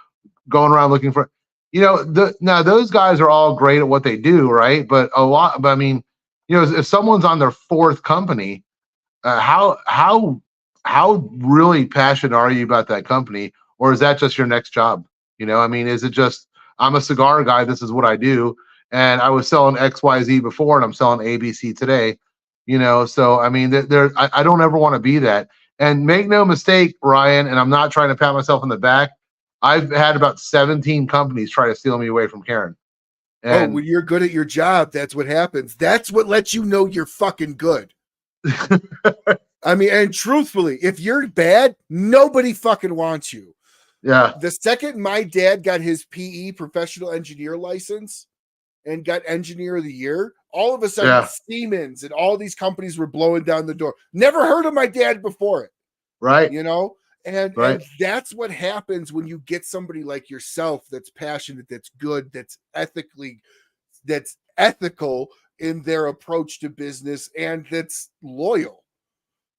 going around looking for, now those guys are all great at what they do, right? But I mean, if someone's on their fourth company, how really passionate are you about that company, or is that just your next job? I mean, is it just, I'm a cigar guy, this is what I do, and I was selling XYZ before, and I'm selling ABC today, So I mean, I don't ever want to be that. And make no mistake, Ryan, and I'm not trying to pat myself on the back, I've had about 17 companies try to steal me away from Karen. And when you're good at your job, that's what happens. That's what lets you know you're fucking good. I mean, and truthfully, if you're bad, nobody fucking wants you. Yeah. The second my dad got his PE, professional engineer license, and got engineer of the year, all of a sudden Siemens and all these companies were blowing down the door. Never heard of my dad before it. Right. And that's what happens when you get somebody like yourself that's passionate, that's good, that's ethical in their approach to business, and that's loyal.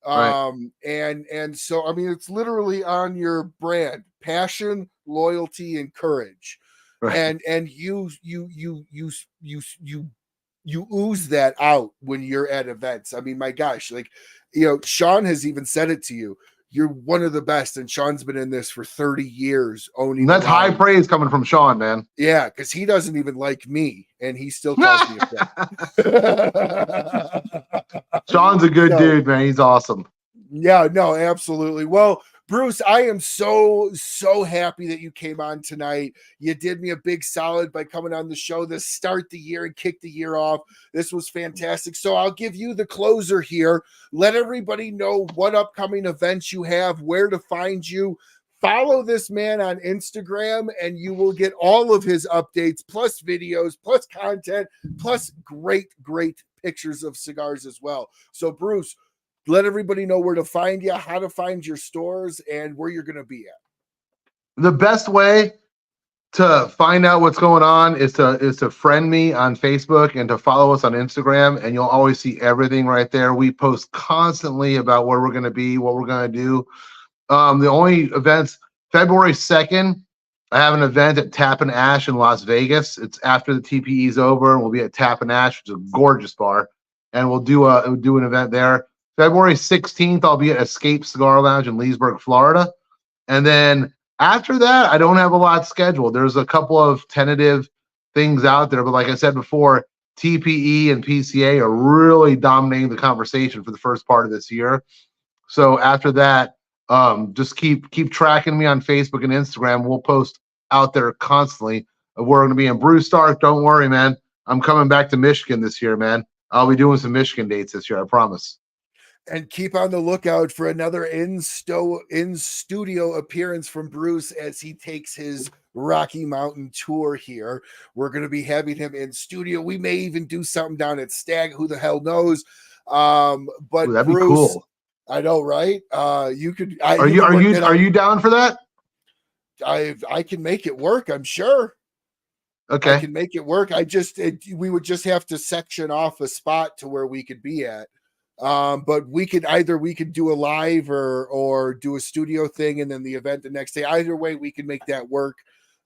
And so I mean, it's literally on your brand: passion, loyalty, and courage. Right. And you ooze that out when you're at events. I mean, my gosh, Sean has even said it to you. You're one of the best, and Sean's been in this for 30 years owning. That's high praise coming from Sean, man. Yeah, because he doesn't even like me, and he still calls me a friend. Sean's a good dude, man. He's awesome. Yeah, no, absolutely. Well, Bruce, I am so happy that you came on tonight. You did me a big solid by coming on the show to start the year and kick the year off. This was fantastic. So I'll give you the closer here. Let everybody know what upcoming events you have, where to find you. Follow this man on Instagram, and you will get all of his updates, plus videos, plus content, plus great pictures of cigars as well. So, Bruce, let everybody know where to find you, how to find your stores, and where you're going to be at. The best way to find out what's going on is to friend me on Facebook and to follow us on Instagram, and you'll always see everything right there. We post constantly about where we're going to be, what we're going to do. The only events, February 2nd, I have an event at Tap and Ash in Las Vegas. It's after the TPE is over, and we'll be at Tap and Ash, which is a gorgeous bar, and we'll do an event there. February 16th, I'll be at Escape Cigar Lounge in Leesburg, Florida. And then after that, I don't have a lot scheduled. There's a couple of tentative things out there, but like I said before, TPE and PCA are really dominating the conversation for the first part of this year. So after that, just keep tracking me on Facebook and Instagram. We'll post out there constantly of where we're going to be in Brew Stark. Don't worry, man. I'm coming back to Michigan this year, man. I'll be doing some Michigan dates this year, I promise. And keep on the lookout for another in-studio appearance from Bruce as he takes his Rocky Mountain tour here. We're going to be having him in studio. We may even do something down at Stag. Who the hell knows? But ooh, that'd Bruce, be cool. I know, right? You could. Are you down for that? I can make it work. I'm sure. Okay. I can make it work. We would just have to section off a spot to where we could be at. But we could do a live or do a studio thing and then the event the next day. Either way, we can make that work.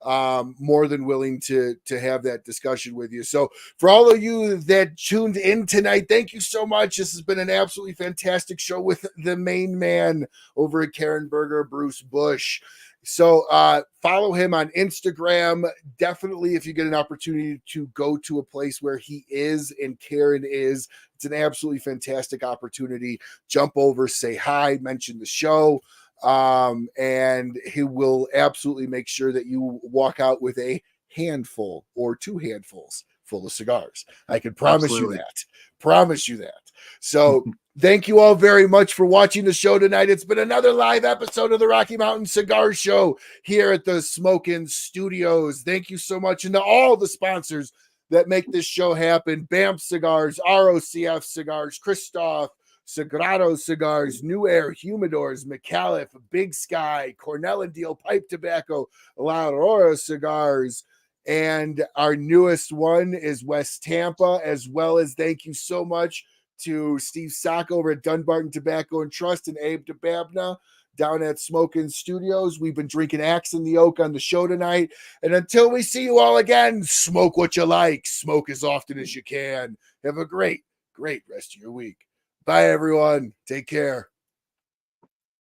More than willing to have that discussion with you. So for all of you that tuned in tonight, thank you so much. This has been an absolutely fantastic show with the main man over at Karen Berger, Bruce Busch. So follow him on Instagram. Definitely, if you get an opportunity to go to a place where he is and Karen is, it's an absolutely fantastic opportunity. Jump over, say hi, mention the show, and he will absolutely make sure that you walk out with a handful or 2 handfuls full of cigars. I can promise you that. Promise you that. So thank you all very much for watching the show tonight. It's been another live episode of the Rocky Mountain Cigar Show here at the Smokin' Studios. Thank you so much. And to all the sponsors that make this show happen: BAMF Cigars, ROCF Cigars, Kristoff, Sagrado Cigars, New Air, Humidors, Micallef, Big Sky, Cornell and Diehl Pipe Tobacco, La Aurora Cigars, and our newest one is West Tampa, as well as thank you so much to Steve Sock over at Dunbarton Tobacco and Trust and Abe DeBabna down at Smokin' Studios. We've been drinking Axe in the Oak on the show tonight. And until we see you all again, smoke what you like. Smoke as often as you can. Have a great rest of your week. Bye, everyone. Take care.